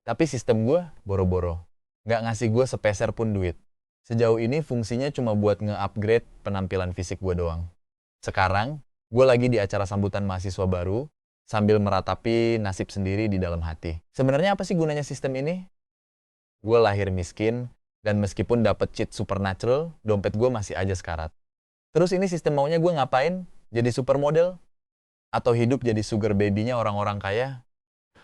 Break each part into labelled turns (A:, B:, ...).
A: Tapi sistem gue boro-boro. Nggak ngasih gue sepeser pun duit. Sejauh ini fungsinya cuma buat nge-upgrade penampilan fisik gue doang. Sekarang, gue lagi di acara sambutan mahasiswa baru, sambil meratapi nasib sendiri di dalam hati. Sebenarnya apa sih gunanya sistem ini? Gue lahir miskin, dan meskipun dapet cheat supernatural, dompet gue masih aja sekarat. Terus ini sistem maunya gue ngapain? Jadi supermodel? Atau hidup jadi sugar baby-nya orang-orang kaya?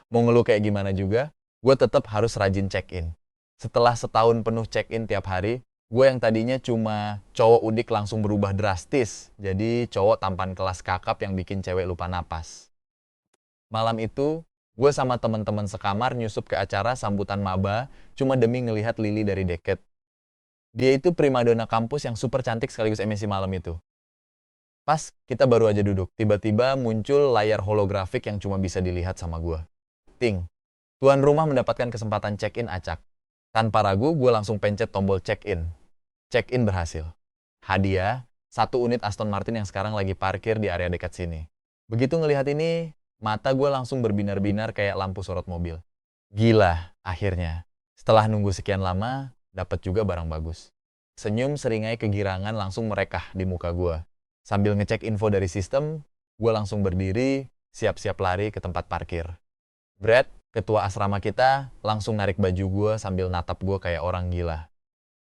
A: Mau ngeluh kayak gimana juga, gue tetap harus rajin check-in. Setelah setahun penuh check-in tiap hari, gue yang tadinya cuma cowok udik langsung berubah drastis. Jadi cowok tampan kelas kakap yang bikin cewek lupa napas. Malam itu, gue sama teman-teman sekamar nyusup ke acara sambutan maba cuma demi ngelihat Lily dari deket. Dia itu primadona kampus yang super cantik sekaligus MC malam itu. Pas kita baru aja duduk, tiba-tiba muncul layar holografik yang cuma bisa dilihat sama gue. Ting, tuan rumah mendapatkan kesempatan check-in acak. Tanpa ragu, gue langsung pencet tombol check-in. Check-in berhasil. Hadiah, 1 unit Aston Martin yang sekarang lagi parkir di area dekat sini. Begitu ngelihat ini, mata gue langsung berbinar-binar kayak lampu sorot mobil. Gila, akhirnya. Setelah nunggu sekian lama, dapat juga barang bagus. Senyum seringai kegirangan langsung merekah di muka gue. Sambil ngecek info dari sistem, gue langsung berdiri, siap-siap lari ke tempat parkir. Brad, ketua asrama kita, langsung narik baju gue sambil natap gue kayak orang gila.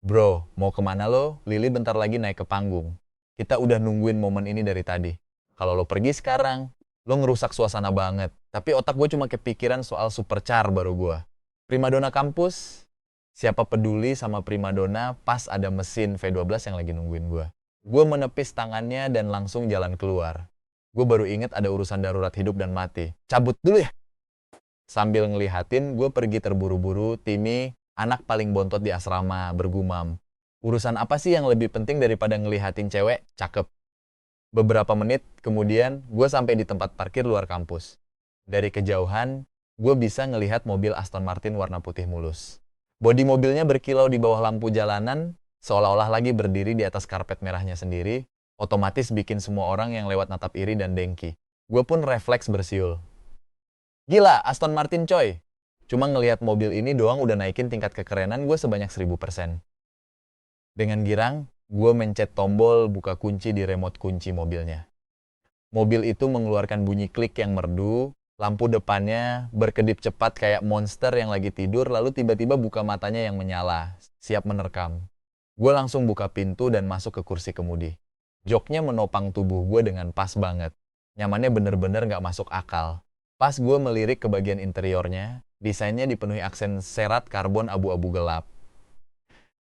A: Bro, mau kemana lo? Lily bentar lagi naik ke panggung. Kita udah nungguin momen ini dari tadi. Kalau lo pergi sekarang, lo ngerusak suasana banget. Tapi otak gue cuma kepikiran soal supercar baru gue. Primadona kampus, siapa peduli sama primadona pas ada mesin V12 yang lagi nungguin gue. Gue menepis tangannya dan langsung jalan keluar. Gue baru inget ada urusan darurat hidup dan mati. Cabut dulu ya! Sambil ngelihatin, gue pergi terburu-buru, Timmy, anak paling bontot di asrama, bergumam. Urusan apa sih yang lebih penting daripada ngelihatin cewek cakep? Beberapa menit kemudian, gue sampai di tempat parkir luar kampus. Dari kejauhan, gue bisa ngelihat mobil Aston Martin warna putih mulus. Bodi mobilnya berkilau di bawah lampu jalanan, seolah-olah lagi berdiri di atas karpet merahnya sendiri, otomatis bikin semua orang yang lewat natap iri dan dengki. Gue pun refleks bersiul. Gila, Aston Martin coy! Cuma ngelihat mobil ini doang udah naikin tingkat kekerenan gue sebanyak 1000%. Dengan girang, gue mencet tombol buka kunci di remote kunci mobilnya. Mobil itu mengeluarkan bunyi klik yang merdu, lampu depannya berkedip cepat kayak monster yang lagi tidur, lalu tiba-tiba buka matanya yang menyala, siap menerkam. Gue langsung buka pintu dan masuk ke kursi kemudi. Joknya menopang tubuh gue dengan pas banget. Nyamannya bener-bener gak masuk akal. Pas gue melirik ke bagian interiornya, desainnya dipenuhi aksen serat karbon abu-abu gelap.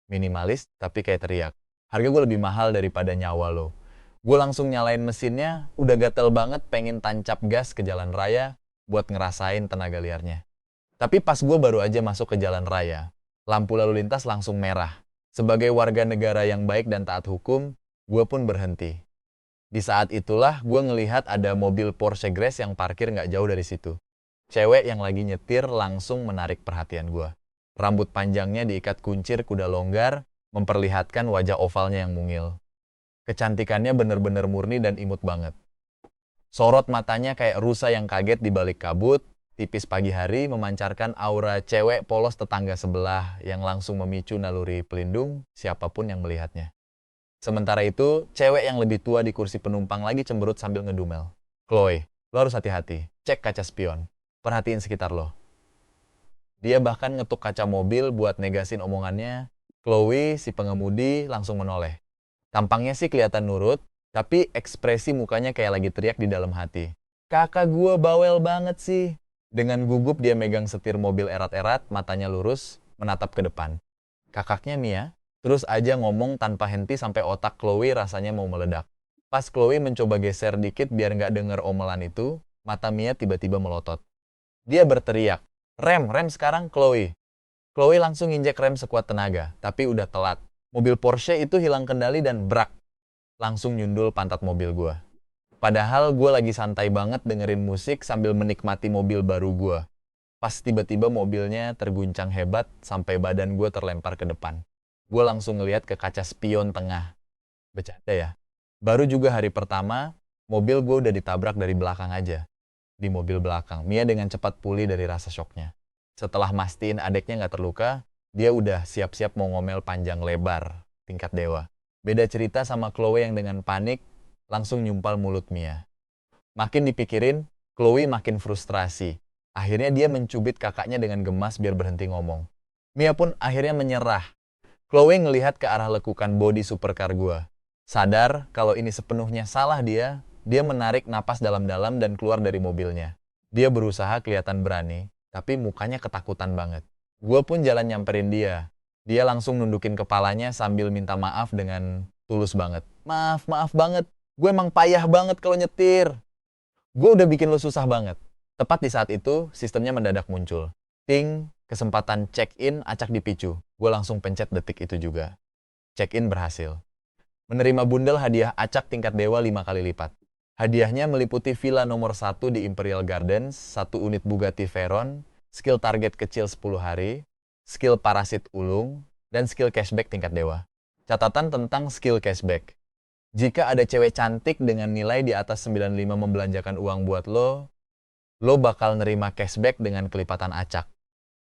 A: Minimalis, tapi kayak teriak. Harga gue lebih mahal daripada nyawa lo. Gue langsung nyalain mesinnya, udah gatel banget pengen tancap gas ke jalan raya buat ngerasain tenaga liarnya. Tapi pas gue baru aja masuk ke jalan raya, lampu lalu lintas langsung merah. Sebagai warga negara yang baik dan taat hukum, gue pun berhenti. Di saat itulah gue ngelihat ada mobil Porsche Grace yang parkir nggak jauh dari situ. Cewek yang lagi nyetir langsung menarik perhatian gue. Rambut panjangnya diikat kuncir kuda longgar, memperlihatkan wajah ovalnya yang mungil. Kecantikannya bener-bener murni dan imut banget. Sorot matanya kayak rusa yang kaget di balik kabut, tipis pagi hari memancarkan aura cewek polos tetangga sebelah yang langsung memicu naluri pelindung siapapun yang melihatnya. Sementara itu, cewek yang lebih tua di kursi penumpang lagi cemberut sambil ngedumel. Chloe, lo harus hati-hati. Cek kaca spion. Perhatiin sekitar lo. Dia bahkan ngetuk kaca mobil buat negasin omongannya. Chloe, si pengemudi, langsung menoleh. Tampangnya sih kelihatan nurut, tapi ekspresi mukanya kayak lagi teriak di dalam hati. Kakak gua bawel banget sih. Dengan gugup dia megang setir mobil erat-erat, matanya lurus, menatap ke depan. Kakaknya Mia terus aja ngomong tanpa henti sampai otak Chloe rasanya mau meledak. Pas Chloe mencoba geser dikit biar nggak denger omelan itu, mata Mia tiba-tiba melotot. Dia berteriak, rem sekarang Chloe. Chloe langsung injek rem sekuat tenaga, tapi udah telat. Mobil Porsche itu hilang kendali dan brak. Langsung nyundul pantat mobil gua. Padahal gue lagi santai banget dengerin musik sambil menikmati mobil baru gue. Pas tiba-tiba mobilnya terguncang hebat sampai badan gue terlempar ke depan. Gue langsung ngeliat ke kaca spion tengah. Bercanda ya? Baru juga hari pertama, mobil gue udah ditabrak dari belakang aja. Di mobil belakang, Mia dengan cepat pulih dari rasa syoknya. Setelah mastiin adeknya nggak terluka, dia udah siap-siap mau ngomel panjang lebar, tingkat dewa. Beda cerita sama Chloe yang dengan panik, langsung nyumpal mulut Mia. Makin dipikirin, Chloe makin frustrasi. Akhirnya dia mencubit kakaknya dengan gemas biar berhenti ngomong. Mia pun akhirnya menyerah. Chloe ngelihat ke arah lekukan bodi supercar gua. Sadar kalau ini sepenuhnya salah dia menarik napas dalam-dalam dan keluar dari mobilnya. Dia berusaha kelihatan berani, tapi mukanya ketakutan banget. Gua pun jalan nyamperin dia. Dia langsung nundukin kepalanya sambil minta maaf dengan tulus banget. Maaf banget. Gue emang payah banget kalau nyetir. Gue udah bikin lo susah banget. Tepat di saat itu, sistemnya mendadak muncul. Ting, kesempatan check-in acak dipicu. Gue langsung pencet detik itu juga. Check-in berhasil. Menerima bundel hadiah acak tingkat dewa 5 kali lipat. Hadiahnya meliputi villa nomor 1 di Imperial Gardens, 1 unit Bugatti Veyron, skill target kecil 10 hari, skill parasit ulung, dan skill cashback tingkat dewa. Catatan tentang skill cashback. Jika ada cewek cantik dengan nilai di atas 95 membelanjakan uang buat lo bakal nerima cashback dengan kelipatan acak.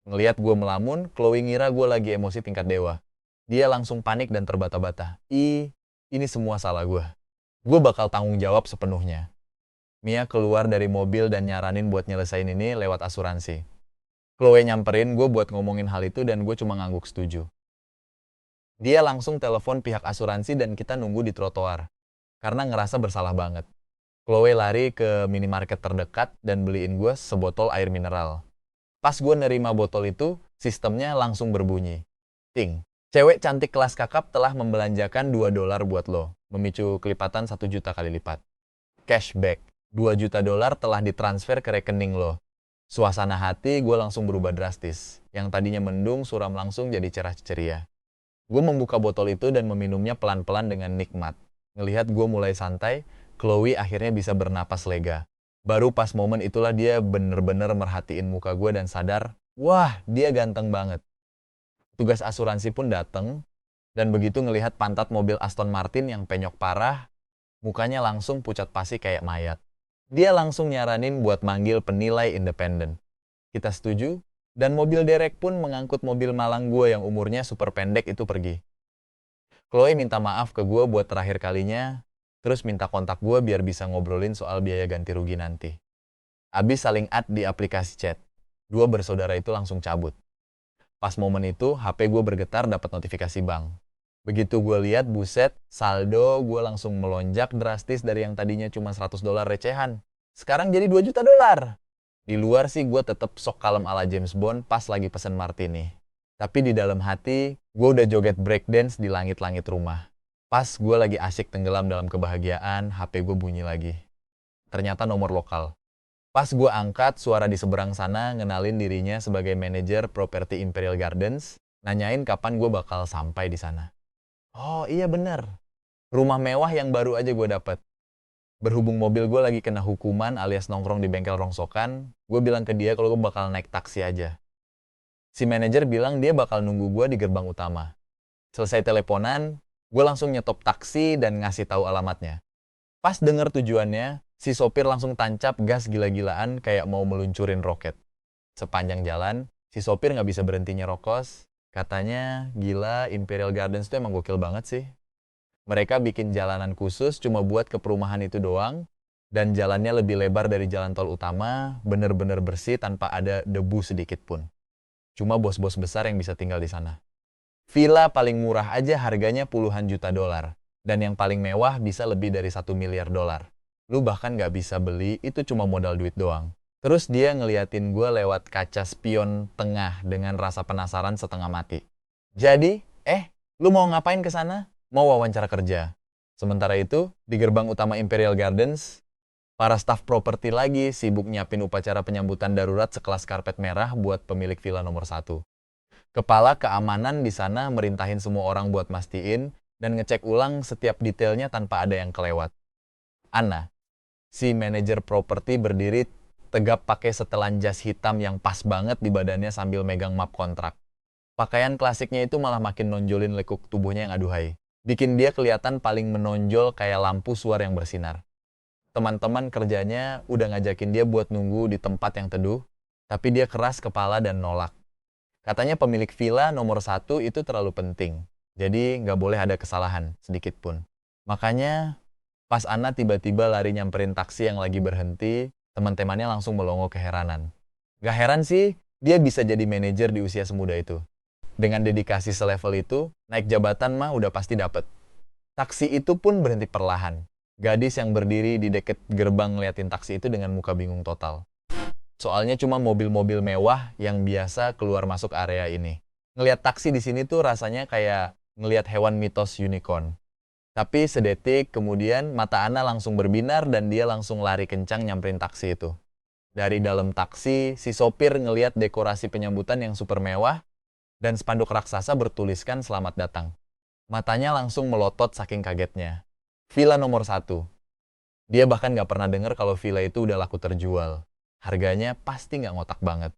A: Ngeliat gue melamun, Chloe ngira gue lagi emosi tingkat dewa. Dia langsung panik dan terbata-bata. Ini semua salah gue. Gue bakal tanggung jawab sepenuhnya. Mia keluar dari mobil dan nyaranin buat nyelesain ini lewat asuransi. Chloe nyamperin gue buat ngomongin hal itu dan gue cuma ngangguk setuju. Dia langsung telepon pihak asuransi dan kita nunggu di trotoar. Karena ngerasa bersalah banget. Chloe lari ke minimarket terdekat dan beliin gue sebotol air mineral. Pas gue nerima botol itu, sistemnya langsung berbunyi. Ting, cewek cantik kelas kakap telah membelanjakan $2 buat lo, memicu kelipatan 1 juta kali lipat. Cashback, $2 juta telah ditransfer ke rekening lo. Suasana hati gue langsung berubah drastis. Yang tadinya mendung, suram langsung jadi cerah ceria. Gue membuka botol itu dan meminumnya pelan-pelan dengan nikmat. Ngelihat gue mulai santai, Chloe akhirnya bisa bernapas lega. Baru pas momen itulah dia bener-bener merhatiin muka gue dan sadar, wah dia ganteng banget. Tugas asuransi pun dateng, dan begitu ngelihat pantat mobil Aston Martin yang penyok parah, mukanya langsung pucat pasi kayak mayat. Dia langsung nyaranin buat manggil penilai independen. Kita setuju, dan mobil derek pun mengangkut mobil malang gue yang umurnya super pendek itu pergi. Chloe minta maaf ke gue buat terakhir kalinya, terus minta kontak gue biar bisa ngobrolin soal biaya ganti rugi nanti. Abis saling add di aplikasi chat, dua bersaudara itu langsung cabut. Pas momen itu, HP gue bergetar dapat notifikasi bank. Begitu gue lihat, buset, saldo gue langsung melonjak drastis dari yang tadinya cuma $100 recehan. Sekarang jadi $2 juta. Di luar sih gue tetep sok kalem ala James Bond pas lagi pesen martini. Tapi di dalam hati, gue udah joget breakdance di langit-langit rumah. Pas gue lagi asyik tenggelam dalam kebahagiaan, HP gue bunyi lagi. Ternyata nomor lokal. Pas gue angkat, suara di seberang sana ngenalin dirinya sebagai manajer properti Imperial Gardens, nanyain kapan gue bakal sampai di sana. Oh iya bener, rumah mewah yang baru aja gue dapet. Berhubung mobil gue lagi kena hukuman alias nongkrong di bengkel rongsokan, gue bilang ke dia kalau gue bakal naik taksi aja. Si manajer bilang dia bakal nunggu gue di gerbang utama. Selesai teleponan, gue langsung nyetop taksi dan ngasih tahu alamatnya. Pas denger tujuannya, si sopir langsung tancap gas gila-gilaan kayak mau meluncurin roket. Sepanjang jalan, si sopir nggak bisa berhenti nyerokos. Katanya, gila Imperial Gardens itu emang gokil banget sih. Mereka bikin jalanan khusus cuma buat ke perumahan itu doang, dan jalannya lebih lebar dari jalan tol utama, bener-bener bersih tanpa ada debu sedikit pun. Cuma bos-bos besar yang bisa tinggal di sana. Villa paling murah aja harganya puluhan juta dolar, dan yang paling mewah bisa lebih dari $1 miliar. Lu bahkan nggak bisa beli, itu cuma modal duit doang. Terus dia ngeliatin gue lewat kaca spion tengah dengan rasa penasaran setengah mati. Jadi, lu mau ngapain ke sana? Mau wawancara kerja. Sementara itu, di gerbang utama Imperial Gardens, para staf properti lagi sibuk nyiapin upacara penyambutan darurat sekelas karpet merah buat pemilik villa nomor 1. Kepala keamanan di sana merintahin semua orang buat mastiin dan ngecek ulang setiap detailnya tanpa ada yang kelewat. Anna, si manajer properti berdiri tegap pakai setelan jas hitam yang pas banget di badannya sambil megang map kontrak. Pakaian klasiknya itu malah makin nonjolin lekuk tubuhnya yang aduhai. Bikin dia kelihatan paling menonjol kayak lampu suar yang bersinar. Teman-teman kerjanya udah ngajakin dia buat nunggu di tempat yang teduh, Tapi dia keras kepala dan nolak. Katanya pemilik villa nomor 1 itu terlalu penting. Jadi nggak boleh ada kesalahan, sedikit pun. Makanya pas Anna tiba-tiba lari nyamperin taksi yang lagi berhenti, teman-temannya langsung melongo keheranan. Gak heran sih, dia bisa jadi manajer di usia semuda itu. Dengan dedikasi selevel itu, naik jabatan mah udah pasti dapet. Taksi itu pun berhenti perlahan. Gadis yang berdiri di dekat gerbang ngeliatin taksi itu dengan muka bingung total. Soalnya cuma mobil-mobil mewah yang biasa keluar masuk area ini. Ngeliat taksi di sini tuh rasanya kayak ngeliat hewan mitos unicorn. Tapi sedetik kemudian mata Ana langsung berbinar dan dia langsung lari kencang nyamperin taksi itu. Dari dalam taksi, si sopir ngeliat dekorasi penyambutan yang super mewah dan spanduk raksasa bertuliskan selamat datang. Matanya langsung melotot saking kagetnya. Villa nomor 1. Dia bahkan gak pernah dengar kalau villa itu udah laku terjual. Harganya pasti gak ngotak banget.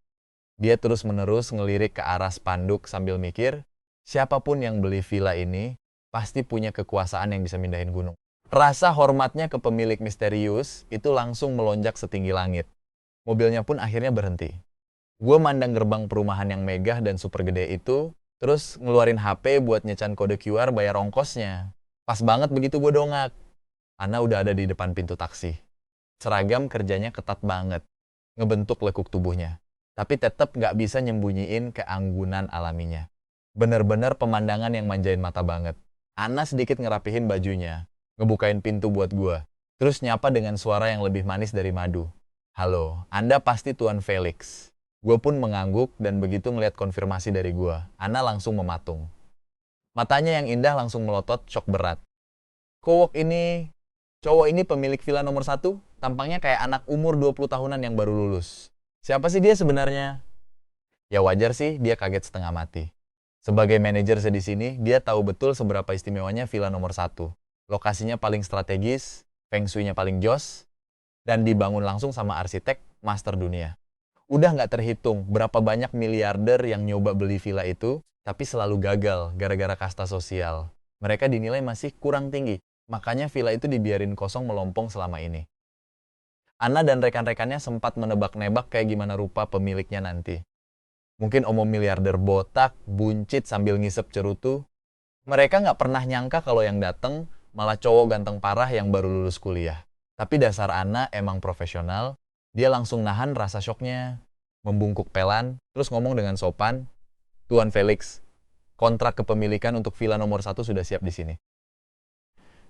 A: Dia terus-menerus ngelirik ke arah spanduk sambil mikir, siapapun yang beli villa ini pasti punya kekuasaan yang bisa mindahin gunung. Rasa hormatnya ke pemilik misterius itu langsung melonjak setinggi langit. Mobilnya pun akhirnya berhenti. Gue mandang gerbang perumahan yang megah dan super gede itu, terus ngeluarin HP buat nyecan kode QR bayar ongkosnya. Pas banget begitu gue dongak. Ana udah ada di depan pintu taksi. Seragam kerjanya ketat banget, ngebentuk lekuk tubuhnya. Tapi tetap nggak bisa nyembunyiin keanggunan alaminya. Bener-bener pemandangan yang manjain mata banget. Ana sedikit ngerapihin bajunya, ngebukain pintu buat gua, terus nyapa dengan suara yang lebih manis dari madu. Halo, Anda pasti Tuan Felix. Gue pun mengangguk dan begitu ngeliat konfirmasi dari gua, Ana langsung mematung. Matanya yang indah langsung melotot shock berat. Cowok ini pemilik villa nomor 1, tampangnya kayak anak umur 20 tahunan yang baru lulus. Siapa sih dia sebenarnya? Ya wajar sih dia kaget setengah mati. Sebagai manajer di sini, dia tahu betul seberapa istimewanya villa nomor 1. Lokasinya paling strategis, feng shui-nya paling jos, dan dibangun langsung sama arsitek master dunia. Udah nggak terhitung berapa banyak miliarder yang nyoba beli villa itu, tapi selalu gagal gara-gara kasta sosial. Mereka dinilai masih kurang tinggi, makanya villa itu dibiarin kosong melompong selama ini. Ana dan rekan-rekannya sempat menebak-nebak kayak gimana rupa pemiliknya nanti. Mungkin omong miliarder botak, buncit sambil ngisep cerutu. Mereka nggak pernah nyangka kalau yang dateng malah cowok ganteng parah yang baru lulus kuliah. Tapi dasar Ana emang profesional, dia langsung nahan rasa syoknya. Membungkuk pelan, terus ngomong dengan sopan, Tuan Felix, kontrak kepemilikan untuk villa nomor 1 sudah siap di sini.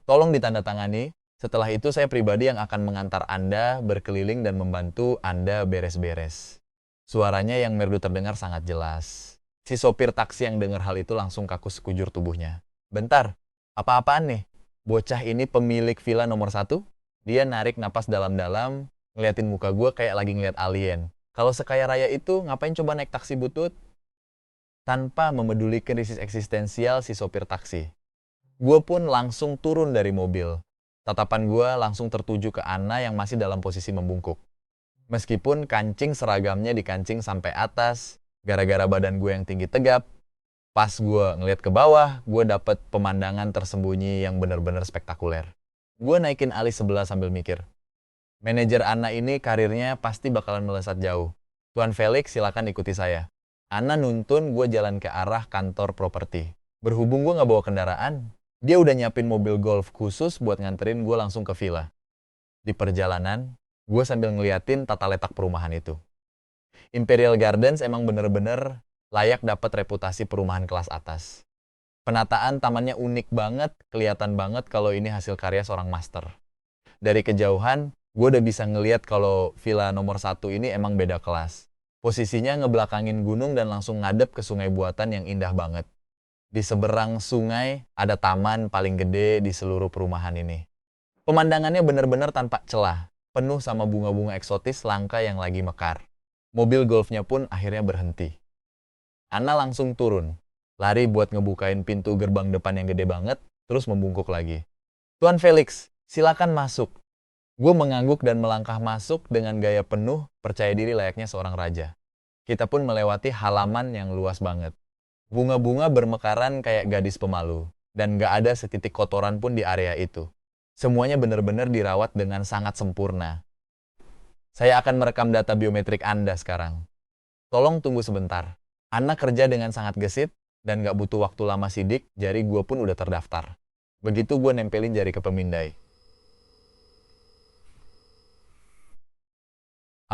A: Tolong ditandatangani, setelah itu saya pribadi yang akan mengantar Anda berkeliling dan membantu Anda beres-beres. Suaranya yang merdu terdengar sangat jelas. Si sopir taksi yang dengar hal itu langsung kaku sekujur tubuhnya. Bentar, apa-apaan nih? Bocah ini pemilik villa nomor 1? Dia narik napas dalam-dalam, ngeliatin muka gue kayak lagi ngeliat alien. Kalau sekaya raya itu, ngapain coba naik taksi butut? Tanpa memedulikan krisis eksistensial si sopir taksi. Gue pun langsung turun dari mobil. Tatapan gue langsung tertuju ke Ana yang masih dalam posisi membungkuk. Meskipun kancing seragamnya dikancing sampai atas, gara-gara badan gue yang tinggi tegap, pas gue ngeliat ke bawah, gue dapet pemandangan tersembunyi yang benar-benar spektakuler. Gue naikin alis sebelah sambil mikir. Manajer Ana ini karirnya pasti bakalan melesat jauh. Tuan Felix, silakan ikuti saya. Ana nuntun gue jalan ke arah kantor properti. Berhubung gue nggak bawa kendaraan, dia udah nyiapin mobil golf khusus buat nganterin gue langsung ke villa. Di perjalanan, gue sambil ngeliatin tata letak perumahan itu. Imperial Gardens emang bener-bener layak dapat reputasi perumahan kelas atas. Penataan tamannya unik banget, kelihatan banget kalau ini hasil karya seorang master. Dari kejauhan, gue udah bisa ngeliat kalau villa nomor 1 ini emang beda kelas. Posisinya ngebelakangin gunung dan langsung ngadep ke sungai buatan yang indah banget. Di seberang sungai ada taman paling gede di seluruh perumahan ini. Pemandangannya bener-bener tanpa celah. Penuh sama bunga-bunga eksotis langka yang lagi mekar. Mobil golfnya pun akhirnya berhenti. Ana langsung turun, lari buat ngebukain pintu gerbang depan yang gede banget, terus membungkuk lagi. Tuan Felix, silakan masuk. Gue mengangguk dan melangkah masuk dengan gaya penuh, percaya diri layaknya seorang raja. Kita pun melewati halaman yang luas banget. Bunga-bunga bermekaran kayak gadis pemalu, dan gak ada setitik kotoran pun di area itu. Semuanya benar-benar dirawat dengan sangat sempurna. Saya akan merekam data biometrik Anda sekarang. Tolong tunggu sebentar. Anna kerja dengan sangat gesit, dan gak butuh waktu lama sidik, jari gue pun udah terdaftar. Begitu gue nempelin jari ke pemindai.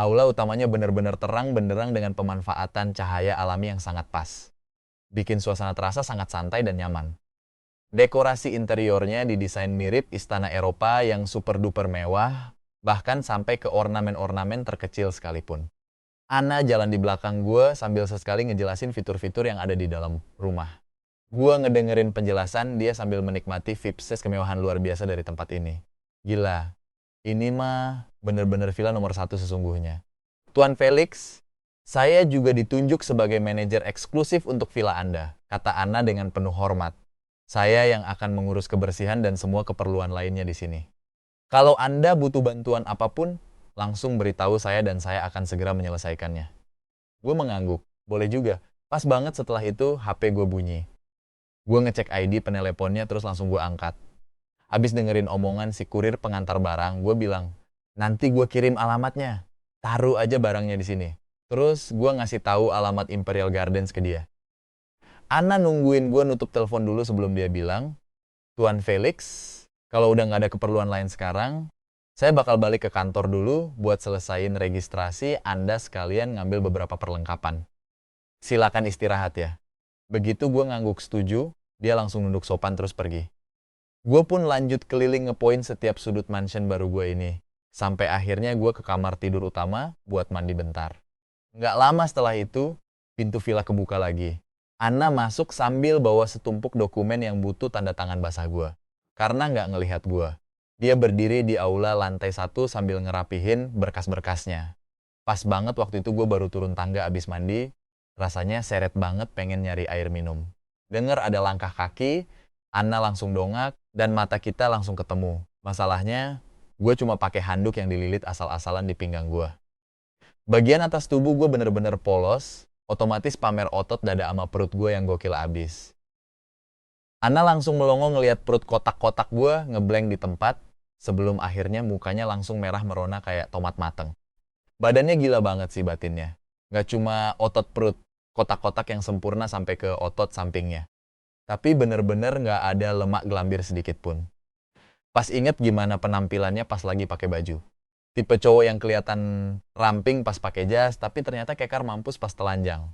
A: Aula utamanya benar-benar terang benderang dengan pemanfaatan cahaya alami yang sangat pas. Bikin suasana terasa sangat santai dan nyaman. Dekorasi interiornya didesain mirip istana Eropa yang super duper mewah, bahkan sampai ke ornamen-ornamen terkecil sekalipun. Ana jalan di belakang gue sambil sesekali ngejelasin fitur-fitur yang ada di dalam rumah. Gue ngedengerin penjelasan dia sambil menikmati vibes kemewahan luar biasa dari tempat ini. Gila, ini mah bener-bener villa nomor 1 sesungguhnya. Tuan Felix, saya juga ditunjuk sebagai manajer eksklusif untuk villa Anda, kata Ana dengan penuh hormat. Saya yang akan mengurus kebersihan dan semua keperluan lainnya di sini. Kalau Anda butuh bantuan apapun, langsung beritahu saya dan saya akan segera menyelesaikannya. Gue mengangguk. Boleh juga. Pas banget setelah itu, HP gue bunyi. Gue ngecek ID peneleponnya terus langsung gue angkat. Abis dengerin omongan si kurir pengantar barang, gue bilang, nanti gue kirim alamatnya. Taruh aja barangnya di sini. Terus gue ngasih tahu alamat Imperial Gardens ke dia. Ana nungguin gue nutup telepon dulu sebelum dia bilang, Tuan Felix, kalau udah nggak ada keperluan lain sekarang, saya bakal balik ke kantor dulu buat selesain registrasi, Anda sekalian ngambil beberapa perlengkapan. Silakan istirahat ya. Begitu gue ngangguk setuju, dia langsung nunduk sopan terus pergi. Gue pun lanjut keliling ngepoin setiap sudut mansion baru gue ini. Sampai akhirnya gue ke kamar tidur utama buat mandi bentar. Nggak lama setelah itu, pintu villa kebuka lagi. Ana masuk sambil bawa setumpuk dokumen yang butuh tanda tangan basah gue. Karena nggak ngelihat gue. Dia berdiri di aula lantai 1 sambil ngerapihin berkas-berkasnya. Pas banget waktu itu gue baru turun tangga abis mandi, rasanya seret banget pengen nyari air minum. Dengar ada langkah kaki, Ana langsung dongak, dan mata kita langsung ketemu. Masalahnya, gue cuma pakai handuk yang dililit asal-asalan di pinggang gue. Bagian atas tubuh gue bener-bener polos, otomatis pamer otot dada sama perut gue yang gokil abis. Ana langsung melongo ngelihat perut kotak-kotak gue ngeblank di tempat, sebelum akhirnya mukanya langsung merah merona kayak tomat mateng. Badannya gila banget sih batinnya. Gak cuma otot perut, kotak-kotak yang sempurna sampai ke otot sampingnya. Tapi bener-bener gak ada lemak gelambir sedikit pun. Pas inget gimana penampilannya pas lagi pakai baju. Tipe cowok yang kelihatan ramping pas pakai jas, tapi ternyata kekar mampus pas telanjang.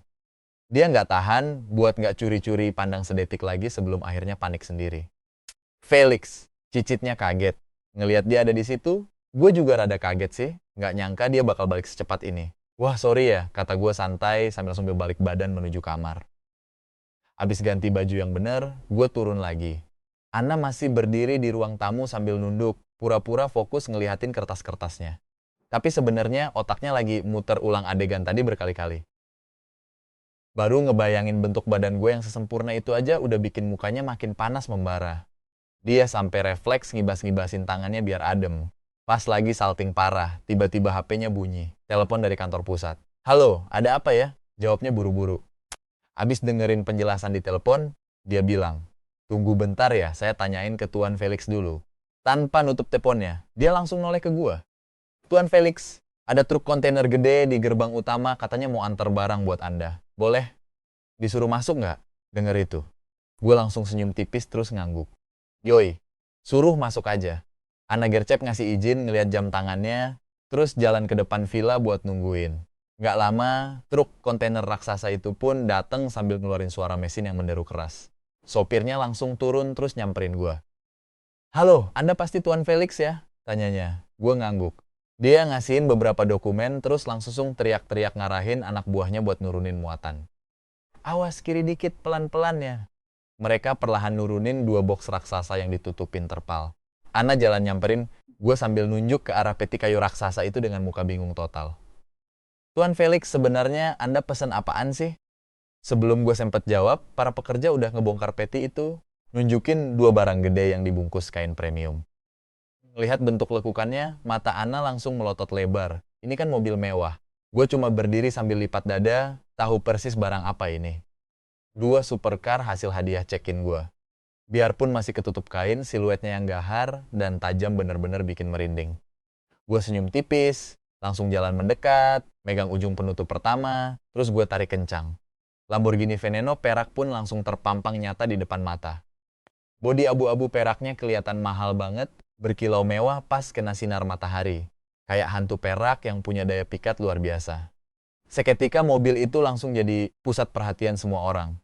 A: Dia nggak tahan buat nggak curi-curi pandang sedetik lagi sebelum akhirnya panik sendiri. Felix, cicitnya kaget. Ngelihat dia ada di situ, gue juga rada kaget sih. Nggak nyangka dia bakal balik secepat ini. Wah sorry ya, kata gue santai sambil langsung balik badan menuju kamar. Abis ganti baju yang bener, gue turun lagi. Ana masih berdiri di ruang tamu sambil nunduk, pura-pura fokus ngeliatin kertas-kertasnya. Tapi sebenarnya otaknya lagi muter ulang adegan tadi berkali-kali. Baru ngebayangin bentuk badan gue yang sesempurna itu aja udah bikin mukanya makin panas membara. Dia sampai refleks ngibas-ngibasin tangannya biar adem. Pas lagi salting parah, tiba-tiba HP-nya bunyi. Telepon dari kantor pusat. Halo, ada apa ya? Jawabnya buru-buru. Abis dengerin penjelasan di telepon, dia bilang, tunggu bentar ya, saya tanyain ke Tuan Felix dulu. Tanpa nutup teleponnya, dia langsung noleh ke gua. Tuan Felix, ada truk kontainer gede di gerbang utama, katanya mau antar barang buat Anda. Boleh? Disuruh masuk nggak? Denger itu. Gue langsung senyum tipis terus ngangguk. Yoi, suruh masuk aja. Ana gercep ngasih izin ngeliat jam tangannya, terus jalan ke depan villa buat nungguin. Nggak lama, truk kontainer raksasa itu pun datang sambil ngeluarin suara mesin yang menderu keras. Sopirnya langsung turun terus nyamperin gue. Halo, Anda pasti Tuan Felix ya? Tanyanya. Gue ngangguk. Dia ngasihin beberapa dokumen terus langsung teriak-teriak ngarahin anak buahnya buat nurunin muatan. Awas kiri dikit pelan-pelan ya. Mereka perlahan nurunin 2 box raksasa yang ditutupin terpal. Ana jalan nyamperin, gue sambil nunjuk ke arah peti kayu raksasa itu dengan muka bingung total. Tuan Felix, sebenarnya Anda pesan apaan sih? Sebelum gue sempet jawab, para pekerja udah ngebongkar peti itu, nunjukin 2 barang gede yang dibungkus kain premium. Lihat bentuk lekukannya, mata Ana langsung melotot lebar. Ini kan mobil mewah. Gue cuma berdiri sambil lipat dada, tahu persis barang apa ini. 2 supercar hasil hadiah check-in gue. Biarpun masih ketutup kain, siluetnya yang gahar dan tajam bener-bener bikin merinding. Gue senyum tipis, langsung jalan mendekat, Megang ujung penutup pertama, terus gue tarik kencang. Lamborghini Veneno perak pun langsung terpampang nyata di depan mata. Bodi abu-abu peraknya kelihatan mahal banget, berkilau mewah pas kena sinar matahari. Kayak hantu perak yang punya daya pikat luar biasa. Seketika mobil itu langsung jadi pusat perhatian semua orang.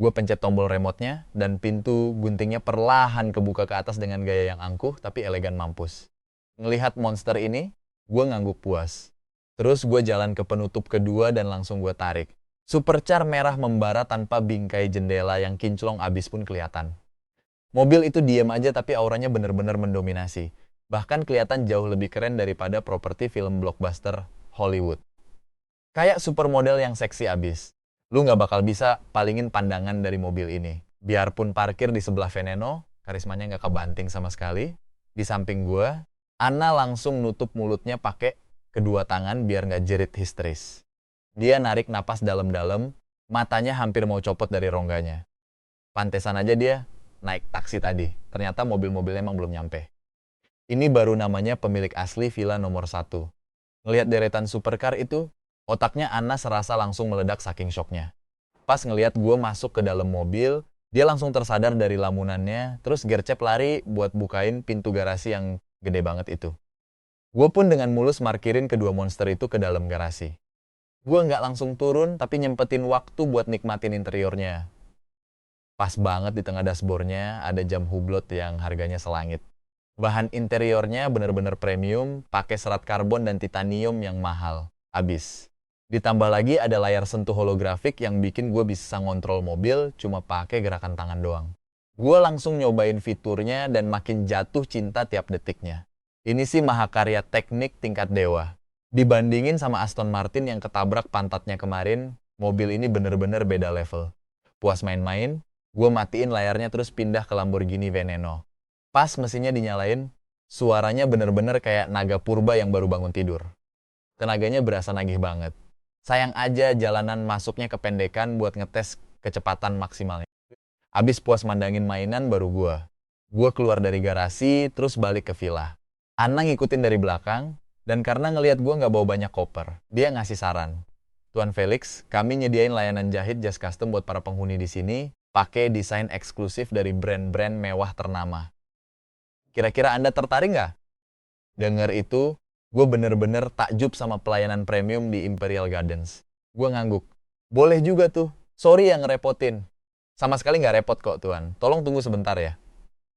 A: Gue pencet tombol remote-nya, dan pintu guntingnya perlahan kebuka ke atas dengan gaya yang angkuh tapi elegan mampus. Ngelihat monster ini, gue ngangguk puas. Terus gue jalan ke penutup kedua dan langsung gue tarik. Supercar merah membara tanpa bingkai jendela yang kinclong abis pun kelihatan. Mobil itu diam aja tapi auranya bener-bener mendominasi. Bahkan kelihatan jauh lebih keren daripada properti film blockbuster Hollywood. Kayak supermodel yang seksi abis. Lu nggak bakal bisa palingin pandangan dari mobil ini. Biarpun parkir di sebelah Veneno, karismanya nggak kebanting sama sekali. Di samping gua, Anna langsung nutup mulutnya pakai kedua tangan biar nggak jerit histeris. Dia narik napas dalam-dalam, matanya hampir mau copot dari rongganya. Pantesan aja dia naik taksi tadi. Ternyata mobil-mobilnya emang belum nyampe. Ini baru namanya pemilik asli villa nomor 1. Ngelihat deretan supercar itu, otaknya Anna serasa langsung meledak saking syoknya. Pas ngelihat gue masuk ke dalam mobil, dia langsung tersadar dari lamunannya, terus gercep lari buat bukain pintu garasi yang gede banget itu. Gue pun dengan mulus markirin kedua monster itu ke dalam garasi. Gue nggak langsung turun, tapi nyempetin waktu buat nikmatin interiornya. Pas banget di tengah dashboardnya ada jam hublot yang harganya selangit. Bahan interiornya bener-bener premium, pakai serat karbon dan titanium yang mahal. Abis. Ditambah lagi ada layar sentuh holografik yang bikin gue bisa ngontrol mobil cuma pakai gerakan tangan doang. Gue langsung nyobain fiturnya dan makin jatuh cinta tiap detiknya. Ini sih mahakarya teknik tingkat dewa. Dibandingin sama Aston Martin yang ketabrak pantatnya kemarin, mobil ini bener-bener beda level. Puas main-main, gue matiin layarnya terus pindah ke Lamborghini Veneno. Pas mesinnya dinyalain, suaranya bener-bener kayak naga purba yang baru bangun tidur. Tenaganya berasa nagih banget. Sayang aja jalanan masuknya kependekan buat ngetes kecepatan maksimalnya. Abis puas mandangin mainan baru gue keluar dari garasi terus balik ke villa. Anna ngikutin dari belakang, dan karena ngelihat gue nggak bawa banyak koper, dia ngasih saran. Tuan Felix, kami nyediain layanan jahit jas custom buat para penghuni di sini, pakai desain eksklusif dari brand-brand mewah ternama. Kira-kira Anda tertarik nggak? Dengar itu, gue bener-bener takjub sama pelayanan premium di Imperial Gardens. Gue ngangguk. Boleh juga tuh. Sorry yang ngerepotin. Sama sekali nggak repot kok, Tuan. Tolong tunggu sebentar ya.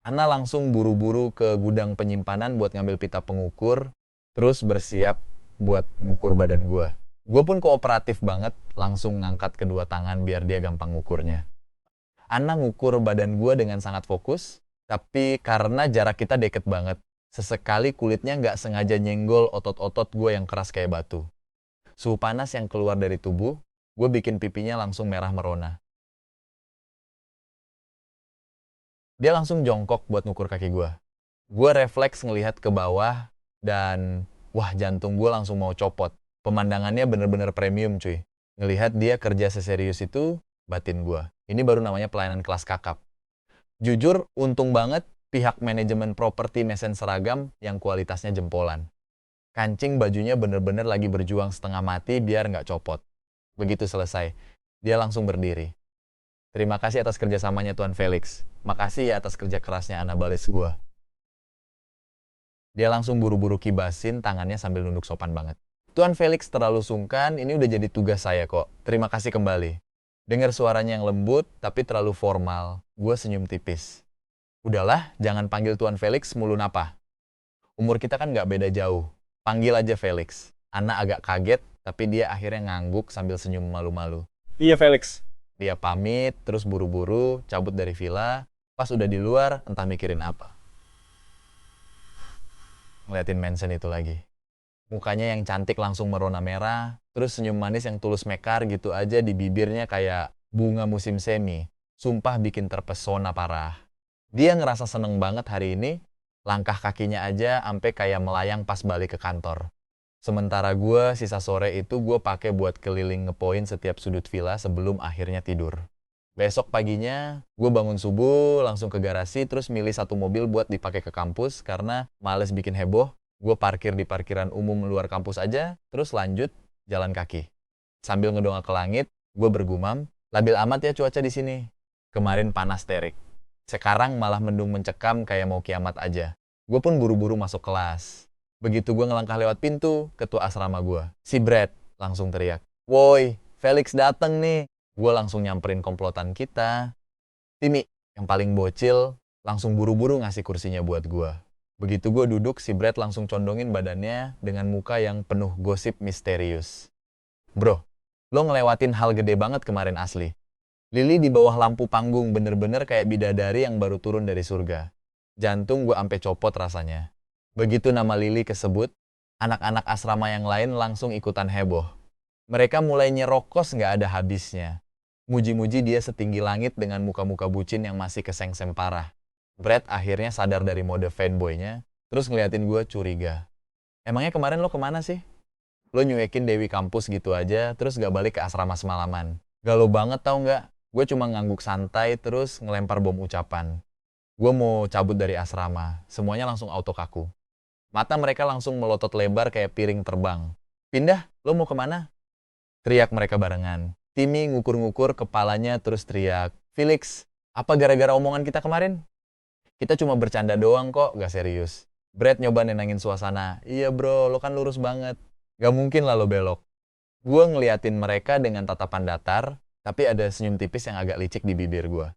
A: Anna langsung buru-buru ke gudang penyimpanan buat ngambil pita pengukur, terus bersiap buat ngukur badan gue. Gue pun kooperatif banget, langsung ngangkat kedua tangan biar dia gampang ngukurnya. Anna ngukur badan gue dengan sangat fokus, tapi karena jarak kita deket banget, sesekali kulitnya nggak sengaja nyenggol otot-otot gue yang keras kayak batu. Suhu panas yang keluar dari tubuh, gue bikin pipinya langsung merah merona. Dia langsung jongkok buat ngukur kaki gue. Gue refleks ngelihat ke bawah, dan wah jantung gue langsung mau copot. Pemandangannya bener-bener premium cuy. Ngelihat dia kerja seserius itu, batin gue. Ini baru namanya pelayanan kelas kakap. Jujur, untung banget pihak manajemen properti mesen seragam yang kualitasnya jempolan. Kancing bajunya bener-bener lagi berjuang setengah mati biar nggak copot. Begitu selesai, dia langsung berdiri. Terima kasih atas kerjasamanya Tuan Felix. Makasih ya atas kerja kerasnya Anna Bales gue. Dia langsung buru-buru kibasin tangannya sambil nunduk sopan banget. Tuan Felix terlalu sungkan, ini udah jadi tugas saya kok. Terima kasih kembali. Dengar suaranya yang lembut, tapi terlalu formal. Gue senyum tipis. Udahlah, jangan panggil Tuan Felix mulu napa. Umur kita kan nggak beda jauh. Panggil aja Felix. Anna agak kaget, tapi dia akhirnya ngangguk sambil senyum malu-malu.
B: Iya, Felix.
A: Dia pamit, terus buru-buru cabut dari villa. Pas udah di luar, entah mikirin apa. Ngeliatin mansion itu lagi. Mukanya yang cantik langsung merona merah, terus senyum manis yang tulus mekar gitu aja di bibirnya kayak bunga musim semi. Sumpah bikin terpesona parah. Dia ngerasa seneng banget hari ini, langkah kakinya aja sampai kayak melayang pas balik ke kantor. Sementara gue, sisa sore itu gue pakai buat keliling ngepoin setiap sudut villa sebelum akhirnya tidur. Besok paginya, gue bangun subuh, langsung ke garasi, terus milih satu mobil buat dipakai ke kampus karena males bikin heboh. Gue parkir di parkiran umum luar kampus aja, terus lanjut jalan kaki. Sambil ngedongak ke langit, gue bergumam, labil amat ya cuaca di sini. Kemarin panas terik. Sekarang malah mendung mencekam kayak mau kiamat aja. Gue pun buru-buru masuk kelas. Begitu gue ngelangkah lewat pintu, ketua asrama gue, si Brad, langsung teriak, "Woi, Felix dateng nih." Gue langsung nyamperin komplotan kita. Timi, yang paling bocil, langsung buru-buru ngasih kursinya buat gue. Begitu gue duduk, si Brad langsung condongin badannya dengan muka yang penuh gosip misterius. "Bro, lo ngelewatin hal gede banget kemarin asli. Lily di bawah lampu panggung bener-bener kayak bidadari yang baru turun dari surga. Jantung gue ampe copot rasanya." Begitu nama Lily kesebut, anak-anak asrama yang lain langsung ikutan heboh. Mereka mulai nyerokos nggak ada habisnya. Muji-muji dia setinggi langit dengan muka-muka bucin yang masih kesengsem parah. Brad akhirnya sadar dari mode fanboy-nya, terus ngeliatin gue curiga. "Emangnya kemarin lo kemana sih? Lo nyuekin Dewi kampus gitu aja, terus gak balik ke asrama semalaman. Galau banget tau nggak? Gue cuma ngangguk santai terus ngelempar bom ucapan. Gue mau cabut dari asrama, semuanya langsung auto kaku. Mata mereka langsung melotot lebar kayak piring terbang. "Pindah, lo mau kemana?" Teriak mereka barengan. Timmy ngukur-ngukur kepalanya terus teriak, "Felix, apa gara-gara omongan kita kemarin?" "Kita cuma bercanda doang kok, gak serius." Brad nyoba nenangin suasana. "Iya bro, lo kan lurus banget. Gak mungkin lah lo belok." Gue ngeliatin mereka dengan tatapan datar, tapi ada senyum tipis yang agak licik di bibir gue.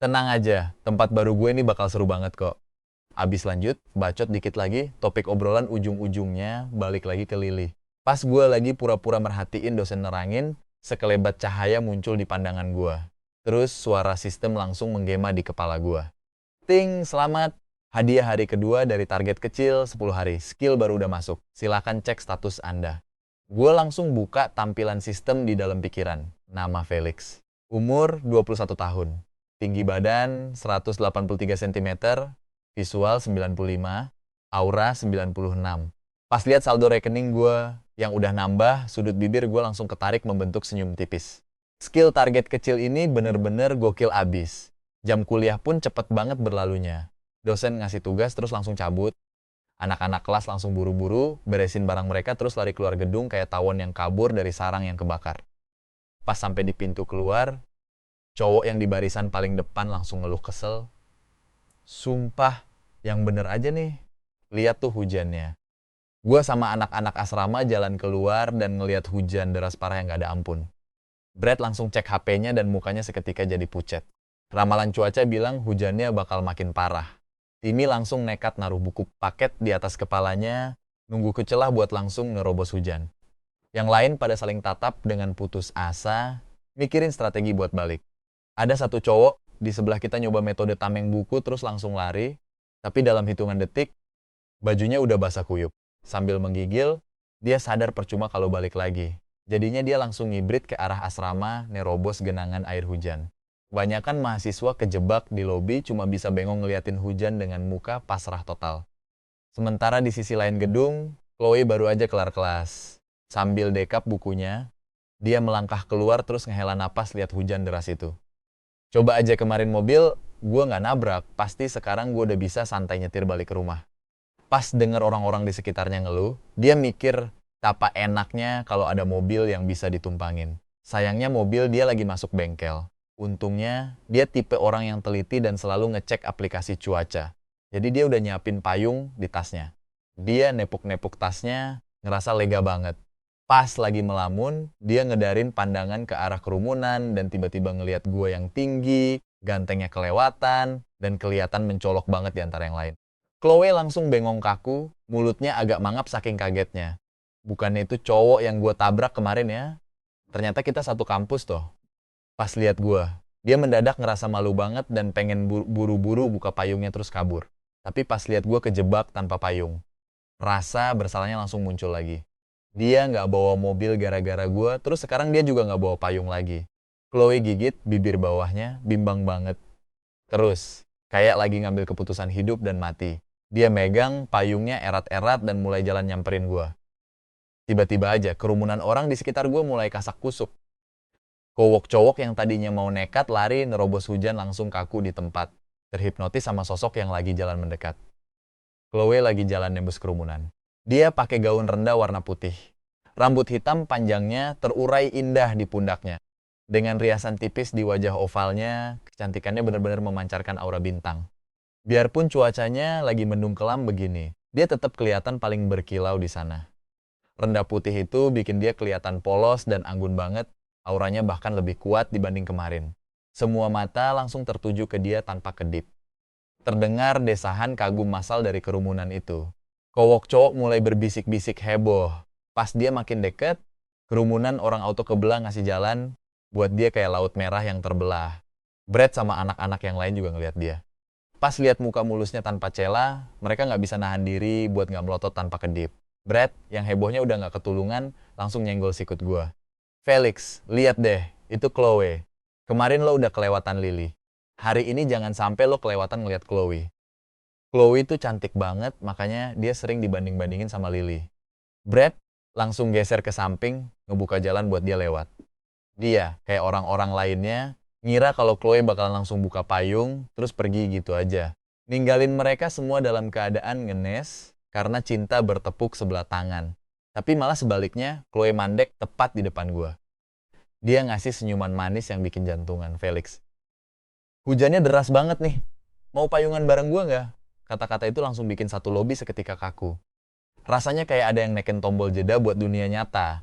A: "Tenang aja, tempat baru gue ini bakal seru banget kok." Abis lanjut, bacot dikit lagi, topik obrolan ujung-ujungnya balik lagi ke Lily. Pas gue lagi pura-pura merhatiin dosen nerangin, sekelebat cahaya muncul di pandangan gue. Terus suara sistem langsung menggema di kepala gue. "Ting, selamat. Hadiah hari kedua dari target kecil 10 hari. Skill baru udah masuk. Silakan cek status Anda." Gue langsung buka tampilan sistem di dalam pikiran. Nama Felix. Umur 21 tahun. Tinggi badan 183 cm. Visual 95. Aura 96. Pas lihat saldo rekening gue yang udah nambah, sudut bibir gue langsung ketarik membentuk senyum tipis. Skill target kecil ini bener-bener gokil abis. Jam kuliah pun cepet banget berlalunya. Dosen ngasih tugas terus langsung cabut. Anak-anak kelas langsung buru-buru, beresin barang mereka terus lari keluar gedung kayak tawon yang kabur dari sarang yang kebakar. Pas sampai di pintu keluar, cowok yang di barisan paling depan langsung ngeluh kesel. "Sumpah, yang bener aja nih. Lihat tuh hujannya." Gue sama anak-anak asrama jalan keluar dan ngeliat hujan deras parah yang gak ada ampun. Brad langsung cek HP-nya dan mukanya seketika jadi pucet. Ramalan cuaca bilang hujannya bakal makin parah. Timmy langsung nekat naruh buku paket di atas kepalanya, nunggu kecelah buat langsung nerobos hujan. Yang lain pada saling tatap dengan putus asa, mikirin strategi buat balik. Ada satu cowok di sebelah kita nyoba metode tameng buku terus langsung lari, tapi dalam hitungan detik, bajunya udah basah kuyup. Sambil menggigil, dia sadar percuma kalau balik lagi. Jadinya dia langsung ngibrit ke arah asrama, nerobos genangan air hujan. Kebanyakan mahasiswa kejebak di lobi cuma bisa bengong ngeliatin hujan dengan muka pasrah total. Sementara di sisi lain gedung, Chloe baru aja kelar kelas. Sambil dekap bukunya, dia melangkah keluar terus ngehela napas lihat hujan deras itu. "Coba aja kemarin mobil, gue nggak nabrak, pasti sekarang gue udah bisa santai nyetir balik ke rumah." Pas denger orang-orang di sekitarnya ngeluh, dia mikir tapa enaknya kalau ada mobil yang bisa ditumpangin. Sayangnya mobil dia lagi masuk bengkel. Untungnya, dia tipe orang yang teliti dan selalu ngecek aplikasi cuaca. Jadi dia udah nyiapin payung di tasnya. Dia nepuk-nepuk tasnya, ngerasa lega banget. Pas lagi melamun, dia ngedarin pandangan ke arah kerumunan dan tiba-tiba ngeliat gue yang tinggi, gantengnya kelewatan, dan kelihatan mencolok banget di antara yang lain. Chloe langsung bengong kaku, mulutnya agak mangap saking kagetnya. "Bukannya itu cowok yang gue tabrak kemarin ya? Ternyata kita satu kampus toh." Pas lihat gue, dia mendadak ngerasa malu banget dan pengen buru-buru buka payungnya terus kabur. Tapi pas lihat gue kejebak tanpa payung, rasa bersalahnya langsung muncul lagi. Dia nggak bawa mobil gara-gara gue, terus sekarang dia juga nggak bawa payung lagi. Chloe gigit bibir bawahnya, bimbang banget. Terus, kayak lagi ngambil keputusan hidup dan mati. Dia megang payungnya erat-erat dan mulai jalan nyamperin gue. Tiba-tiba aja, kerumunan orang di sekitar gue mulai kasak kusuk. Cowok-cowok yang tadinya mau nekat lari nerobos hujan langsung kaku di tempat. terhipnotis sama sosok yang lagi jalan mendekat. Chloe lagi jalan nembus kerumunan. Dia pakai gaun rendah warna putih. Rambut hitam panjangnya terurai indah di pundaknya. Dengan riasan tipis di wajah ovalnya, kecantikannya benar-benar memancarkan aura bintang. Biarpun cuacanya lagi mendung kelam begini, dia tetap kelihatan paling berkilau di sana. Rendah putih itu bikin dia kelihatan polos dan anggun banget, auranya bahkan lebih kuat dibanding kemarin. Semua mata langsung tertuju ke dia tanpa kedip. Terdengar desahan kagum massal dari kerumunan itu. Cowok-cowok mulai berbisik-bisik heboh. Pas dia makin deket, kerumunan orang auto kebelah ngasih jalan buat dia kayak laut merah yang terbelah. Brad sama anak-anak yang lain juga ngeliat dia. Pas lihat muka mulusnya tanpa cela, mereka nggak bisa nahan diri buat nggak melotot tanpa kedip. Brad, yang hebohnya udah nggak ketulungan, langsung nyenggol sikut gua. Felix, lihat deh, itu Chloe. Kemarin lo udah kelewatan Lily. Hari ini jangan sampai lo kelewatan ngeliat Chloe. Chloe tuh cantik banget, makanya dia sering dibanding-bandingin sama Lily. Brad langsung geser ke samping, ngebuka jalan buat dia lewat. Dia, kayak orang-orang lainnya, ngira kalau Chloe bakal langsung buka payung, terus pergi gitu aja. Ninggalin mereka semua dalam keadaan ngenes, karena cinta bertepuk sebelah tangan. Tapi malah sebaliknya, Chloe mandek tepat di depan gua. Dia ngasih senyuman manis yang bikin jantungan Felix. Hujannya deras banget nih. Mau payungan bareng gua nggak? Kata-kata itu langsung bikin satu lobi seketika kaku. Rasanya kayak ada yang neken tombol jeda buat dunia nyata.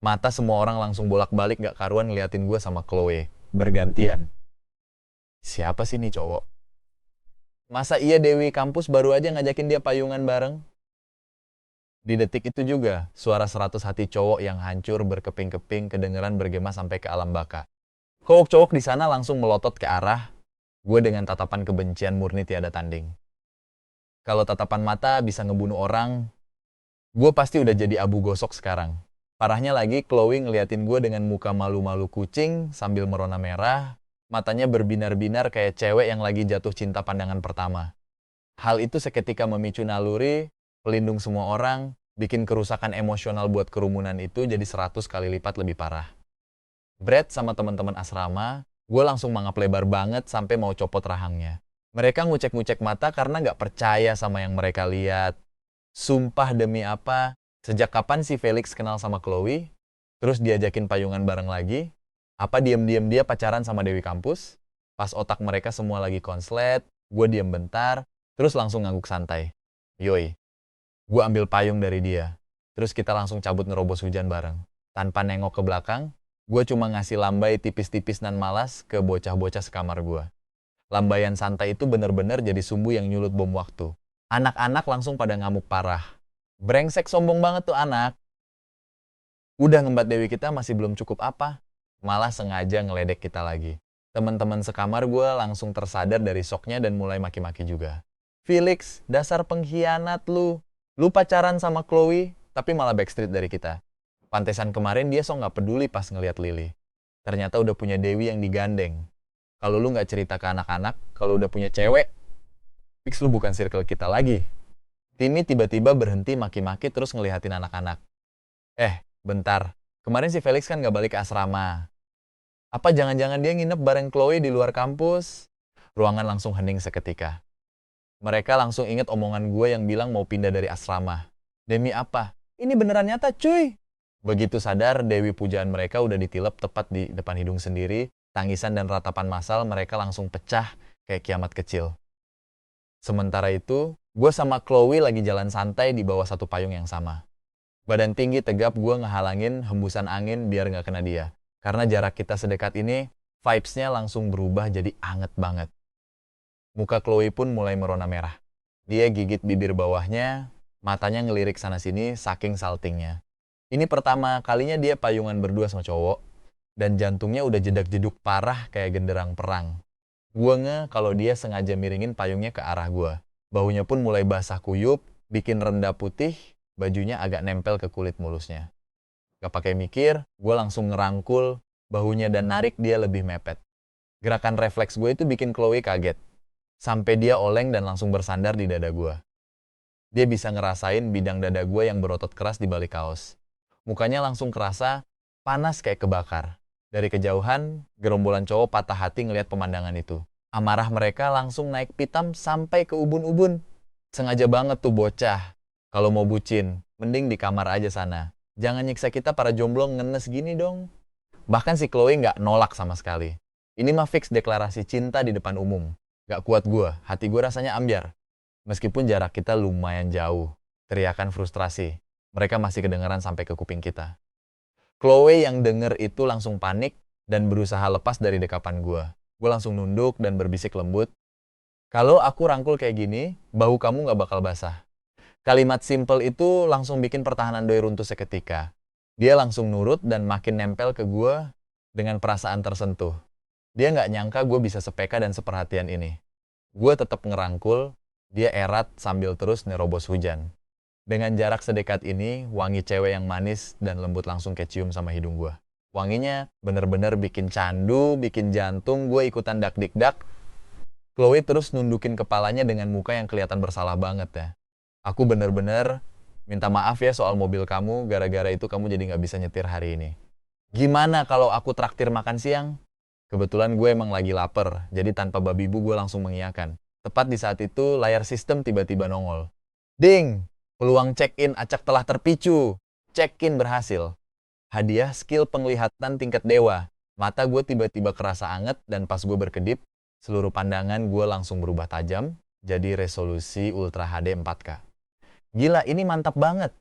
A: Mata semua orang langsung bolak-balik nggak karuan ngeliatin gua sama Chloe. Bergantian. Siapa sih nih cowok? Masa iya Dewi kampus baru aja ngajakin dia payungan bareng? Di detik itu juga, suara 100 hati cowok yang hancur berkeping-keping kedengeran bergema sampai ke alam baka. Cowok-cowok di sana langsung melotot ke arah gue dengan tatapan kebencian murni tiada tanding. Kalau tatapan mata bisa ngebunuh orang, gue pasti udah jadi abu gosok sekarang. Parahnya lagi, Chloe ngeliatin gue dengan muka malu-malu kucing sambil merona merah, matanya berbinar-binar kayak cewek yang lagi jatuh cinta pandangan pertama. Hal itu seketika memicu naluri, pelindung semua orang, bikin kerusakan emosional buat kerumunan itu jadi 100 kali lipat lebih parah. Brad sama teman-teman asrama, gue langsung mangap lebar banget sampai mau copot rahangnya. Mereka ngucek-ngucek mata karena nggak percaya sama yang mereka lihat. Sumpah demi apa, sejak kapan si Felix kenal sama Chloe? Terus diajakin payungan bareng lagi? Apa diem-diem dia pacaran sama Dewi kampus? Pas otak mereka semua lagi konslet, gue diem bentar, terus langsung ngangguk santai. Yoi, gue ambil payung dari dia. Terus kita langsung cabut nerobos hujan bareng. Tanpa nengok ke belakang, gue cuma ngasih lambai tipis-tipis nan malas ke bocah-bocah sekamar gue. Lambaian santai itu bener-bener jadi sumbu yang nyulut bom waktu. Anak-anak langsung pada ngamuk parah. Brengsek sombong banget tuh anak. Udah ngembat Dewi kita masih belum cukup apa. Malah sengaja ngeledek kita lagi. Teman-teman sekamar gue langsung tersadar dari shocknya dan mulai maki-maki juga. Felix, dasar pengkhianat lu. Lu pacaran sama Chloe, tapi malah backstreet dari kita. Pantesan kemarin dia sok nggak peduli pas ngeliat Lily. Ternyata udah punya Dewi yang digandeng. Kalau lu nggak cerita ke anak-anak, kalau udah punya cewek, fix lu bukan circle kita lagi. Timmy tiba-tiba berhenti maki-maki terus ngelihatin anak-anak. Bentar. Kemarin si Felix kan nggak balik ke asrama. Apa jangan-jangan dia nginep bareng Chloe di luar kampus? Ruangan langsung hening seketika. Mereka langsung inget omongan gue yang bilang mau pindah dari asrama. Demi apa? Ini beneran nyata cuy! Begitu sadar, Dewi pujaan mereka udah ditilep tepat di depan hidung sendiri. Tangisan dan ratapan massal mereka langsung pecah kayak kiamat kecil. Sementara itu, gue sama Chloe lagi jalan santai di bawah satu payung yang sama. Badan tinggi tegap gue ngehalangin hembusan angin biar nggak kena dia. Karena jarak kita sedekat ini, vibes-nya langsung berubah jadi anget banget. Muka Chloe pun mulai merona merah. Dia gigit bibir bawahnya, matanya ngelirik sana-sini saking saltingnya. Ini pertama kalinya dia payungan berdua sama cowok. Dan jantungnya udah jedak-jeduk parah kayak genderang perang. Gue kalau dia sengaja miringin payungnya ke arah gue. Bahunya pun mulai basah kuyup, bikin rendah putih, bajunya agak nempel ke kulit mulusnya. Gak pakai mikir, gue langsung ngerangkul bahunya dan narik dia lebih mepet. Gerakan refleks gue itu bikin Chloe kaget. Sampai dia oleng dan langsung bersandar di dada gue. Dia bisa ngerasain bidang dada gue yang berotot keras di balik kaos. Mukanya langsung kerasa panas kayak kebakar. Dari kejauhan, gerombolan cowok patah hati ngelihat pemandangan itu. Amarah mereka langsung naik pitam sampai ke ubun-ubun. Sengaja banget tuh bocah. Kalau mau bucin, mending di kamar aja sana. Jangan nyiksa kita para jomblo ngenes gini dong. Bahkan si Chloe nggak nolak sama sekali. Ini mah fix deklarasi cinta di depan umum. Gak kuat gue, hati gue rasanya ambyar. Meskipun jarak kita lumayan jauh. Teriakan frustrasi. Mereka masih kedengeran sampai ke kuping kita. Chloe yang denger itu langsung panik dan berusaha lepas dari dekapan gue. Gue langsung nunduk dan berbisik lembut. Kalau aku rangkul kayak gini, bau kamu nggak bakal basah. Kalimat simple itu langsung bikin pertahanan doi runtuh seketika. Dia langsung nurut dan makin nempel ke gue dengan perasaan tersentuh. Dia nggak nyangka gue bisa sepeka dan seperhatian ini. Gue tetap ngerangkul, dia erat sambil terus nerobos hujan. Dengan jarak sedekat ini, wangi cewek yang manis dan lembut langsung kecium sama hidung gue. Wanginya bener-bener bikin candu, bikin jantung gue ikutan dak-dik-dak. Chloe terus nundukin kepalanya dengan muka yang kelihatan bersalah banget ya. Aku bener-bener minta maaf ya soal mobil kamu, gara-gara itu kamu jadi nggak bisa nyetir hari ini. Gimana kalau aku traktir makan siang? Kebetulan gue emang lagi lapar, jadi tanpa babi bu gue langsung mengiyakan. Tepat di saat itu, layar sistem tiba-tiba nongol. Ding! Peluang check-in acak telah terpicu. Check-in berhasil. Hadiah skill penglihatan tingkat dewa. Mata gue tiba-tiba kerasa anget dan pas gue berkedip, seluruh pandangan gue langsung berubah tajam, jadi resolusi Ultra HD 4K. Gila, ini mantap banget.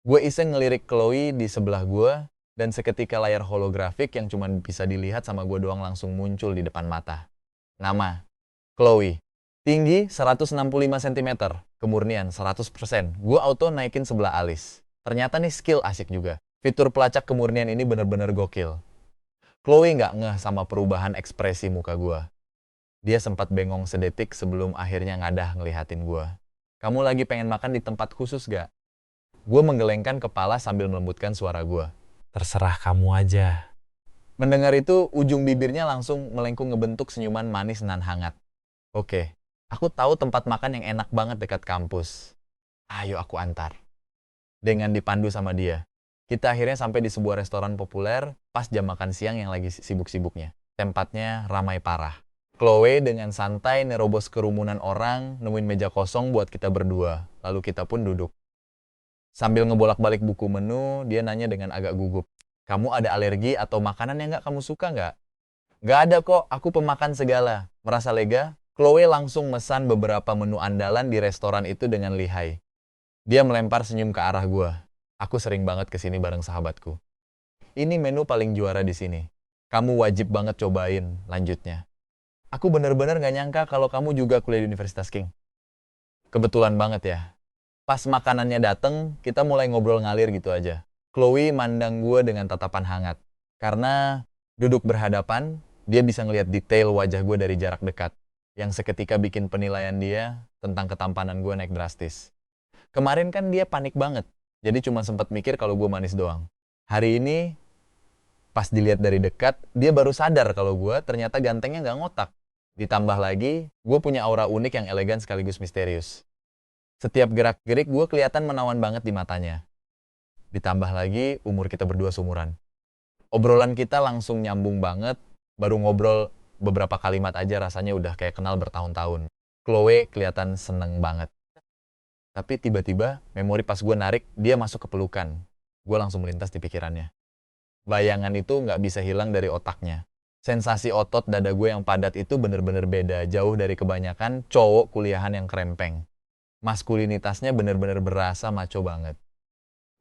A: Gue iseng ngelirik Chloe di sebelah gue, dan seketika layar holografik yang cuma bisa dilihat sama gue doang langsung muncul di depan mata. Nama, Chloe. Tinggi 165 cm, kemurnian 100%. Gue auto naikin sebelah alis. Ternyata nih skill asik juga. Fitur pelacak kemurnian ini bener-bener gokil. Chloe nggak ngeh sama perubahan ekspresi muka gue. Dia sempat bengong sedetik sebelum akhirnya ngadah ngelihatin gue. Kamu lagi pengen makan di tempat khusus gak? Gue menggelengkan kepala sambil melembutkan suara gue.
B: Terserah kamu aja.
A: Mendengar itu, ujung bibirnya langsung melengkung ngebentuk senyuman manis nan hangat. Oke, aku tahu tempat makan yang enak banget dekat kampus. Ayo aku antar. Dengan dipandu sama dia, kita akhirnya sampai di sebuah restoran populer pas jam makan siang yang lagi sibuk-sibuknya. Tempatnya ramai parah. Chloe dengan santai nerobos kerumunan orang, nemuin meja kosong buat kita berdua. Lalu kita pun duduk. Sambil ngebolak-balik buku menu, dia nanya dengan agak gugup. Kamu ada alergi atau makanan yang nggak kamu suka nggak? Nggak ada kok, aku pemakan segala. Merasa lega, Chloe langsung mesan beberapa menu andalan di restoran itu dengan lihai. Dia melempar senyum ke arah gue. Aku sering banget kesini bareng sahabatku. Ini menu paling juara di sini. Kamu wajib banget cobain, lanjutnya. Aku bener-bener nggak nyangka kalau kamu juga kuliah di Universitas King. Kebetulan banget ya. Pas makanannya dateng, kita mulai ngobrol ngalir gitu aja. Chloe mandang gue dengan tatapan hangat. Karena duduk berhadapan, dia bisa ngelihat detail wajah gue dari jarak dekat. Yang seketika bikin penilaian dia tentang ketampanan gue naik drastis. Kemarin kan dia panik banget. Jadi cuma sempat mikir kalau gue manis doang. Hari ini, pas dilihat dari dekat, dia baru sadar kalau gue ternyata gantengnya nggak ngotak. Ditambah lagi, gue punya aura unik yang elegan sekaligus misterius. Setiap gerak-gerik gue kelihatan menawan banget di matanya. Ditambah lagi, umur kita berdua seumuran. Obrolan kita langsung nyambung banget, baru ngobrol beberapa kalimat aja rasanya udah kayak kenal bertahun-tahun. Chloe kelihatan seneng banget. Tapi tiba-tiba, memori pas gue narik, dia masuk ke pelukan. Gue langsung melintas di pikirannya. Bayangan itu nggak bisa hilang dari otaknya. Sensasi otot dada gue yang padat itu bener-bener beda, jauh dari kebanyakan cowok kuliahan yang krempeng. Maskulinitasnya bener-bener berasa maco banget.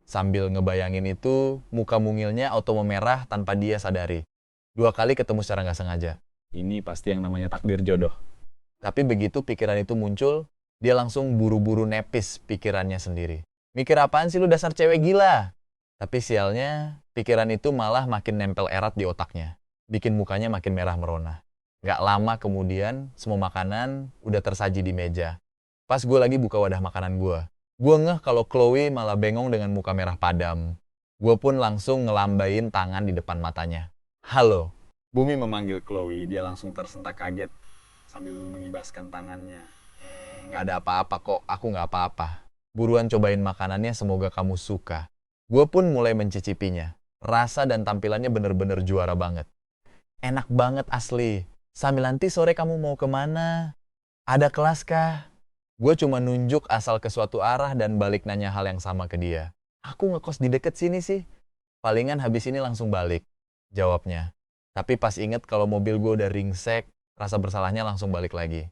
A: Sambil ngebayangin itu, muka mungilnya auto memerah tanpa dia sadari. 2 kali ketemu secara nggak sengaja.
B: Ini pasti yang namanya takdir jodoh.
A: Tapi begitu pikiran itu muncul, dia langsung buru-buru nepis pikirannya sendiri. Mikir apaan sih lu dasar cewek gila? Tapi sialnya, pikiran itu malah makin nempel erat di otaknya. Bikin mukanya makin merah merona. Gak lama kemudian, semua makanan udah tersaji di meja. Pas gue lagi buka wadah makanan gue ngeh kalau Chloe malah bengong dengan muka merah padam. Gue pun langsung ngelambain tangan di depan matanya. Halo.
B: Bumi memanggil Chloe, dia langsung tersentak kaget sambil mengibaskan tangannya.
A: Gak ada apa-apa kok, aku gak apa-apa. Buruan cobain makanannya, semoga kamu suka. Gue pun mulai mencicipinya. Rasa dan tampilannya bener-bener juara banget. Enak banget asli. Sambil nanti sore kamu mau kemana? Ada kelas kah? Gue cuma nunjuk asal ke suatu arah dan balik nanya hal yang sama ke dia. Aku ngekos di deket sini sih. Palingan habis ini langsung balik. Jawabnya. Tapi pas inget kalau mobil gue udah ringsek, rasa bersalahnya langsung balik lagi.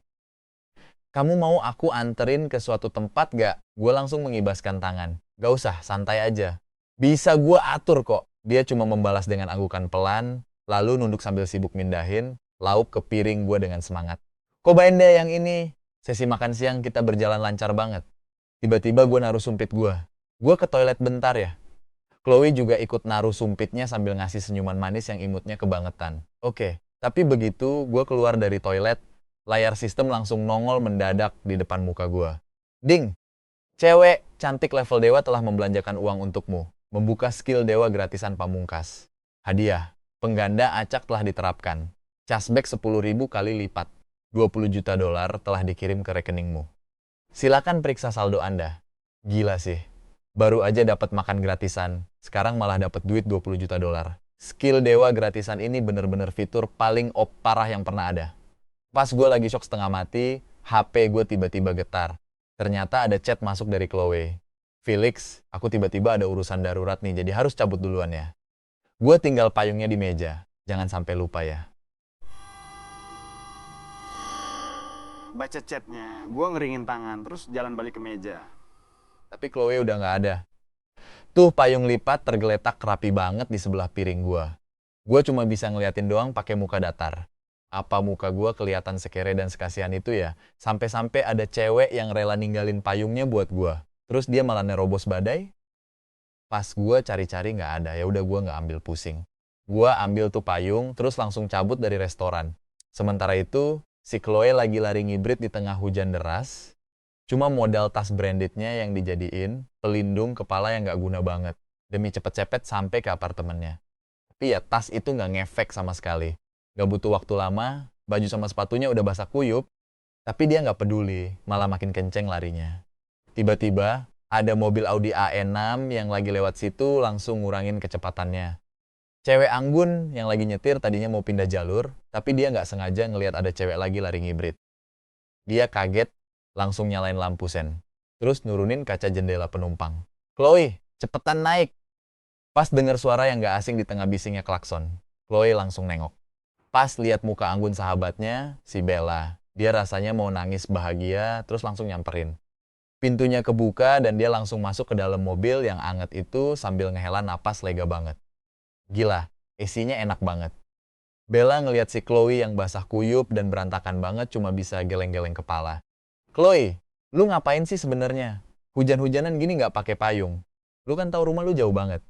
A: Kamu mau aku anterin ke suatu tempat gak? Gue langsung mengibaskan tangan. Gak usah, santai aja. Bisa gue atur kok. Dia cuma membalas dengan anggukan pelan, lalu nunduk sambil sibuk mindahin, lauk ke piring gue dengan semangat. Cobain deh yang ini. Sesi makan siang kita berjalan lancar banget. Tiba-tiba gue naruh sumpit gue. Gue ke toilet bentar ya. Chloe juga ikut naruh sumpitnya sambil ngasih senyuman manis yang imutnya kebangetan. Oke, tapi begitu gue keluar dari toilet, layar sistem langsung nongol mendadak di depan muka gue. Ding! Cewek cantik level dewa telah membelanjakan uang untukmu. Membuka skill dewa gratisan pamungkas. Hadiah. Pengganda acak telah diterapkan. Cashback 10.000 kali lipat. 20 juta dolar telah dikirim ke rekeningmu. Silakan periksa saldo Anda. Gila sih. Baru aja dapat makan gratisan, sekarang malah dapat duit 20 juta dolar. Skill dewa gratisan ini bener-bener fitur paling parah yang pernah ada. Pas gue lagi shock setengah mati, HP gue tiba-tiba getar. Ternyata ada chat masuk dari Chloe. Felix, aku tiba-tiba ada urusan darurat nih, jadi harus cabut duluan ya. Gue tinggal payungnya di meja, jangan sampai lupa ya.
B: Baca chatnya, gue ngeringin tangan, terus jalan balik ke meja.
A: Tapi Chloe udah nggak ada. Tuh payung lipat tergeletak rapi banget di sebelah piring gue. Gue cuma bisa ngeliatin doang pakai muka datar. Apa muka gue kelihatan sekere dan sekasihan itu ya? Sampai-sampai ada cewek yang rela ninggalin payungnya buat gue. Terus dia malah nerobos badai. Pas gue cari-cari nggak ada, ya udah gue nggak ambil pusing. Gue ambil tuh payung, terus langsung cabut dari restoran. Sementara itu, si Chloe lagi lari ngibrit di tengah hujan deras. Cuma modal tas brandednya yang dijadiin pelindung kepala yang nggak guna banget. Demi cepet-cepet sampai ke apartemennya. Tapi ya tas itu nggak ngefek sama sekali. Nggak butuh waktu lama, baju sama sepatunya udah basah kuyup. Tapi dia nggak peduli, malah makin kenceng larinya. Tiba-tiba, ada mobil Audi A6 yang lagi lewat situ langsung ngurangin kecepatannya. Cewek anggun yang lagi nyetir tadinya mau pindah jalur, tapi dia nggak sengaja ngelihat ada cewek lagi lari ngibrit. Dia kaget, langsung nyalain lampu sen. Terus nurunin kaca jendela penumpang. Chloe, cepetan naik! Pas dengar suara yang nggak asing di tengah bisingnya klakson, Chloe langsung nengok. Pas lihat muka anggun sahabatnya, si Bella. Dia rasanya mau nangis bahagia, terus langsung nyamperin. Pintunya kebuka dan dia langsung masuk ke dalam mobil yang anget itu sambil ngehela napas lega banget. Gila, AC-nya enak banget. Bella ngelihat si Chloe yang basah kuyup dan berantakan banget cuma bisa geleng-geleng kepala. Chloe, lu ngapain sih sebenarnya? Hujan-hujanan gini nggak pakai payung. Lu kan tahu rumah lu jauh banget.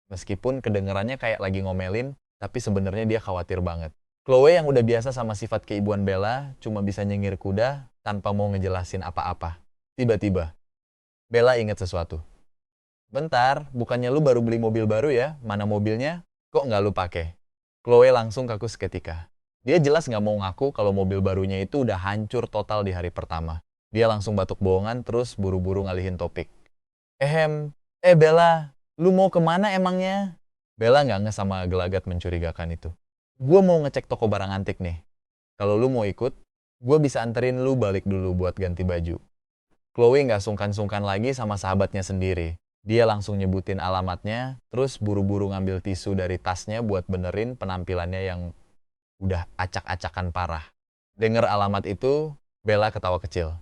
A: Meskipun kedengerannya kayak lagi ngomelin, tapi sebenarnya dia khawatir banget. Chloe yang udah biasa sama sifat keibuan Bella cuma bisa nyengir kuda tanpa mau ngejelasin apa-apa. Tiba-tiba, Bella ingat sesuatu. Bentar, bukannya lu baru beli mobil baru ya? Mana mobilnya? Kok nggak lu pakai? Chloe langsung kaku seketika. Dia jelas nggak mau ngaku kalau mobil barunya itu udah hancur total di hari pertama. Dia langsung batuk bohongan terus buru-buru ngalihin topik. Bella, lu mau kemana emangnya? Bella nggak nge sama gelagat mencurigakan itu. Gue mau ngecek toko barang antik nih. Kalau lu mau ikut, gue bisa anterin lu balik dulu buat ganti baju. Chloe nggak sungkan-sungkan lagi sama sahabatnya sendiri. Dia langsung nyebutin alamatnya, terus buru-buru ngambil tisu dari tasnya buat benerin penampilannya yang udah acak-acakan parah. Dengar alamat itu, Bella ketawa kecil.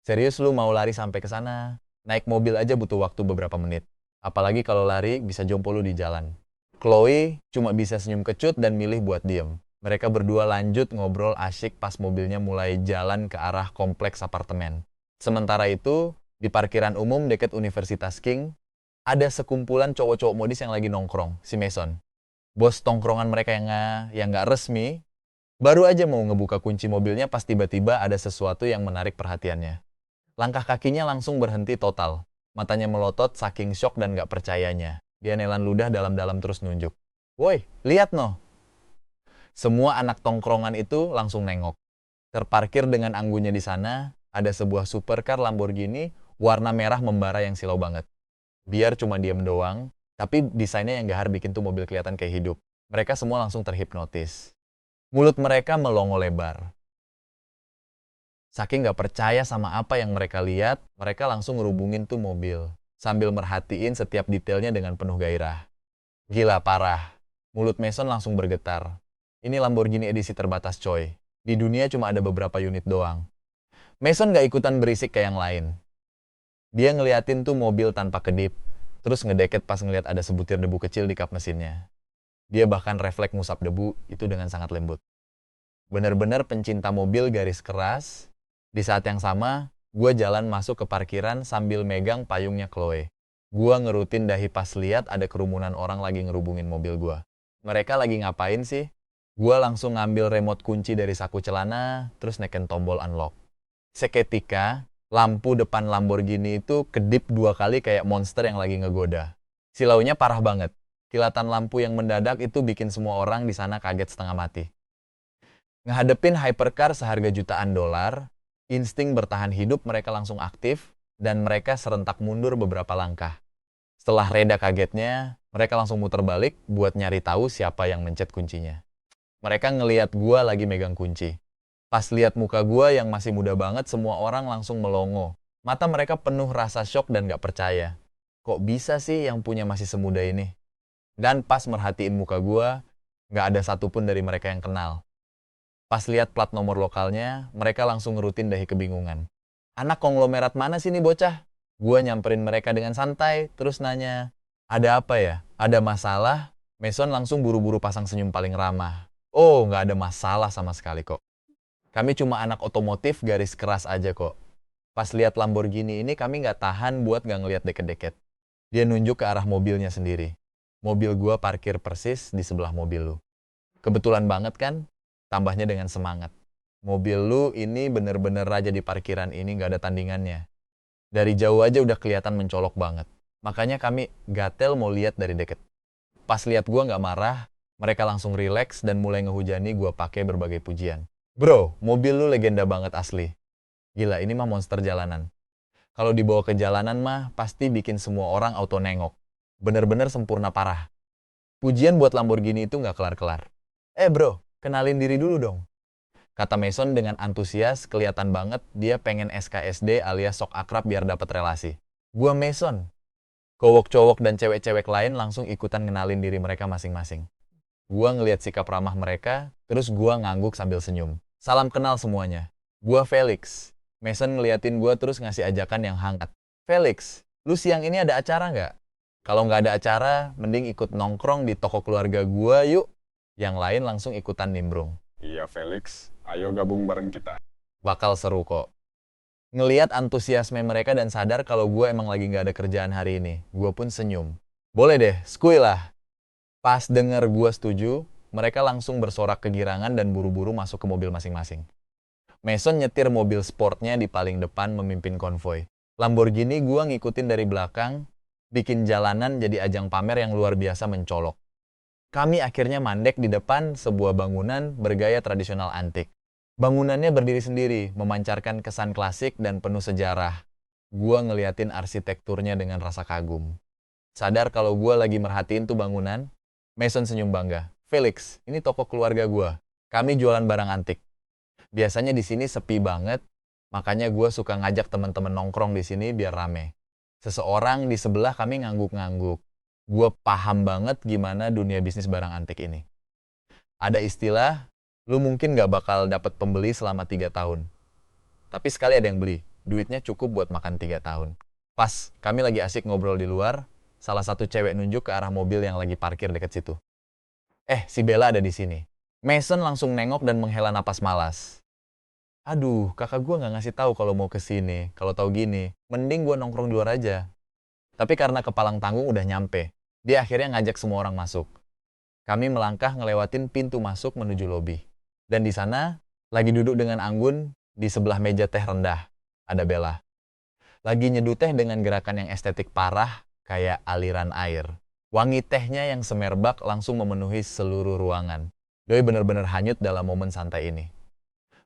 A: Serius lu mau lari sampai ke sana? Naik mobil aja butuh waktu beberapa menit. Apalagi kalau lari bisa jompo lu di jalan. Chloe cuma bisa senyum kecut dan milih buat diem. Mereka berdua lanjut ngobrol asyik pas mobilnya mulai jalan ke arah kompleks apartemen. Sementara itu, di parkiran umum dekat Universitas King, ada sekumpulan cowok-cowok modis yang lagi nongkrong, si Mason. Bos tongkrongan mereka yang nggak resmi, baru aja mau ngebuka kunci mobilnya pas tiba-tiba ada sesuatu yang menarik perhatiannya. Langkah kakinya langsung berhenti total. Matanya melotot saking syok dan nggak percayanya. Dia nelan ludah dalam-dalam terus nunjuk. Woi, lihat no! Semua anak tongkrongan itu langsung nengok. Terparkir dengan anggunnya di sana, ada sebuah supercar Lamborghini warna merah membara yang silau banget. Biar cuma diem doang, tapi desainnya yang gahar bikin tuh mobil kelihatan kayak hidup. Mereka semua langsung terhipnotis. Mulut mereka melongo lebar. Saking nggak percaya sama apa yang mereka lihat, mereka langsung ngerubungin tuh mobil. Sambil merhatiin setiap detailnya dengan penuh gairah. Gila, parah. Mulut Mason langsung bergetar. Ini Lamborghini edisi terbatas, coy. Di dunia cuma ada beberapa unit doang. Mason nggak ikutan berisik kayak yang lain. Dia ngeliatin tuh mobil tanpa kedip, terus ngedeket pas ngeliat ada sebutir debu kecil di kap mesinnya. Dia bahkan refleks ngusap debu itu dengan sangat lembut. Bener-bener pencinta mobil garis keras. Di saat yang sama, gue jalan masuk ke parkiran sambil megang payungnya Chloe. Gue ngerutin dahi pas lihat ada kerumunan orang lagi ngerubungin mobil gue. Mereka lagi ngapain sih? Gue langsung ngambil remote kunci dari saku celana, terus neken tombol unlock. Seketika, lampu depan Lamborghini itu kedip 2 kali kayak monster yang lagi ngegoda. Silaunya parah banget. Kilatan lampu yang mendadak itu bikin semua orang di sana kaget setengah mati. Ngehadepin hypercar seharga jutaan dolar, insting bertahan hidup mereka langsung aktif, dan mereka serentak mundur beberapa langkah. Setelah reda kagetnya, mereka langsung muter balik buat nyari tahu siapa yang mencet kuncinya. Mereka ngeliat gua lagi megang kunci. Pas lihat muka gua yang masih muda banget, semua orang langsung melongo. Mata mereka penuh rasa syok dan gak percaya. Kok bisa sih yang punya masih semuda ini? Dan pas merhatiin muka gua, gak ada satupun dari mereka yang kenal. Pas lihat plat nomor lokalnya, mereka langsung ngerutin dahi kebingungan. Anak konglomerat mana sih nih bocah? Gua nyamperin mereka dengan santai, terus nanya, ada apa ya? Ada masalah? Mason langsung buru-buru pasang senyum paling ramah. Oh, nggak ada masalah sama sekali kok. Kami cuma anak otomotif garis keras aja kok. Pas lihat Lamborghini ini kami nggak tahan buat nggak ngeliat deket-deket. Dia nunjuk ke arah mobilnya sendiri. Mobil gua parkir persis di sebelah mobil lu. Kebetulan banget kan? Tambahnya dengan semangat. Mobil lu ini bener-bener raja di parkiran ini, nggak ada tandingannya. Dari jauh aja udah kelihatan mencolok banget. Makanya kami gatel mau lihat dari deket. Pas lihat gua nggak marah, mereka langsung rileks dan mulai ngehujani gua pakai berbagai pujian. Bro, mobil lu legenda banget asli. Gila, ini mah monster jalanan. Kalau dibawa ke jalanan mah, pasti bikin semua orang auto nengok. Bener-bener sempurna parah. Pujian buat Lamborghini itu nggak kelar-kelar. Bro, kenalin diri dulu dong. Kata Mason dengan antusias, kelihatan banget dia pengen SKSD alias sok akrab biar dapat relasi. Gua Mason. Cowok-cowok dan cewek-cewek lain langsung ikutan ngenalin diri mereka masing-masing. Gua ngeliat sikap ramah mereka, terus gua ngangguk sambil senyum. Salam kenal semuanya. Gua Felix. Mason ngeliatin gua terus ngasih ajakan yang hangat. Felix, lu siang ini ada acara nggak? Kalau nggak ada acara, mending ikut nongkrong di toko keluarga gua yuk. Yang lain langsung ikutan nimbrung.
B: Iya Felix, ayo gabung bareng kita.
A: Bakal seru kok. Ngeliat antusiasme mereka dan sadar kalau gue emang lagi nggak ada kerjaan hari ini, gue pun senyum. Boleh deh, skuy lah. Pas denger gue setuju, mereka langsung bersorak kegirangan dan buru-buru masuk ke mobil masing-masing. Mason nyetir mobil sportnya di paling depan memimpin konvoi. Lamborghini gue ngikutin dari belakang, bikin jalanan jadi ajang pamer yang luar biasa mencolok. Kami akhirnya mandek di depan sebuah bangunan bergaya tradisional antik. Bangunannya berdiri sendiri, memancarkan kesan klasik dan penuh sejarah. Gua ngeliatin arsitekturnya dengan rasa kagum. Sadar kalau gua lagi merhatiin tuh bangunan, Mason senyum bangga. Felix, ini toko keluarga gua. Kami jualan barang antik. Biasanya di sini sepi banget, makanya gua suka ngajak teman-teman nongkrong di sini biar rame. Seseorang di sebelah kami ngangguk-ngangguk. Gue paham banget gimana dunia bisnis barang antik ini. Ada istilah, lu mungkin gak bakal dapet pembeli selama 3 tahun. Tapi sekali ada yang beli, duitnya cukup buat makan 3 tahun. Pas kami lagi asik ngobrol di luar, salah satu cewek nunjuk ke arah mobil yang lagi parkir deket situ. Si Bella ada di sini. Mason langsung nengok dan menghela napas malas. Aduh, kakak gue gak ngasih tahu kalau mau ke sini. Kalau tahu gini, mending gue nongkrong di luar aja. Tapi karena kepalang tanggung udah nyampe, dia akhirnya ngajak semua orang masuk. Kami melangkah ngelewatin pintu masuk menuju lobi. Dan di sana, lagi duduk dengan anggun, di sebelah meja teh rendah, ada Bella. Lagi nyeduh teh dengan gerakan yang estetik parah, kayak aliran air. Wangi tehnya yang semerbak langsung memenuhi seluruh ruangan. Doi bener-bener hanyut dalam momen santai ini.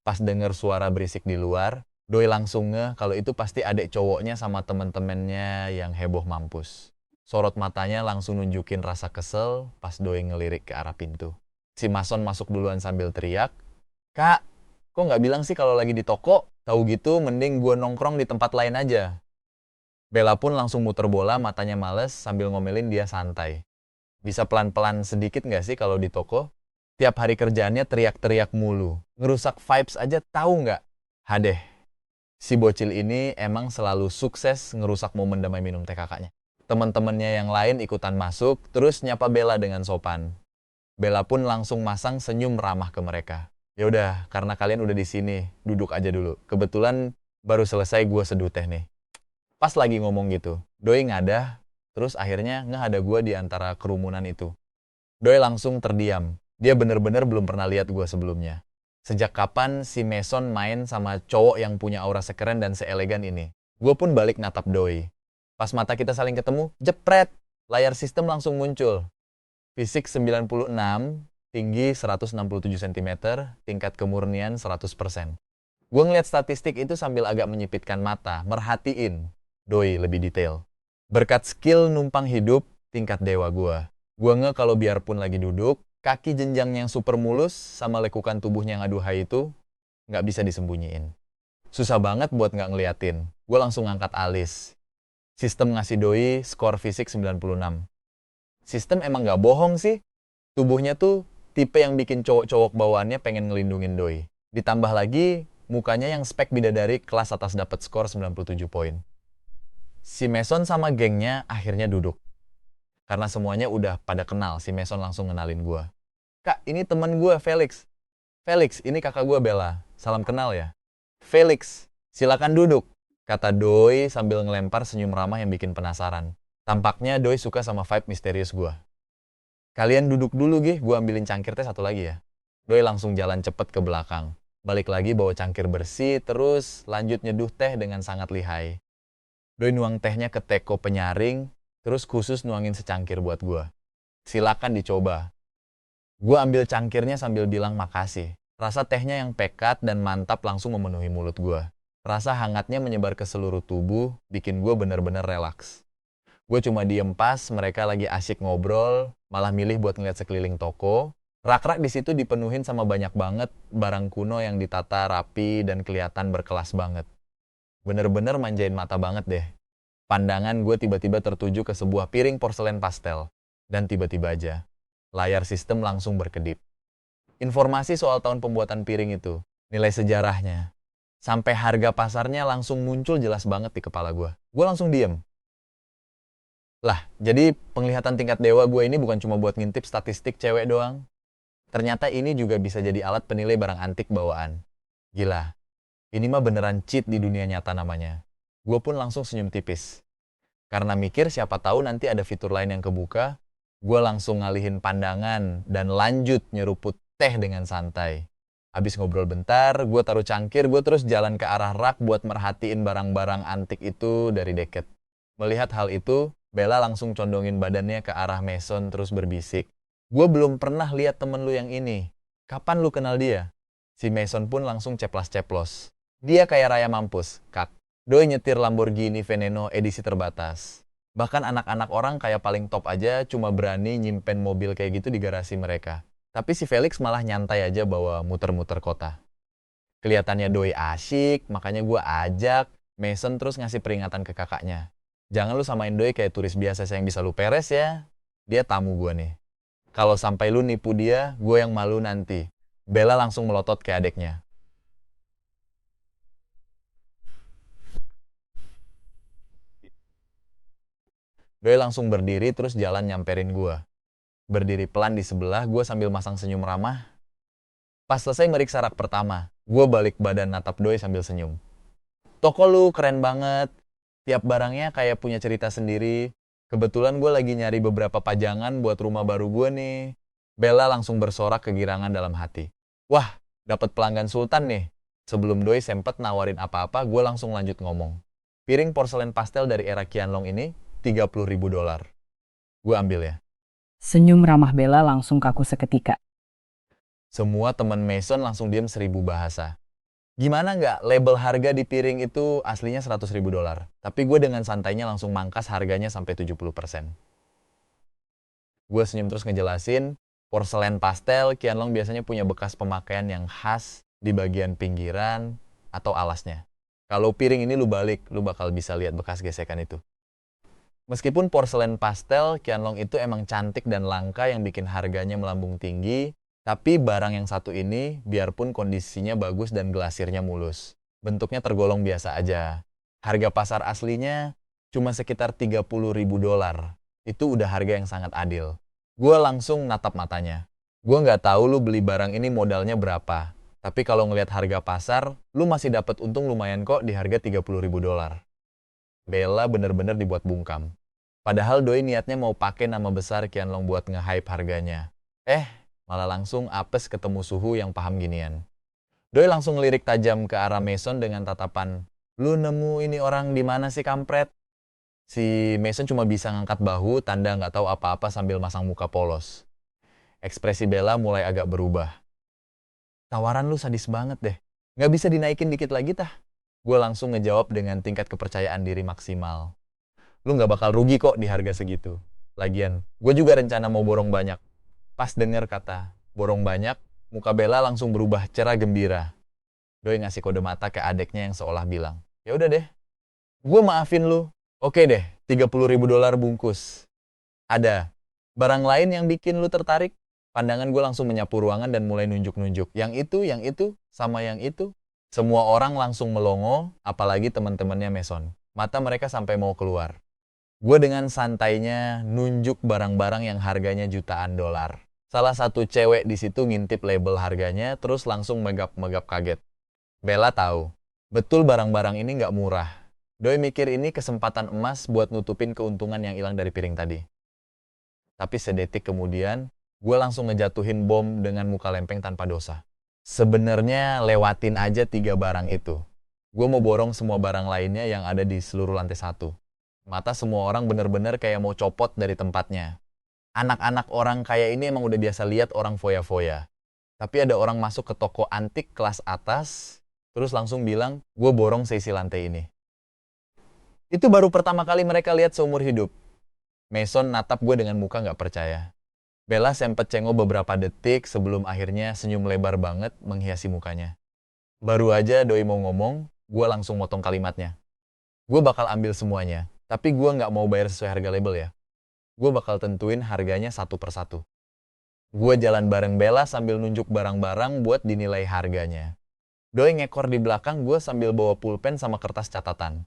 A: Pas denger suara berisik di luar, Doi langsung ngeh kalau itu pasti adik cowoknya sama temen-temennya yang heboh mampus. Sorot matanya langsung nunjukin rasa kesel pas Doi ngelirik ke arah pintu. Si Mason masuk duluan sambil teriak, "Kak, kok nggak bilang sih kalau lagi di toko? Tahu gitu, mending gue nongkrong di tempat lain aja." Bella pun langsung muter bola, matanya males sambil ngomelin dia santai. "Bisa pelan-pelan sedikit nggak sih kalau di toko? Tiap hari kerjaannya teriak-teriak mulu. Ngerusak vibes aja tahu nggak?" Hadeh, si bocil ini emang selalu sukses ngerusak momen damai minum teh kakaknya. Teman-temannya yang lain ikutan masuk, terus nyapa Bella dengan sopan. Bella pun langsung masang senyum ramah ke mereka. "Ya udah, karena kalian udah di sini, duduk aja dulu. Kebetulan baru selesai gue seduh teh nih." Pas lagi ngomong gitu, Doi ngadah, terus akhirnya ngehada gue di antara kerumunan itu. Doi langsung terdiam. Dia bener-bener belum pernah lihat gue sebelumnya. Sejak kapan si Mason main sama cowok yang punya aura sekeren dan seelegan ini? Gue pun balik natap Doi. Pas mata kita saling ketemu, jepret! Layar sistem langsung muncul. Fisik 96, tinggi 167 cm, tingkat kemurnian 100%. Gue ngeliat statistik itu sambil agak menyipitkan mata, merhatiin Doi lebih detail. Berkat skill numpang hidup, tingkat dewa gue. Gue kalau biarpun lagi duduk, kaki jenjang yang super mulus sama lekukan tubuhnya yang aduhai itu nggak bisa disembunyiin. Susah banget buat nggak ngeliatin. Gue langsung ngangkat alis. Sistem ngasih Doi skor fisik 96. Sistem emang nggak bohong sih. Tubuhnya tuh tipe yang bikin cowok-cowok bawaannya pengen ngelindungin Doi. Ditambah lagi, mukanya yang spek bidadari kelas atas dapat skor 97 poin. Si Mason sama gengnya akhirnya duduk. Karena semuanya udah pada kenal, si Mason langsung ngenalin gue. "Kak, ini teman gue, Felix. Felix, ini kakak gue, Bella. Salam kenal ya." "Felix, silakan duduk," kata Doi sambil ngelempar senyum ramah yang bikin penasaran. Tampaknya Doi suka sama vibe misterius gue. "Kalian duduk dulu, Gih. Gue ambilin cangkir teh satu lagi ya." Doi langsung jalan cepet ke belakang. Balik lagi bawa cangkir bersih, terus lanjut nyeduh teh dengan sangat lihai. Doi nuang tehnya ke teko penyaring, terus khusus nuangin secangkir buat gue. "Silakan dicoba." Gue ambil cangkirnya sambil bilang makasih. Rasa tehnya yang pekat dan mantap langsung memenuhi mulut gue. Rasa hangatnya menyebar ke seluruh tubuh, bikin gue bener-bener relaks. Gue cuma diem pas mereka lagi asyik ngobrol, malah milih buat ngeliat sekeliling toko. Rak-rak di situ dipenuhin sama banyak banget barang kuno yang ditata rapi dan kelihatan berkelas banget. Bener-bener manjain mata banget deh. Pandangan gue tiba-tiba tertuju ke sebuah piring porselen pastel. Dan tiba-tiba aja, layar sistem langsung berkedip. Informasi soal tahun pembuatan piring itu, nilai sejarahnya, sampai harga pasarnya langsung muncul jelas banget di kepala gue. Gue langsung diem. Lah, jadi penglihatan tingkat dewa gue ini bukan cuma buat ngintip statistik cewek doang. Ternyata ini juga bisa jadi alat penilai barang antik bawaan. Gila. Ini mah beneran cheat di dunia nyata namanya. Gue pun langsung senyum tipis. Karena mikir siapa tahu nanti ada fitur lain yang kebuka, gue langsung ngalihin pandangan dan lanjut nyeruput teh dengan santai. Habis ngobrol bentar, gue taruh cangkir, gue terus jalan ke arah rak buat merhatiin barang-barang antik itu dari deket. Melihat hal itu, Bella langsung condongin badannya ke arah Mason terus berbisik. "Gue belum pernah lihat temen lu yang ini. Kapan lu kenal dia?" Si Mason pun langsung ceplas-ceplos. "Dia kayak raya mampus, Kak. Doi nyetir Lamborghini Veneno edisi terbatas. Bahkan anak-anak orang kayak paling top aja cuma berani nyimpen mobil kayak gitu di garasi mereka. Tapi si Felix malah nyantai aja bawa muter-muter kota. Kelihatannya Doi asyik, makanya gue ajak. Mason terus ngasih peringatan ke kakaknya. Jangan lu samain Doi kayak turis biasa yang bisa lu peres ya. Dia tamu gue nih. Kalau sampai lu nipu dia, gue yang malu nanti." Bella langsung melotot ke adeknya. Doi langsung berdiri terus jalan nyamperin gue. Berdiri pelan di sebelah, gue sambil masang senyum ramah. Pas selesai meriksa rak pertama, gue balik badan natap Doi sambil senyum. "Toko lu keren banget. Tiap barangnya kayak punya cerita sendiri. Kebetulan gue lagi nyari beberapa pajangan buat rumah baru gue nih." Bella langsung bersorak kegirangan dalam hati. "Wah, dapat pelanggan sultan nih." Sebelum Doi sempet nawarin apa-apa, gue langsung lanjut ngomong. "Piring porselen pastel dari era Qianlong ini, $30.000. Gue ambil ya."
C: Senyum ramah Bella langsung kaku seketika.
A: Semua teman Mason langsung diem 1000 bahasa. Gimana nggak label harga di piring itu aslinya $100.000. Tapi gue dengan santainya langsung mangkas harganya sampai 70%. Gue senyum terus ngejelasin, porselen pastel Qianlong biasanya punya bekas pemakaian yang khas di bagian pinggiran atau alasnya. Kalau piring ini lu balik, lu bakal bisa lihat bekas gesekan itu. Meskipun porselen pastel Qianlong itu emang cantik dan langka yang bikin harganya melambung tinggi, tapi barang yang satu ini, biarpun kondisinya bagus dan gelasirnya mulus, bentuknya tergolong biasa aja. Harga pasar aslinya cuma sekitar $30.000. Itu udah harga yang sangat adil. Gue langsung natap matanya. Gue nggak tahu lu beli barang ini modalnya berapa. Tapi kalau ngelihat harga pasar, lu masih dapat untung lumayan kok di harga $30.000. Bella bener-bener dibuat bungkam. Padahal Doi niatnya mau pakai nama besar Qianlong buat nge-hype harganya. Malah langsung apes ketemu suhu yang paham ginian. Doi langsung ngelirik tajam ke arah Mason dengan tatapan, "Lu nemu ini orang di mana sih kampret?" Si Mason cuma bisa ngangkat bahu, tanda nggak tahu apa-apa sambil masang muka polos. Ekspresi Bella mulai agak berubah. "Tawaran lu sadis banget deh. Nggak bisa dinaikin dikit lagi tah?" Gue langsung ngejawab dengan tingkat kepercayaan diri maksimal. "Lu nggak bakal rugi kok di harga segitu. Lagian, gue juga rencana mau borong banyak." Pas denger kata borong banyak, muka Bella langsung berubah cerah gembira. Doi ngasih kode mata ke adeknya yang seolah bilang, "Ya udah deh, gue maafin lu. Oke deh, $30.000 bungkus. Ada barang lain yang bikin lu tertarik?" Pandangan gue langsung menyapu ruangan dan mulai nunjuk-nunjuk. Yang itu, sama yang itu. Semua orang langsung melongo, apalagi teman-temannya Mason. Mata mereka sampai mau keluar. Gue dengan santainya nunjuk barang-barang yang harganya jutaan dolar. Salah satu cewek di situ ngintip label harganya, terus langsung megap-megap kaget. Bella tahu, betul barang-barang ini nggak murah. Doi mikir ini kesempatan emas buat nutupin keuntungan yang hilang dari piring tadi. Tapi sedetik kemudian, gue langsung ngejatuhin bom dengan muka lempeng tanpa dosa. Sebenarnya lewatin aja 3 barang itu. Gue mau borong semua barang lainnya yang ada di seluruh lantai 1. Mata semua orang bener-bener kayak mau copot dari tempatnya. Anak-anak orang kaya ini emang udah biasa lihat orang foya-foya. Tapi ada orang masuk ke toko antik kelas atas, terus langsung bilang, "Gue borong seisi lantai ini." Itu baru pertama kali mereka lihat seumur hidup. Mason natap gue dengan muka nggak percaya. Bella sempet cengok beberapa detik sebelum akhirnya senyum lebar banget menghiasi mukanya. Baru aja Doi mau ngomong, gue langsung motong kalimatnya. "Gue bakal ambil semuanya, tapi gue nggak mau bayar sesuai harga label ya. Gue bakal tentuin harganya satu persatu." Gue jalan bareng Bella sambil nunjuk barang-barang buat dinilai harganya. Doi ngekor di belakang gue sambil bawa pulpen sama kertas catatan.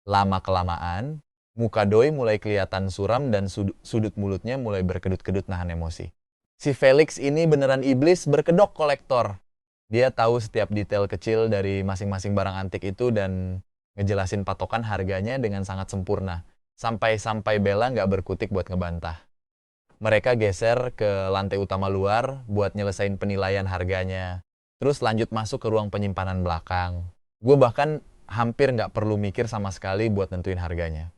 A: Lama-kelamaan, muka Doi mulai kelihatan suram dan sudut mulutnya mulai berkedut-kedut nahan emosi. Si Felix ini beneran iblis berkedok kolektor. Dia tahu setiap detail kecil dari masing-masing barang antik itu dan ngejelasin patokan harganya dengan sangat sempurna. Sampai-sampai Bella nggak berkutik buat ngebantah. Mereka geser ke lantai utama luar buat nyelesain penilaian harganya. Terus lanjut masuk ke ruang penyimpanan belakang. Gue bahkan hampir nggak perlu mikir sama sekali buat nentuin harganya.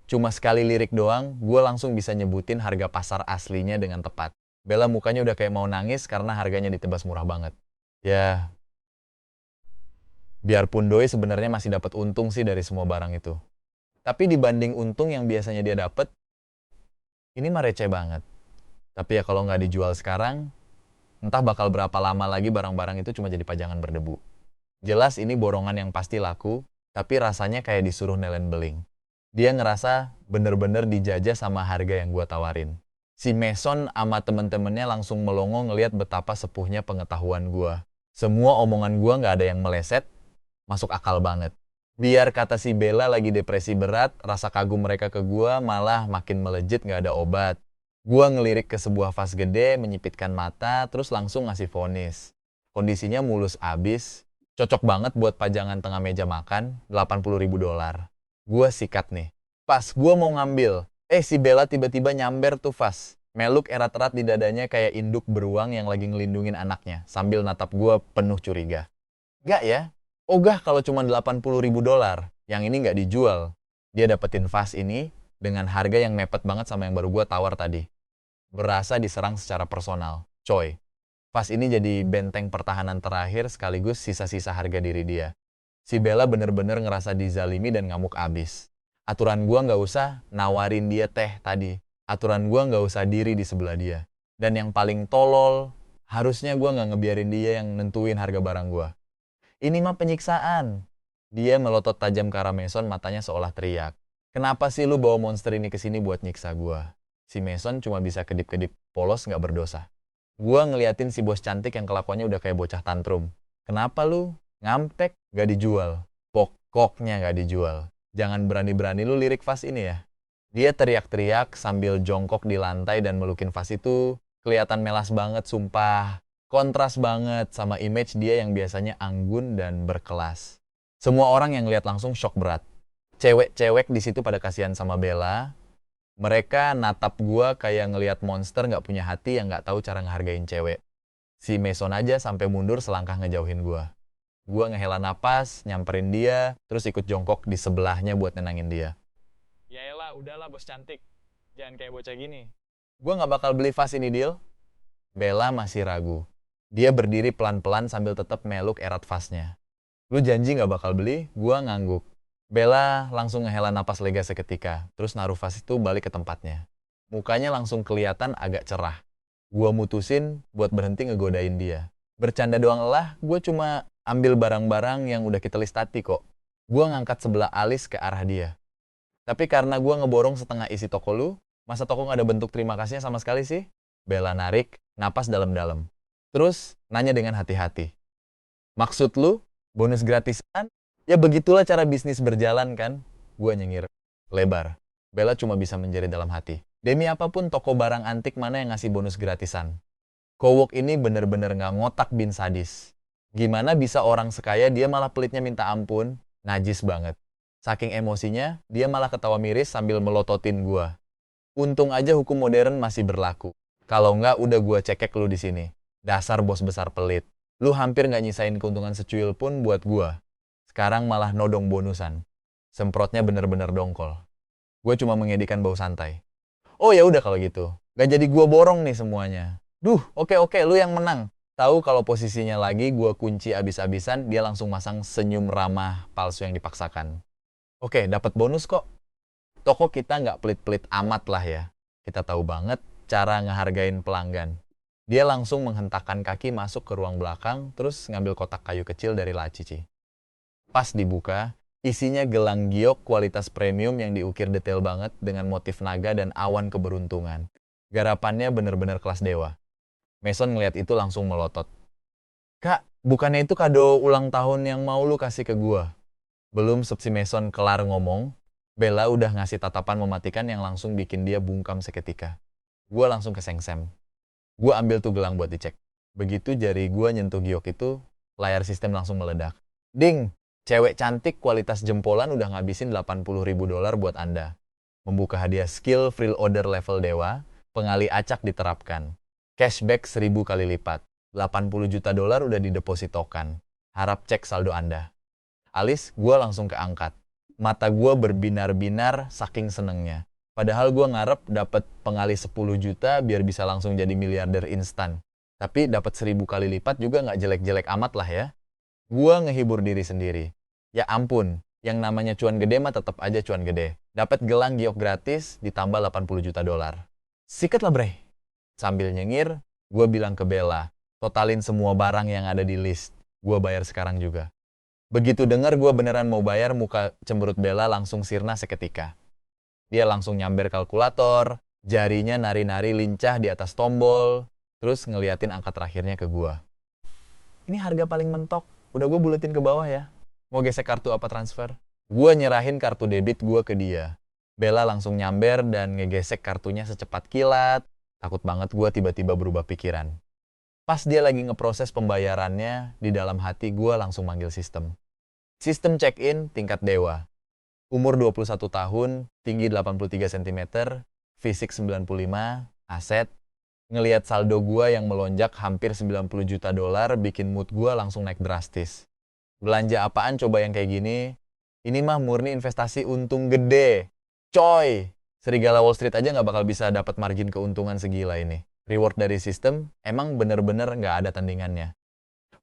A: Cuma sekali lirik doang, gue langsung bisa nyebutin harga pasar aslinya dengan tepat. Bella mukanya udah kayak mau nangis karena harganya ditebas murah banget. Ya, biarpun Doi sebenarnya masih dapat untung sih dari semua barang itu. Tapi dibanding untung yang biasanya dia dapat, ini mah receh banget. Tapi ya kalau nggak dijual sekarang, entah bakal berapa lama lagi barang-barang itu cuma jadi pajangan berdebu. Jelas ini borongan yang pasti laku, tapi rasanya kayak disuruh nelen beling. Dia ngerasa bener-bener dijajah sama harga yang gua tawarin. Si Mason sama temen-temennya langsung melongo ngelihat betapa sepuhnya pengetahuan gua. Semua omongan gua nggak ada yang meleset, masuk akal banget. Biar kata si Bella lagi depresi berat, rasa kagum mereka ke gua malah makin melejit nggak ada obat. Gua ngelirik ke sebuah vas gede, menyipitkan mata, terus langsung ngasih vonis. Kondisinya mulus abis, cocok banget buat pajangan tengah meja makan, $80.000. Gua sikat nih. Pas gua mau ngambil, si Bella tiba-tiba nyamber tuh vas. Meluk erat-erat di dadanya kayak induk beruang yang lagi ngelindungin anaknya, sambil natap gua penuh curiga. "Gak ya? Ogah kalau cuma $80.000, yang ini nggak dijual." Dia dapetin vas ini dengan harga yang mepet banget sama yang baru gua tawar tadi. Berasa diserang secara personal. Coy, Vas ini jadi benteng pertahanan terakhir sekaligus sisa-sisa harga diri dia. Si Bella bener-bener ngerasa dizalimi dan ngamuk abis. Aturan gua nggak usah nawarin dia teh tadi. Aturan gua nggak usah diri di sebelah dia. Dan yang paling tolol, harusnya gua nggak ngebiarin dia yang nentuin harga barang gua. Ini mah penyiksaan. Dia melotot tajam ke arah Mason, matanya seolah teriak. Kenapa sih lu bawa monster ini ke sini buat nyiksa gua? Si Mason cuma bisa kedip-kedip polos nggak berdosa. Gua ngeliatin si bos cantik yang kelakuannya udah kayak bocah tantrum. Kenapa lu? Ngampek, gak dijual. Pokoknya gak dijual. Jangan berani-berani lu lirik vas ini ya. Dia teriak-teriak sambil jongkok di lantai dan melukin vas itu. Kelihatan melas banget, sumpah. Kontras banget sama image dia yang biasanya anggun dan berkelas. Semua orang yang lihat langsung shock berat. Cewek-cewek di situ pada kasihan sama Bella. Mereka natap gua kayak ngelihat monster gak punya hati yang gak tahu cara ngehargain cewek. Si Mason aja sampai mundur selangkah ngejauhin gua. Gua ngehela napas, nyamperin dia, terus ikut jongkok di sebelahnya buat nenangin dia.
B: Yaelah, udahlah bos cantik. Jangan kayak bocah gini.
A: Gua nggak bakal beli vas ini, deal. Bella masih ragu. Dia berdiri pelan-pelan sambil tetap meluk erat vasnya. Lu janji nggak bakal beli? Gua ngangguk. Bella langsung ngehela napas lega seketika, terus naruh vas itu balik ke tempatnya. Mukanya langsung kelihatan agak cerah. Gua mutusin buat berhenti ngegodain dia. Bercanda doang lah, gue cuma ambil barang-barang yang udah kita listati kok. Gue ngangkat sebelah alis ke arah dia. Tapi karena gue ngeborong setengah isi toko lu, masa toko gak ada bentuk terima kasihnya sama sekali sih? Bella narik, napas dalam-dalam. Terus nanya dengan hati-hati. Maksud lu, bonus gratisan? Ya begitulah cara bisnis berjalan kan? Gue nyengir lebar. Bella cuma bisa menjerit dalam hati. Demi apapun toko barang antik mana yang ngasih bonus gratisan? Cowork ini bener-bener gak ngotak bin sadis. Gimana bisa orang sekaya dia malah pelitnya minta ampun? Najis banget. Saking emosinya, dia malah ketawa miris sambil melototin gua. Untung aja hukum modern masih berlaku. Kalau nggak, udah gua cekek lu di sini. Dasar bos besar pelit. Lu hampir nggak nyisain keuntungan secuil pun buat gua. Sekarang malah nodong bonusan. Semprotnya bener-bener dongkol. Gue cuma mengedikan bau santai. Oh ya udah kalau gitu. Gak jadi gua borong nih semuanya. Duh, oke, lu yang menang. Tahu kalau posisinya lagi gue kunci abis-abisan, dia langsung masang senyum ramah palsu yang dipaksakan. Oke, dapat bonus kok. Toko kita nggak pelit-pelit amat lah ya. Kita tahu banget cara ngehargain pelanggan. Dia langsung menghentakkan kaki masuk ke ruang belakang, terus ngambil kotak kayu kecil dari laci. Pas dibuka, isinya gelang giok kualitas premium yang diukir detail banget dengan motif naga dan awan keberuntungan. Garapannya bener-bener kelas dewa. Mason ngeliat itu langsung melotot. Kak, bukannya itu kado ulang tahun yang mau lu kasih ke gua? Belum si Mason kelar ngomong, Bella udah ngasih tatapan mematikan yang langsung bikin dia bungkam seketika. Gua langsung kesengsem. Gua ambil tuh gelang buat dicek. Begitu jari gua nyentuh giok itu, layar sistem langsung meledak. Ding, cewek cantik kualitas jempolan udah ngabisin $80.000 buat Anda. Membuka hadiah skill free order level dewa, pengali acak diterapkan. Cashback 1000 kali lipat. $80 juta udah didepositokan. Harap cek saldo Anda. Alis, gue langsung keangkat. Mata gue berbinar-binar saking senengnya. Padahal gue ngarep dapat pengali 10 juta biar bisa langsung jadi miliarder instan. Tapi dapat 1000 kali lipat juga nggak jelek-jelek amat lah ya. Gue ngehibur diri sendiri. Ya ampun, yang namanya cuan gede mah tetap aja cuan gede. Dapat gelang giok gratis ditambah $80 juta. Sikat lah bre. Sambil nyengir, gue bilang ke Bella, totalin semua barang yang ada di list. Gue bayar sekarang juga. Begitu dengar gue beneran mau bayar, muka cemberut Bella langsung sirna seketika. Dia langsung nyamber kalkulator, jarinya nari-nari lincah di atas tombol, terus ngeliatin angka terakhirnya ke gue. Ini harga paling mentok, udah gue buletin ke bawah ya. Mau gesek kartu apa transfer? Gue nyerahin kartu debit gue ke dia. Bella langsung nyamber dan ngegesek kartunya secepat kilat. Takut banget gue tiba-tiba berubah pikiran. Pas dia lagi ngeproses pembayarannya, di dalam hati gue langsung manggil sistem. Sistem check-in tingkat dewa. Umur 21 tahun, tinggi 83 cm, fisik 95, aset. Ngelihat saldo gue yang melonjak hampir $90 juta bikin mood gue langsung naik drastis. Belanja apaan coba yang kayak gini? Ini mah murni investasi untung gede. Coy! Serigala Wall Street aja nggak bakal bisa dapat margin keuntungan segila ini. Reward dari sistem emang bener-bener nggak ada tandingannya.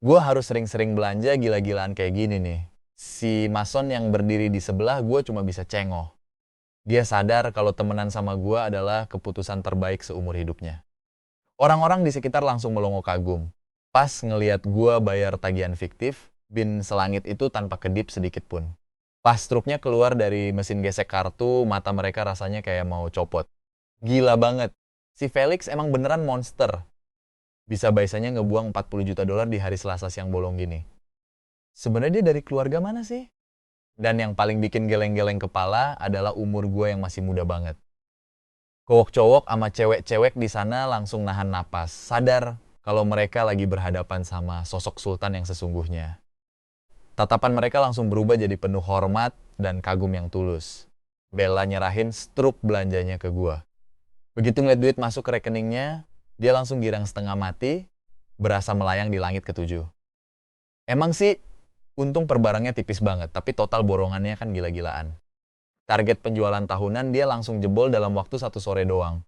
A: Gue harus sering-sering belanja gila-gilaan kayak gini nih. Si Mason yang berdiri di sebelah gue cuma bisa cengok. Dia sadar kalau temenan sama gue adalah keputusan terbaik seumur hidupnya. Orang-orang di sekitar langsung melongo kagum. Pas ngeliat gue bayar tagihan fiktif, bin selangit itu tanpa kedip sedikit pun. Pas truknya keluar dari mesin gesek kartu, mata mereka rasanya kayak mau copot. Gila banget. Si Felix emang beneran monster. Bisa baisanya ngebuang 40 juta dolar di hari Selasa siang bolong gini. Sebenarnya dia dari keluarga mana sih? Dan yang paling bikin geleng-geleng kepala adalah umur gue yang masih muda banget. Cowok-cowok sama cewek-cewek di sana langsung nahan napas, sadar kalau mereka lagi berhadapan sama sosok sultan yang sesungguhnya. Tatapan mereka langsung berubah jadi penuh hormat dan kagum yang tulus. Bella nyerahin struk belanjanya ke gue. Begitu ngeliat duit masuk ke rekeningnya, dia langsung girang setengah mati, berasa melayang di langit ketujuh. Emang sih, untung per barangnya tipis banget, tapi total borongannya kan gila-gilaan. Target penjualan tahunan dia langsung jebol dalam waktu 1 sore doang.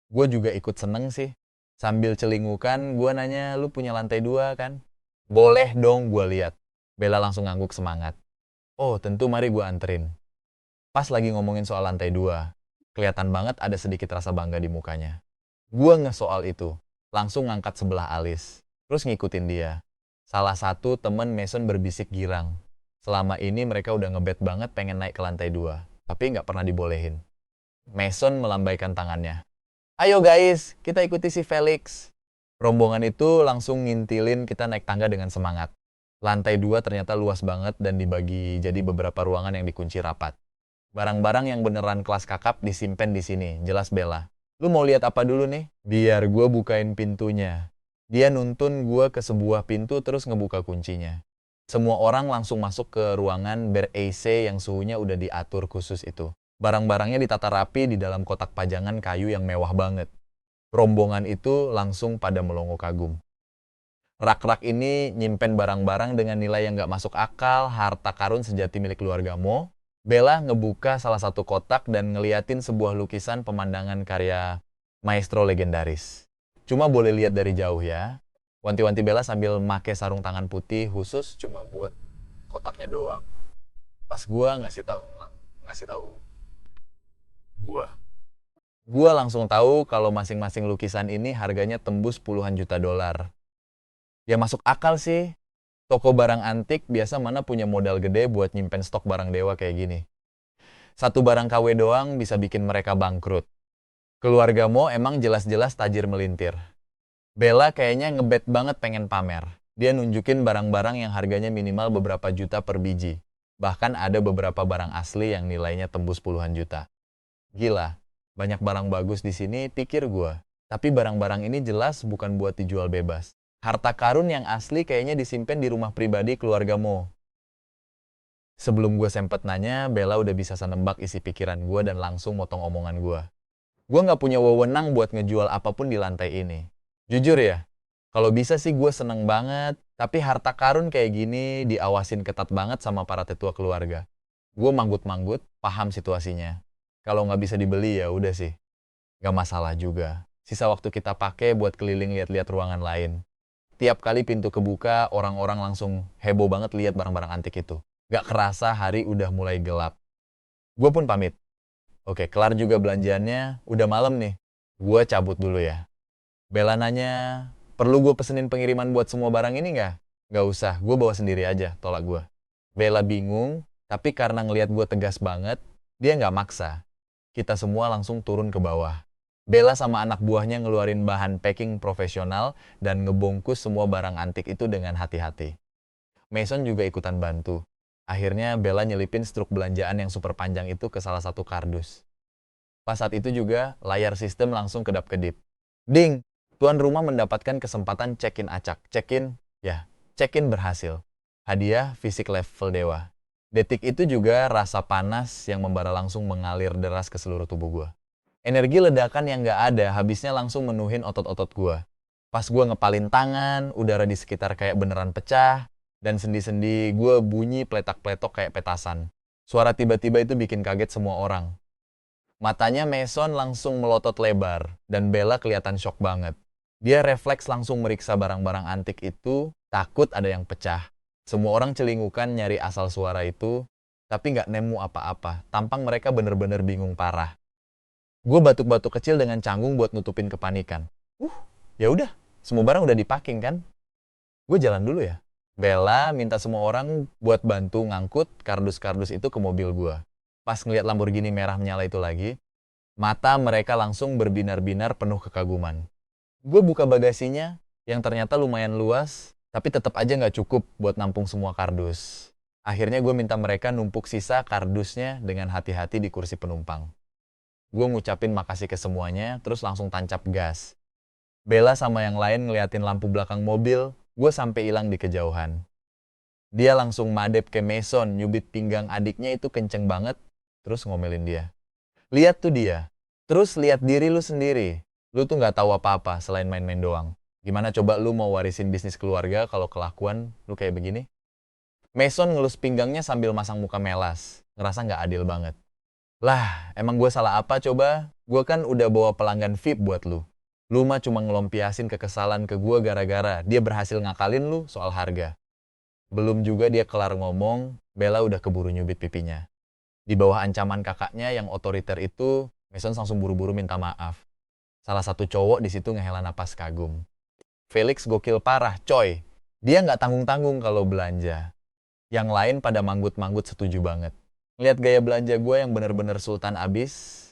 A: Gue juga ikut seneng sih. Sambil celingukan, gue nanya, lu punya lantai 2 kan? Boleh dong, gue lihat. Bella langsung ngangguk semangat. Oh, tentu mari gue anterin. Pas lagi ngomongin soal lantai 2, kelihatan banget ada sedikit rasa bangga di mukanya. Gue ngesoal itu, langsung ngangkat sebelah alis, terus ngikutin dia. Salah satu temen Mason berbisik girang. Selama ini mereka udah ngebet banget pengen naik ke lantai 2, tapi nggak pernah dibolehin. Mason melambaikan tangannya. Ayo guys, kita ikuti si Felix. Rombongan itu langsung ngintilin kita naik tangga dengan semangat. Lantai 2 ternyata luas banget dan dibagi jadi beberapa ruangan yang dikunci rapat. Barang-barang yang beneran kelas kakap disimpan di sini, jelas Bella. Lu mau lihat apa dulu nih? Biar gue bukain pintunya. Dia nuntun gue ke sebuah pintu terus ngebuka kuncinya. Semua orang langsung masuk ke ruangan ber-AC yang suhunya udah diatur khusus itu. Barang-barangnya ditata rapi di dalam kotak pajangan kayu yang mewah banget. Rombongan itu langsung pada melongo kagum. Rak-rak ini nyimpen barang-barang dengan nilai yang nggak masuk akal, harta karun sejati milik keluarga Mo. Bella ngebuka salah satu kotak dan ngeliatin sebuah lukisan pemandangan karya maestro legendaris. Cuma boleh lihat dari jauh ya. Wanti-wanti Bella sambil make sarung tangan putih khusus cuma buat kotaknya doang. Pas gua ngasih tahu gua langsung tahu kalau masing-masing lukisan ini harganya tembus puluhan juta dolar. Ya masuk akal sih. Toko barang antik biasa mana punya modal gede buat nyimpen stok barang dewa kayak gini. Satu barang KW doang bisa bikin mereka bangkrut. Keluarga Mo emang jelas-jelas tajir melintir. Bella kayaknya ngebet banget pengen pamer. Dia nunjukin barang-barang yang harganya minimal beberapa juta per biji. Bahkan ada beberapa barang asli yang nilainya tembus puluhan juta. Gila, banyak barang bagus di sini, pikir gua. Tapi barang-barang ini jelas bukan buat dijual bebas. Harta karun yang asli kayaknya disimpan di rumah pribadi keluarga Mo. Sebelum gue sempet nanya, Bella udah bisa senembak isi pikiran gue dan langsung motong omongan gue. Gue nggak punya wewenang buat ngejual apapun di lantai ini. Jujur ya, kalau bisa sih gue seneng banget, tapi harta karun kayak gini diawasin ketat banget sama para tetua keluarga. Gue manggut-manggut, paham situasinya. Kalau nggak bisa dibeli ya udah sih. Nggak masalah juga. Sisa waktu kita pakai buat keliling lihat-lihat ruangan lain. Tiap kali pintu kebuka, orang-orang langsung heboh banget lihat barang-barang antik itu. Gak kerasa hari udah mulai gelap. Gue pun pamit. Oke, kelar juga belanjaannya, udah malam nih. Gue cabut dulu ya. Bella nanya, perlu gue pesenin pengiriman buat semua barang ini nggak? Gak usah, gue bawa sendiri aja, tolak gue. Bella bingung, tapi karena ngelihat gue tegas banget, dia nggak maksa. Kita semua langsung turun ke bawah. Bella sama anak buahnya ngeluarin bahan packing profesional dan ngebungkus semua barang antik itu dengan hati-hati. Mason juga ikutan bantu. Akhirnya Bella nyelipin struk belanjaan yang super panjang itu ke salah satu kardus. Pas saat itu juga layar sistem langsung kedap-kedip. Ding, tuan rumah mendapatkan kesempatan check-in acak. Check-in berhasil. Hadiah fisik level dewa. Detik itu juga rasa panas yang membara langsung mengalir deras ke seluruh tubuh gue. Energi ledakan yang gak ada habisnya langsung menuhin otot-otot gue. Pas gue ngepalin tangan, udara di sekitar kayak beneran pecah, dan sendi-sendi gue bunyi pletak-pletok kayak petasan. Suara tiba-tiba itu bikin kaget semua orang. Matanya Mason langsung melotot lebar, dan Bella kelihatan shock banget. Dia refleks langsung meriksa barang-barang antik itu, takut ada yang pecah. Semua orang celingukan nyari asal suara itu, tapi nggak nemu apa-apa. Tampang mereka bener-bener bingung parah. Gue batuk-batuk kecil dengan canggung buat nutupin kepanikan. Ya udah, semua barang udah dipacking kan? Gue jalan dulu ya. Bella minta semua orang buat bantu ngangkut kardus-kardus itu ke mobil gue. Pas ngeliat Lamborghini merah menyala itu lagi, mata mereka langsung berbinar-binar penuh kekaguman. Gue buka bagasinya, yang ternyata lumayan luas, tapi tetap aja nggak cukup buat nampung semua kardus. Akhirnya gue minta mereka numpuk sisa kardusnya dengan hati-hati di kursi penumpang. Gue ngucapin makasih ke semuanya, terus langsung tancap gas. Bella sama yang lain ngeliatin lampu belakang mobil, gue sampai hilang di kejauhan. Dia langsung madep ke Mason, nyubit pinggang adiknya itu kenceng banget, terus ngomelin dia. Lihat tuh dia, terus lihat diri lu sendiri. Lu tuh nggak tahu apa-apa selain main-main doang. Gimana coba lu mau warisin bisnis keluarga kalau kelakuan lu kayak begini? Mason ngelus pinggangnya sambil masang muka melas, ngerasa nggak adil banget. Lah, emang gue salah apa coba? Gue kan udah bawa pelanggan VIP buat lu. Lu mah cuma ngelompiasin kekesalan ke gue gara-gara dia berhasil ngakalin lu soal harga. Belum juga dia kelar ngomong, Bella udah keburu nyubit pipinya. Di bawah ancaman kakaknya yang otoriter itu, Mason langsung buru-buru minta maaf. Salah satu cowok di situ ngehela napas kagum. Felix gokil parah, coy. Dia nggak tanggung-tanggung kalau belanja. Yang lain pada manggut-manggut setuju banget. Ngeliat gaya belanja gue yang bener-bener sultan abis.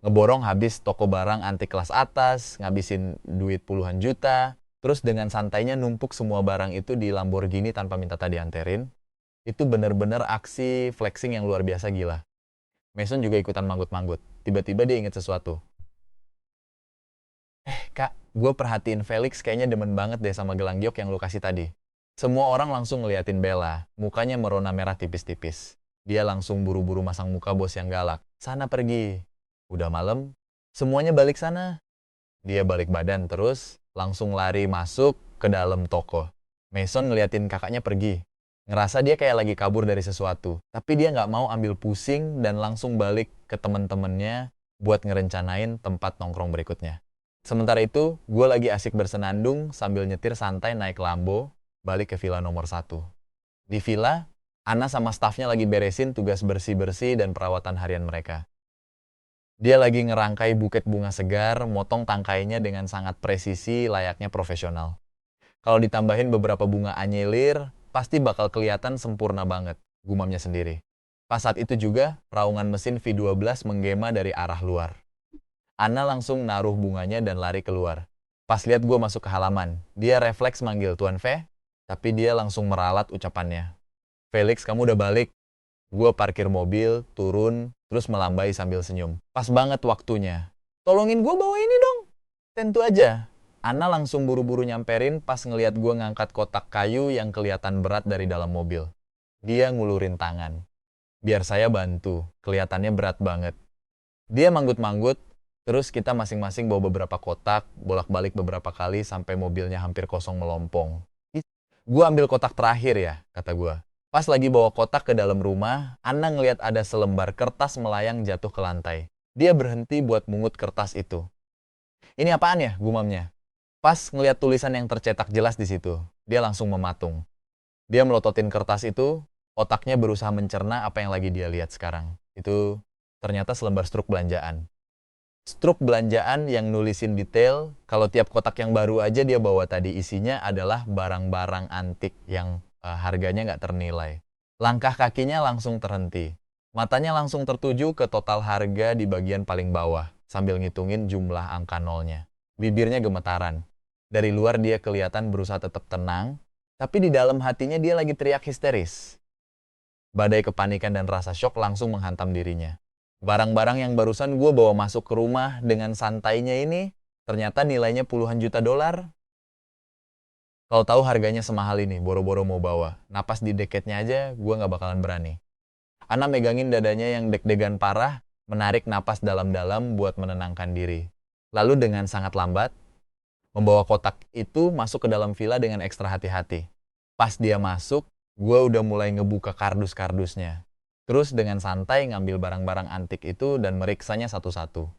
A: Ngeborong habis toko barang antik kelas atas, ngabisin duit puluhan juta. Terus dengan santainya numpuk semua barang itu di Lamborghini tanpa minta tadi anterin. Itu bener-bener aksi flexing yang luar biasa gila. Mason juga ikutan manggut-manggut. Tiba-tiba dia inget sesuatu. Kak, gue perhatiin Felix kayaknya demen banget deh sama gelang giok yang lu kasih tadi. Semua orang langsung ngeliatin Bella. Mukanya merona merah tipis-tipis. Dia langsung buru-buru masang muka bos yang galak. Sana pergi. Udah malam, semuanya balik sana. Dia balik badan terus, langsung lari masuk ke dalam toko. Mason ngeliatin kakaknya pergi. Ngerasa dia kayak lagi kabur dari sesuatu. Tapi dia nggak mau ambil pusing dan langsung balik ke temen-temennya buat ngerencanain tempat nongkrong berikutnya. Sementara itu, gue lagi asik bersenandung sambil nyetir santai naik Lambo, balik ke villa nomor 1. Di villa, Anna sama stafnya lagi beresin tugas bersih-bersih dan perawatan harian mereka. Dia lagi ngerangkai buket bunga segar, motong tangkainya dengan sangat presisi layaknya profesional. Kalau ditambahin beberapa bunga anyelir, pasti bakal kelihatan sempurna banget, gumamnya sendiri. Pas saat itu juga, raungan mesin V12 menggema dari arah luar. Anna langsung naruh bunganya dan lari keluar. Pas lihat gue masuk ke halaman, dia refleks manggil Tuan V, tapi dia langsung meralat ucapannya. Felix, kamu udah balik. Gue parkir mobil, turun, terus melambai sambil senyum. Pas banget waktunya. Tolongin gue bawa ini dong. Tentu aja. Anna langsung buru-buru nyamperin pas ngeliat gue ngangkat kotak kayu yang kelihatan berat dari dalam mobil. Dia ngulurin tangan. Biar saya bantu, kelihatannya berat banget. Dia manggut-manggut, terus kita masing-masing bawa beberapa kotak, bolak-balik beberapa kali sampai mobilnya hampir kosong melompong. Gue ambil kotak terakhir ya, kata gue. Pas lagi bawa kotak ke dalam rumah, Anna ngeliat ada selembar kertas melayang jatuh ke lantai. Dia berhenti buat mungut kertas itu. Ini apaan ya, gumamnya? Pas ngeliat tulisan yang tercetak jelas di situ, dia langsung mematung. Dia melototin kertas itu, otaknya berusaha mencerna apa yang lagi dia lihat sekarang. Itu ternyata selembar struk belanjaan. Struk belanjaan yang nulisin detail, kalau tiap kotak yang baru aja dia bawa tadi isinya adalah barang-barang antik yang harganya nggak ternilai. Langkah kakinya langsung terhenti. Matanya langsung tertuju ke total harga di bagian paling bawah, sambil ngitungin jumlah angka nolnya. Bibirnya gemetaran. Dari luar dia kelihatan berusaha tetap tenang, tapi di dalam hatinya dia lagi teriak histeris. Badai kepanikan dan rasa syok langsung menghantam dirinya. Barang-barang yang barusan gue bawa masuk ke rumah dengan santainya ini, ternyata nilainya puluhan juta dolar. Kalau tahu harganya semahal ini, boro-boro mau bawa. Napas di deketnya aja, gue nggak bakalan berani. Anna megangin dadanya yang deg-degan parah, menarik napas dalam-dalam buat menenangkan diri. Lalu dengan sangat lambat, membawa kotak itu masuk ke dalam villa dengan ekstra hati-hati. Pas dia masuk, gue udah mulai ngebuka kardus-kardusnya. Terus dengan santai ngambil barang-barang antik itu dan meriksanya satu-satu.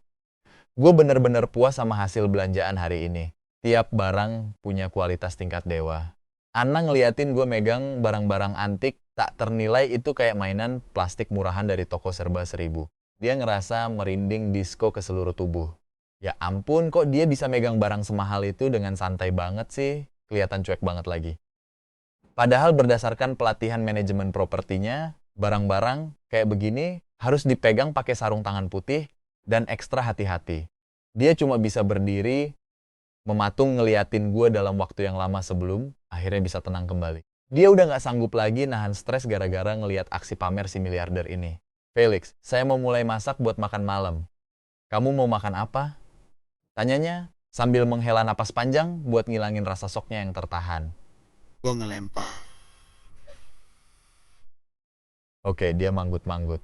A: Gue bener-bener puas sama hasil belanjaan hari ini. Tiap barang punya kualitas tingkat dewa. Ana ngeliatin gue megang barang-barang antik tak ternilai itu kayak mainan plastik murahan dari toko serba 1000. Dia ngerasa merinding disko ke seluruh tubuh. Ya ampun, kok dia bisa megang barang semahal itu dengan santai banget sih? Kelihatan cuek banget lagi. Padahal berdasarkan pelatihan manajemen propertinya, barang-barang kayak begini harus dipegang pakai sarung tangan putih dan ekstra hati-hati. Dia cuma bisa berdiri, mematung ngeliatin gue dalam waktu yang lama sebelum akhirnya bisa tenang kembali. Dia udah nggak sanggup lagi nahan stres gara-gara ngeliat aksi pamer si miliarder ini. Felix, saya mau mulai masak buat makan malam. Kamu mau makan apa? Tanyanya sambil menghela napas panjang buat ngilangin rasa soknya yang tertahan.
B: Gue ngelempar.
A: Oke, dia manggut-manggut.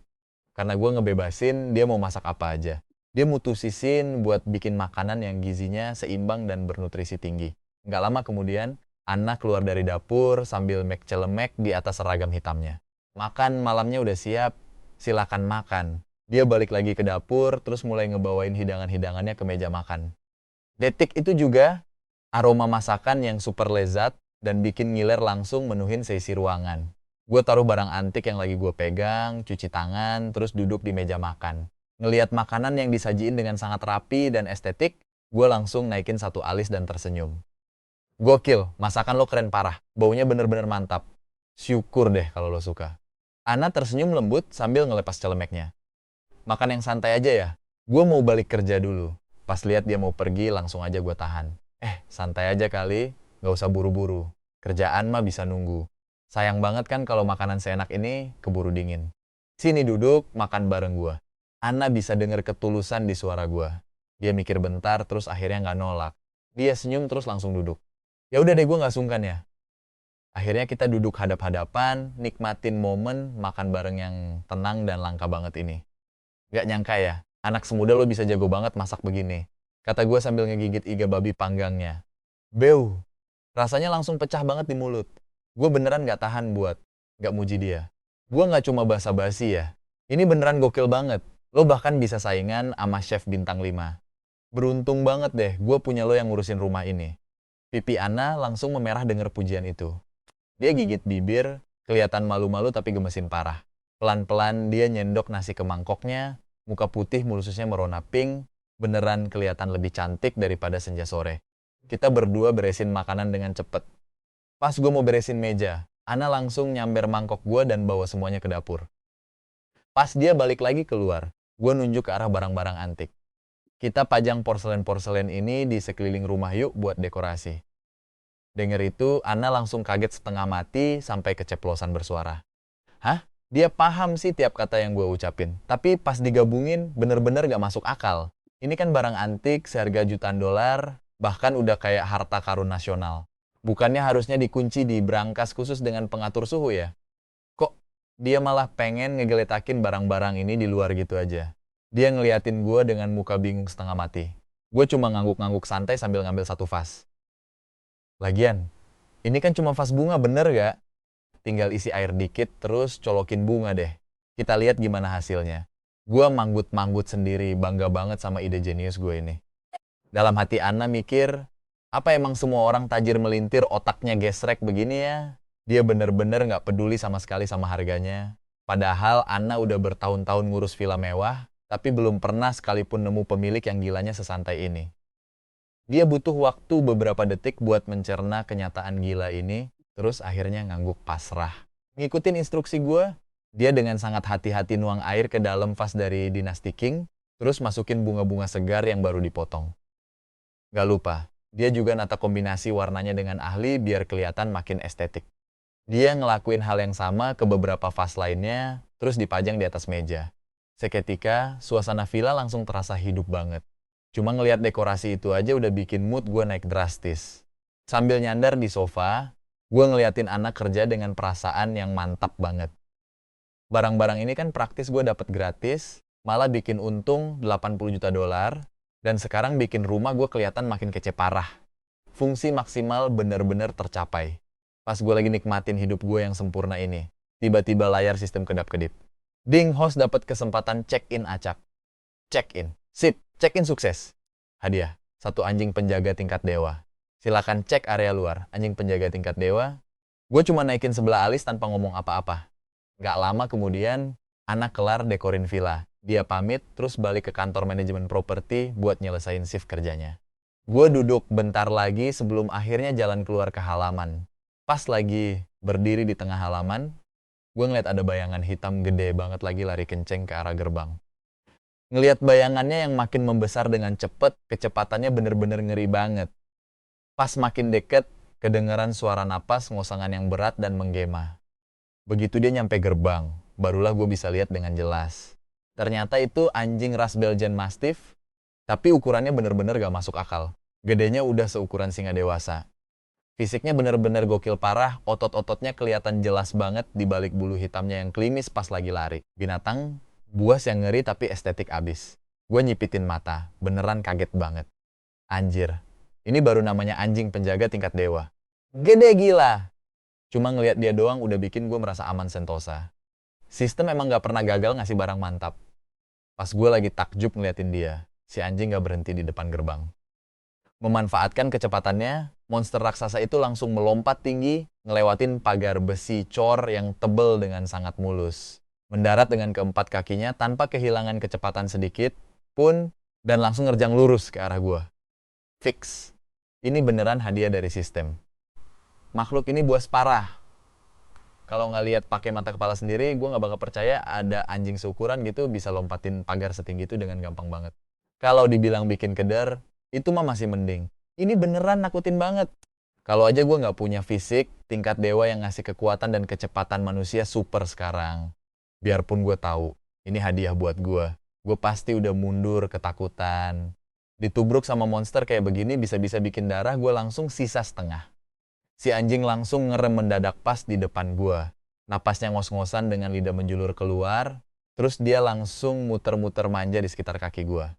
A: Karena gue ngebebasin, dia mau masak apa aja. Dia mutusin buat bikin makanan yang gizinya seimbang dan bernutrisi tinggi. Nggak lama kemudian, Anna keluar dari dapur sambil celemek di atas seragam hitamnya. Makan malamnya udah siap, silakan makan. Dia balik lagi ke dapur, terus mulai ngebawain hidangan-hidangannya ke meja makan. Detik itu juga, aroma masakan yang super lezat dan bikin ngiler langsung menuhin seisi ruangan. Gue taruh barang antik yang lagi gue pegang, cuci tangan, terus duduk di meja makan. Ngeliat makanan yang disajiin dengan sangat rapi dan estetik, gue langsung naikin satu alis dan tersenyum. Gokil, masakan lo keren parah, baunya bener-bener mantap. Syukur deh kalau lo suka. Ana tersenyum lembut sambil ngelepas celemeknya. Makan yang santai aja ya, gue mau balik kerja dulu. Pas lihat dia mau pergi, langsung aja gue tahan. Santai aja kali, gak usah buru-buru. Kerjaan mah bisa nunggu. Sayang banget kan kalau makanan seenak ini keburu dingin. Sini duduk, makan bareng gue. Ana bisa denger ketulusan di suara gue. Dia mikir bentar, terus akhirnya nggak nolak. Dia senyum terus langsung duduk. Ya udah deh, gue nggak sungkan ya. Akhirnya kita duduk hadap-hadapan, nikmatin momen makan bareng yang tenang dan langka banget ini. Gak nyangka ya, anak semuda lo bisa jago banget masak begini. Kata gue sambil ngegigit iga babi panggangnya. Beuh, rasanya langsung pecah banget di mulut. Gue beneran gak tahan buat gak muji dia. Gue gak cuma basa-basi ya. Ini beneran gokil banget. Lo bahkan bisa saingan sama chef bintang 5. Beruntung banget deh, gue punya lo yang ngurusin rumah ini. Pipi Ana langsung memerah denger pujian itu. Dia gigit bibir, kelihatan malu-malu tapi gemesin parah. Pelan-pelan dia nyendok nasi ke mangkoknya, muka putih mulusnya merona pink, beneran kelihatan lebih cantik daripada senja sore. Kita berdua beresin makanan dengan cepet. Pas gue mau beresin meja, Ana langsung nyamber mangkok gue dan bawa semuanya ke dapur. Pas dia balik lagi keluar, gue nunjuk ke arah barang-barang antik. Kita pajang porselen-porselen ini di sekeliling rumah yuk buat dekorasi. Dengar itu, Ana langsung kaget setengah mati sampai keceplosan bersuara. Hah? Dia paham sih tiap kata yang gue ucapin. Tapi pas digabungin, bener-bener gak masuk akal. Ini kan barang antik seharga jutaan dolar, bahkan udah kayak harta karun nasional. Bukannya harusnya dikunci di brankas khusus dengan pengatur suhu ya? Kok dia malah pengen ngegeletakin barang-barang ini di luar gitu aja? Dia ngeliatin gue dengan muka bingung setengah mati. Gue cuma ngangguk-ngangguk santai sambil ngambil satu vas. Lagian, ini kan cuma vas bunga, bener gak? Tinggal isi air dikit, terus colokin bunga deh. Kita lihat gimana hasilnya. Gue manggut-manggut sendiri, bangga banget sama ide jenius gue ini. Dalam hati Ana mikir, apa emang semua orang tajir melintir otaknya gesrek begini ya? Dia bener-bener gak peduli sama sekali sama harganya. Padahal Ana udah bertahun-tahun ngurus villa mewah, tapi belum pernah sekalipun nemu pemilik yang gilanya sesantai ini. Dia butuh waktu beberapa detik buat mencerna kenyataan gila ini, terus akhirnya ngangguk pasrah. Ngikutin instruksi gue, dia dengan sangat hati-hati nuang air ke dalam vas dari Dynasty King, terus masukin bunga-bunga segar yang baru dipotong. Gak lupa, dia juga nata kombinasi warnanya dengan ahli biar kelihatan makin estetik. Dia ngelakuin hal yang sama ke beberapa vas lainnya, terus dipajang di atas meja. Seketika, suasana villa langsung terasa hidup banget. Cuma ngelihat dekorasi itu aja udah bikin mood gue naik drastis. Sambil nyandar di sofa, gue ngeliatin anak kerja dengan perasaan yang mantap banget. Barang-barang ini kan praktis gue dapet gratis, malah bikin untung 80 juta dolar, dan sekarang bikin rumah gue kelihatan makin kece parah. Fungsi maksimal bener-bener tercapai. Pas gue lagi nikmatin hidup gue yang sempurna ini, tiba-tiba layar sistem kedap-kedip. Ding, host dapat kesempatan check-in acak. Check-in. Sip, check-in sukses. Hadiah, satu anjing penjaga tingkat dewa. Silakan cek area luar, anjing penjaga tingkat dewa. Gue cuma naikin sebelah alis tanpa ngomong apa-apa. Gak lama kemudian, anak kelar dekorin villa. Dia pamit, terus balik ke kantor manajemen properti buat nyelesain shift kerjanya. Gue duduk bentar lagi sebelum akhirnya jalan keluar ke halaman. Pas lagi berdiri di tengah halaman, gue ngeliat ada bayangan hitam gede banget lagi lari kenceng ke arah gerbang. Ngeliat bayangannya yang makin membesar dengan cepet, kecepatannya bener-bener ngeri banget. Pas makin deket, kedengaran suara napas ngosangan yang berat dan menggema. Begitu dia nyampe gerbang, barulah gue bisa lihat dengan jelas. Ternyata itu anjing ras Belgian Mastiff, tapi ukurannya bener-bener gak masuk akal. Gedenya udah seukuran singa dewasa. Fisiknya bener-bener gokil parah, otot-ototnya kelihatan jelas banget di balik bulu hitamnya yang klimis pas lagi lari. Binatang buas yang ngeri tapi estetik abis. Gue nyipitin mata, beneran kaget banget. Anjir, ini baru namanya anjing penjaga tingkat dewa. Gede gila! Cuma ngelihat dia doang udah bikin gue merasa aman sentosa. Sistem emang gak pernah gagal ngasih barang mantap. Pas gue lagi takjub ngeliatin dia, si anjing gak berhenti di depan gerbang. Memanfaatkan kecepatannya, monster raksasa itu langsung melompat tinggi, ngelewatin pagar besi cor yang tebel dengan sangat mulus. Mendarat dengan keempat kakinya tanpa kehilangan kecepatan sedikit pun, dan langsung nerjang lurus ke arah gue. Fix. Ini beneran hadiah dari sistem. Makhluk ini buas parah. Kalau nggak lihat pakai mata kepala sendiri, gue nggak bakal percaya ada anjing seukuran gitu bisa lompatin pagar setinggi itu dengan gampang banget. Kalau dibilang bikin keder, itu mah masih mending. Ini beneran nakutin banget. Kalau aja gue nggak punya fisik, tingkat dewa yang ngasih kekuatan dan kecepatan manusia super sekarang. Biarpun gue tahu, ini hadiah buat gue. Gue pasti udah mundur ketakutan. Ditubruk sama monster kayak begini bisa-bisa bikin darah gue langsung sisa setengah. Si anjing langsung ngerem mendadak pas di depan gua. Napasnya ngos-ngosan dengan lidah menjulur keluar, terus dia langsung muter-muter manja di sekitar kaki gua.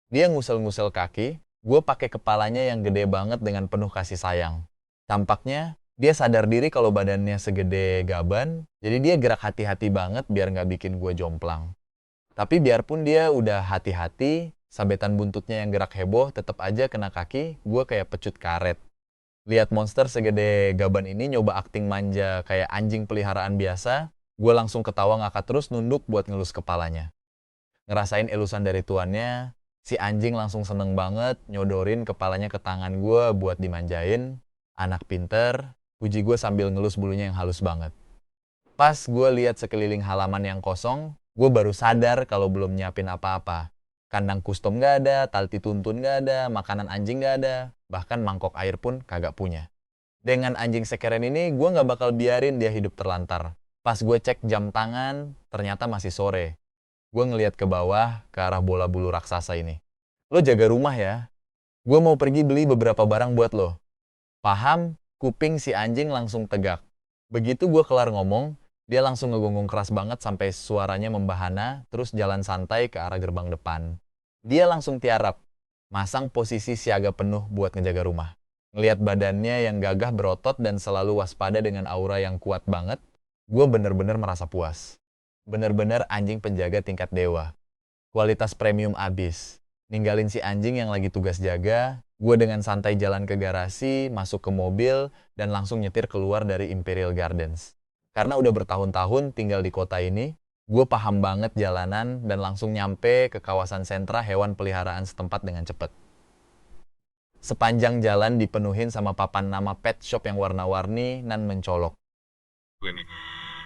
A: Dia ngusel-ngusel kaki, gua pakai kepalanya yang gede banget dengan penuh kasih sayang. Tampaknya dia sadar diri kalau badannya segede gaban, jadi dia gerak hati-hati banget biar nggak bikin gua jomplang. Tapi biarpun dia udah hati-hati, sabetan buntutnya yang gerak heboh tetap aja kena kaki, gua kayak pecut karet. Lihat monster segede gaban ini nyoba akting manja kayak anjing peliharaan biasa, gue langsung ketawa ngakak terus nunduk buat ngelus kepalanya. Ngerasain elusan dari tuannya, si anjing langsung seneng banget nyodorin kepalanya ke tangan gue buat dimanjain. Anak pinter, puji gue sambil ngelus bulunya yang halus banget. Pas gue lihat sekeliling halaman yang kosong, gue baru sadar kalau belum nyiapin apa-apa. Kandang kustom gak ada, talti tuntun gak ada, makanan anjing gak ada, bahkan mangkok air pun kagak punya. Dengan anjing sekeren ini, gue gak bakal biarin dia hidup terlantar. Pas gue cek jam tangan, ternyata masih sore. Gue ngeliat ke bawah, ke arah bola bulu raksasa ini. Lo jaga rumah ya. Gue mau pergi beli beberapa barang buat lo. Paham? Kuping si anjing langsung tegak. Begitu gue kelar ngomong, dia langsung ngegonggong keras banget sampai suaranya membahana, terus jalan santai ke arah gerbang depan. Dia langsung tiarap, masang posisi siaga penuh buat ngejaga rumah. Ngelihat badannya yang gagah berotot dan selalu waspada dengan aura yang kuat banget, gue bener-bener merasa puas. Bener-bener anjing penjaga tingkat dewa. Kualitas premium abis. Ninggalin si anjing yang lagi tugas jaga, gue dengan santai jalan ke garasi, masuk ke mobil, dan langsung nyetir keluar dari Imperial Gardens. Karena udah bertahun-tahun tinggal di kota ini, gue paham banget jalanan dan langsung nyampe ke kawasan sentra hewan peliharaan setempat dengan cepet. Sepanjang jalan dipenuhin sama papan nama pet shop yang warna-warni dan mencolok.
D: Gue nih,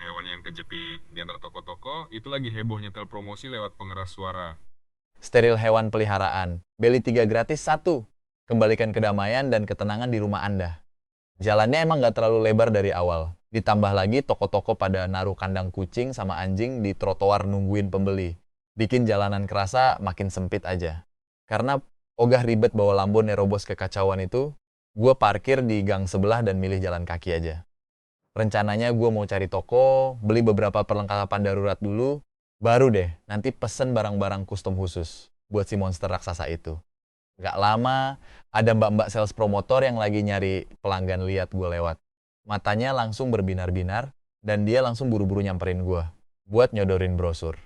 D: hewan yang kejepit di antara toko-toko, itu lagi heboh nyetel promosi lewat pengeras suara.
A: Steril hewan peliharaan, beli 3 gratis 1. Kembalikan kedamaian dan ketenangan di rumah Anda. Jalannya emang gak terlalu lebar dari awal. Ditambah lagi toko-toko pada naruh kandang kucing sama anjing di trotoar nungguin pembeli. Bikin jalanan kerasa makin sempit aja. Karena ogah ribet bawa Lambo nerobos kekacauan itu, gue parkir di gang sebelah dan milih jalan kaki aja. Rencananya gue mau cari toko, beli beberapa perlengkapan darurat dulu, baru deh nanti pesen barang-barang custom khusus buat si monster raksasa itu. Gak lama, ada mbak-mbak sales promotor yang lagi nyari pelanggan lihat gue lewat. Matanya langsung berbinar-binar, dan dia langsung buru-buru nyamperin gue. buat nyodorin brosur.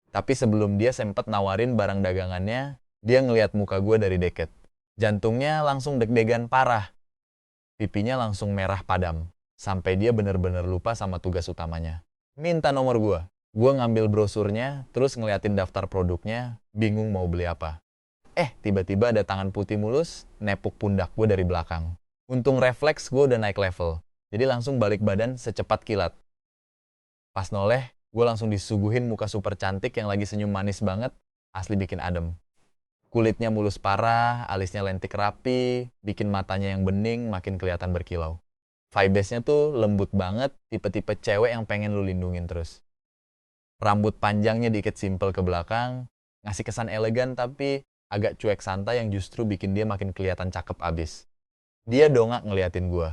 A: Tapi sebelum dia sempet nawarin barang dagangannya, dia ngeliat muka gue dari deket. Jantungnya langsung deg-degan parah. Pipinya langsung merah padam. Sampai dia bener-bener lupa sama tugas utamanya. Minta nomor gue. Gue ngambil brosurnya, terus ngeliatin daftar produknya, bingung mau beli apa. Tiba-tiba ada tangan putih mulus, nepuk pundak gue dari belakang. Untung refleks gue udah naik level. Jadi langsung balik badan secepat kilat. Pas noleh, gue langsung disuguhin muka super cantik yang lagi senyum manis banget, asli bikin adem. Kulitnya mulus parah, alisnya lentik rapi, bikin matanya yang bening makin kelihatan berkilau. Vibes-nya tuh lembut banget, tipe-tipe cewek yang pengen lu lindungin terus. Rambut panjangnya dikit simpel ke belakang, ngasih kesan elegan tapi agak cuek santai yang justru bikin dia makin kelihatan cakep abis. Dia dongak ngeliatin gue.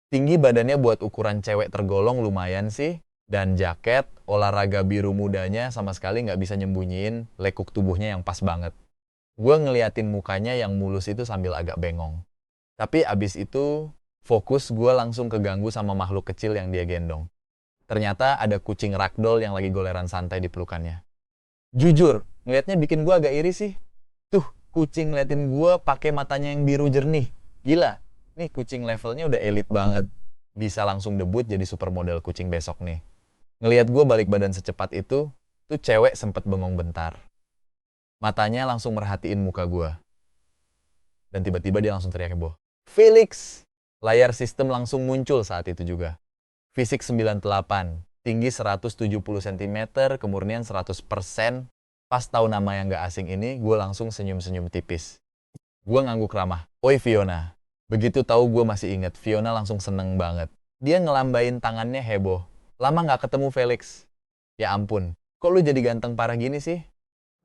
A: Tinggi badannya buat ukuran cewek tergolong lumayan sih, dan jaket, olahraga biru mudanya sama sekali nggak bisa nyembunyiin lekuk tubuhnya yang pas banget. Gue ngeliatin mukanya yang mulus itu sambil agak bengong. Tapi abis itu, fokus gue langsung keganggu sama makhluk kecil yang dia gendong. Ternyata ada kucing ragdoll yang lagi goleran santai di pelukannya. Jujur, ngeliatnya bikin gue agak iri sih. Tuh, kucing ngeliatin gue pakai matanya yang biru jernih. Gila, nih kucing levelnya udah elit banget. Bisa langsung debut jadi supermodel kucing besok nih. Ngeliat gue balik badan secepat itu, tuh cewek sempet bengong bentar. Matanya langsung merhatiin muka gue. Dan tiba-tiba dia langsung teriak heboh. Felix! Layar sistem langsung muncul saat itu juga. Fisik 98, tinggi 170 cm, kemurnian 100%. Pas tahu nama yang gak asing ini, gue langsung senyum-senyum tipis. Gue ngangguk ramah. Oi Fiona. Begitu tahu gue masih inget, Fiona langsung seneng banget. Dia ngelambain tangannya heboh. Lama gak ketemu Felix. Ya ampun, kok lu jadi ganteng parah gini sih?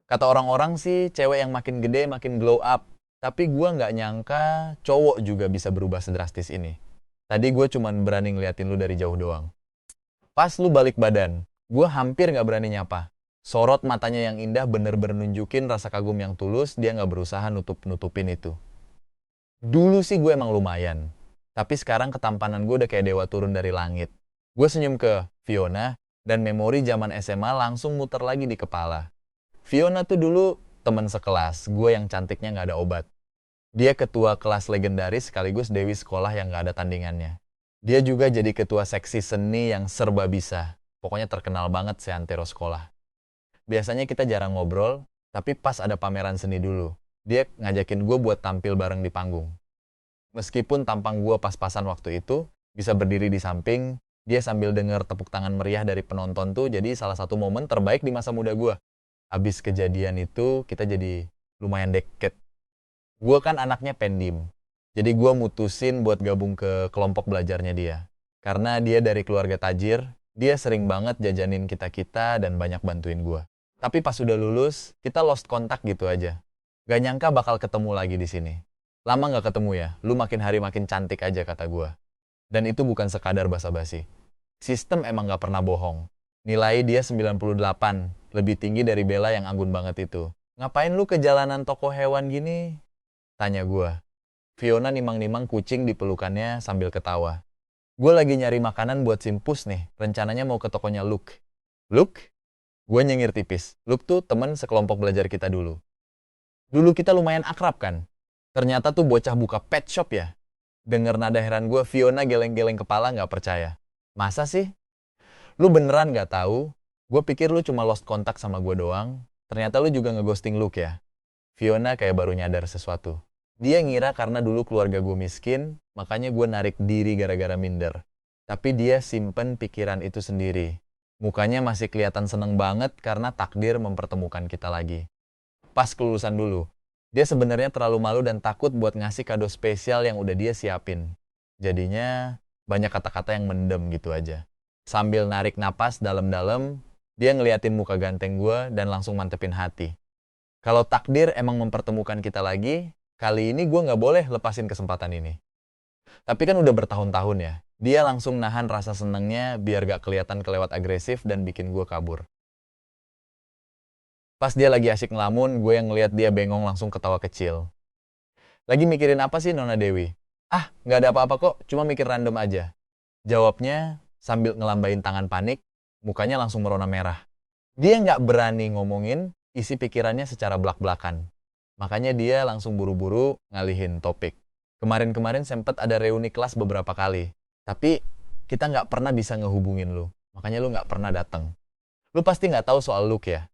A: Kata orang-orang sih, cewek yang makin gede makin glow up. Tapi gue nggak nyangka cowok juga bisa berubah sedrastis ini. Tadi gue cuman berani ngeliatin lu dari jauh doang. Pas lu balik badan, gue hampir nggak berani nyapa. Sorot matanya yang indah bener-bener nunjukin rasa kagum yang tulus, dia nggak berusaha nutup-nutupin itu. Dulu sih gue emang lumayan. Tapi sekarang ketampanan gue udah kayak dewa turun dari langit. Gue senyum ke Fiona, dan memori zaman SMA langsung muter lagi di kepala. Fiona tuh dulu temen sekelas, gue yang cantiknya nggak ada obat. Dia ketua kelas legendaris sekaligus dewi sekolah yang nggak ada tandingannya. Dia juga jadi ketua seksi seni yang serba bisa. Pokoknya terkenal banget seantero sekolah. Biasanya kita jarang ngobrol, tapi pas ada pameran seni dulu, dia ngajakin gue buat tampil bareng di panggung. Meskipun tampang gue pas-pasan waktu itu, bisa berdiri di samping, dia sambil denger tepuk tangan meriah dari penonton tuh jadi salah satu momen terbaik di masa muda gue. Abis kejadian itu, kita jadi lumayan deket. Gue kan anaknya pendim. Jadi gue mutusin buat gabung ke kelompok belajarnya dia. Karena dia dari keluarga tajir, dia sering banget jajanin kita-kita dan banyak bantuin gue. Tapi pas udah lulus, kita lost kontak gitu aja. Gak nyangka bakal ketemu lagi di sini. Lama gak ketemu ya, lu makin hari makin cantik aja kata gue. Dan itu bukan sekadar basa-basi. Sistem emang gak pernah bohong. Nilai dia 98, lebih tinggi dari Bella yang anggun banget itu. Ngapain lu ke jalanan toko hewan gini? Tanya gue. Fiona nimang-nimang kucing di pelukannya sambil ketawa. Gue lagi nyari makanan buat Simpus nih, rencananya mau ke tokonya Luke. Luke? Gue nyengir tipis. Luke tuh temen sekelompok belajar kita dulu. Dulu kita lumayan akrab kan? Ternyata tuh bocah buka pet shop ya? Denger nada heran gue, Fiona geleng-geleng kepala gak percaya. Masa sih? Lu beneran gak tahu? Gue pikir lu cuma lost kontak sama gue doang. Ternyata lu juga ngeghosting Luke ya? Fiona kayak baru nyadar sesuatu. Dia ngira karena dulu keluarga gue miskin, makanya gue narik diri gara-gara minder. Tapi dia simpen pikiran itu sendiri. Mukanya masih kelihatan seneng banget karena takdir mempertemukan kita lagi. Pas kelulusan dulu, dia sebenarnya terlalu malu dan takut buat ngasih kado spesial yang udah dia siapin. Jadinya banyak kata-kata yang mendem gitu aja. Sambil narik napas dalam-dalam, dia ngeliatin muka ganteng gue dan langsung mantepin hati. Kalau takdir emang mempertemukan kita lagi, kali ini gue nggak boleh lepasin kesempatan ini. Tapi kan udah bertahun-tahun ya, dia langsung nahan rasa senengnya biar gak kelihatan kelewat agresif dan bikin gue kabur. Pas dia lagi asik ngelamun, gue yang ngeliat dia bengong langsung ketawa kecil. Lagi mikirin apa sih Nona Dewi? Ah, nggak ada apa-apa kok, cuma mikir random aja. Jawabnya sambil ngelambain tangan panik, mukanya langsung merona merah. Dia nggak berani ngomongin isi pikirannya secara belak-belakan. Makanya dia langsung buru-buru ngalihin topik. Kemarin-kemarin sempet ada reuni kelas beberapa kali. Tapi kita nggak pernah bisa ngehubungin lu. Makanya lu nggak pernah datang. Lu pasti nggak tahu soal Luke ya.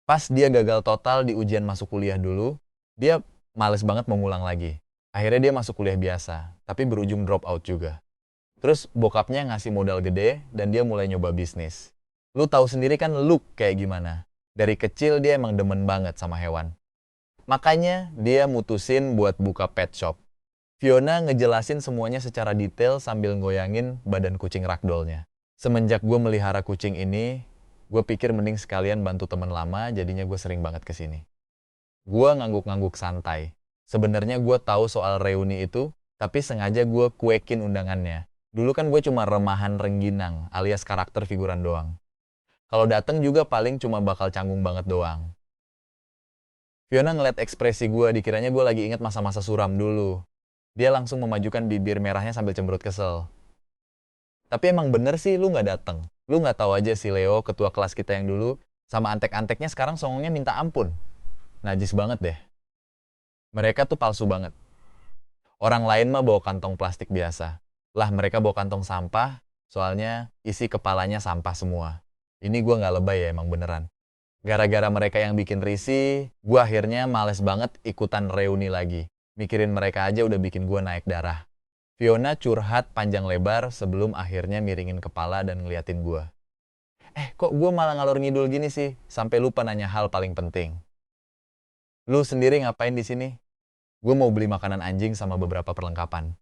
A: Pas dia gagal total di ujian masuk kuliah dulu, dia males banget mau ngulang lagi. Akhirnya dia masuk kuliah biasa, tapi berujung drop out juga. Terus bokapnya ngasih modal gede dan dia mulai nyoba bisnis. Lu tahu sendiri kan Luke kayak gimana. Dari kecil dia emang demen banget sama hewan. Makanya dia mutusin buat buka pet shop. Fiona ngejelasin semuanya secara detail sambil ngoyangin badan kucing ragdollnya. Semenjak gue melihara kucing ini, gue pikir mending sekalian bantu temen lama, jadinya gue sering banget kesini. Gue ngangguk-ngangguk santai. Sebenarnya gue tahu soal reuni itu, tapi sengaja gue kuekin undangannya. Dulu kan gue cuma remahan rengginang, alias karakter figuran doang. Kalau dateng juga paling cuma bakal canggung banget doang. Fiona ngeliat ekspresi gue, dikiranya gue lagi inget masa-masa suram dulu. Dia langsung memajukan bibir merahnya sambil cemberut kesel. Tapi emang bener sih lu nggak dateng. Lu nggak tahu aja si Leo, ketua kelas kita yang dulu, sama antek-anteknya sekarang songongnya minta ampun. Najis banget deh. Mereka tuh palsu banget. Orang lain mah bawa kantong plastik biasa. Lah mereka bawa kantong sampah, soalnya isi kepalanya sampah semua. Ini gue nggak lebay ya, emang beneran. Gara-gara mereka yang bikin risih, gue akhirnya males banget ikutan reuni lagi. Mikirin mereka aja udah bikin gue naik darah. Fiona curhat panjang lebar sebelum akhirnya miringin kepala dan ngeliatin gue. Kok gue malah ngalor ngidul gini sih? Sampai lupa nanya hal paling penting. Lu sendiri ngapain di sini? Gue mau beli makanan anjing sama beberapa perlengkapan.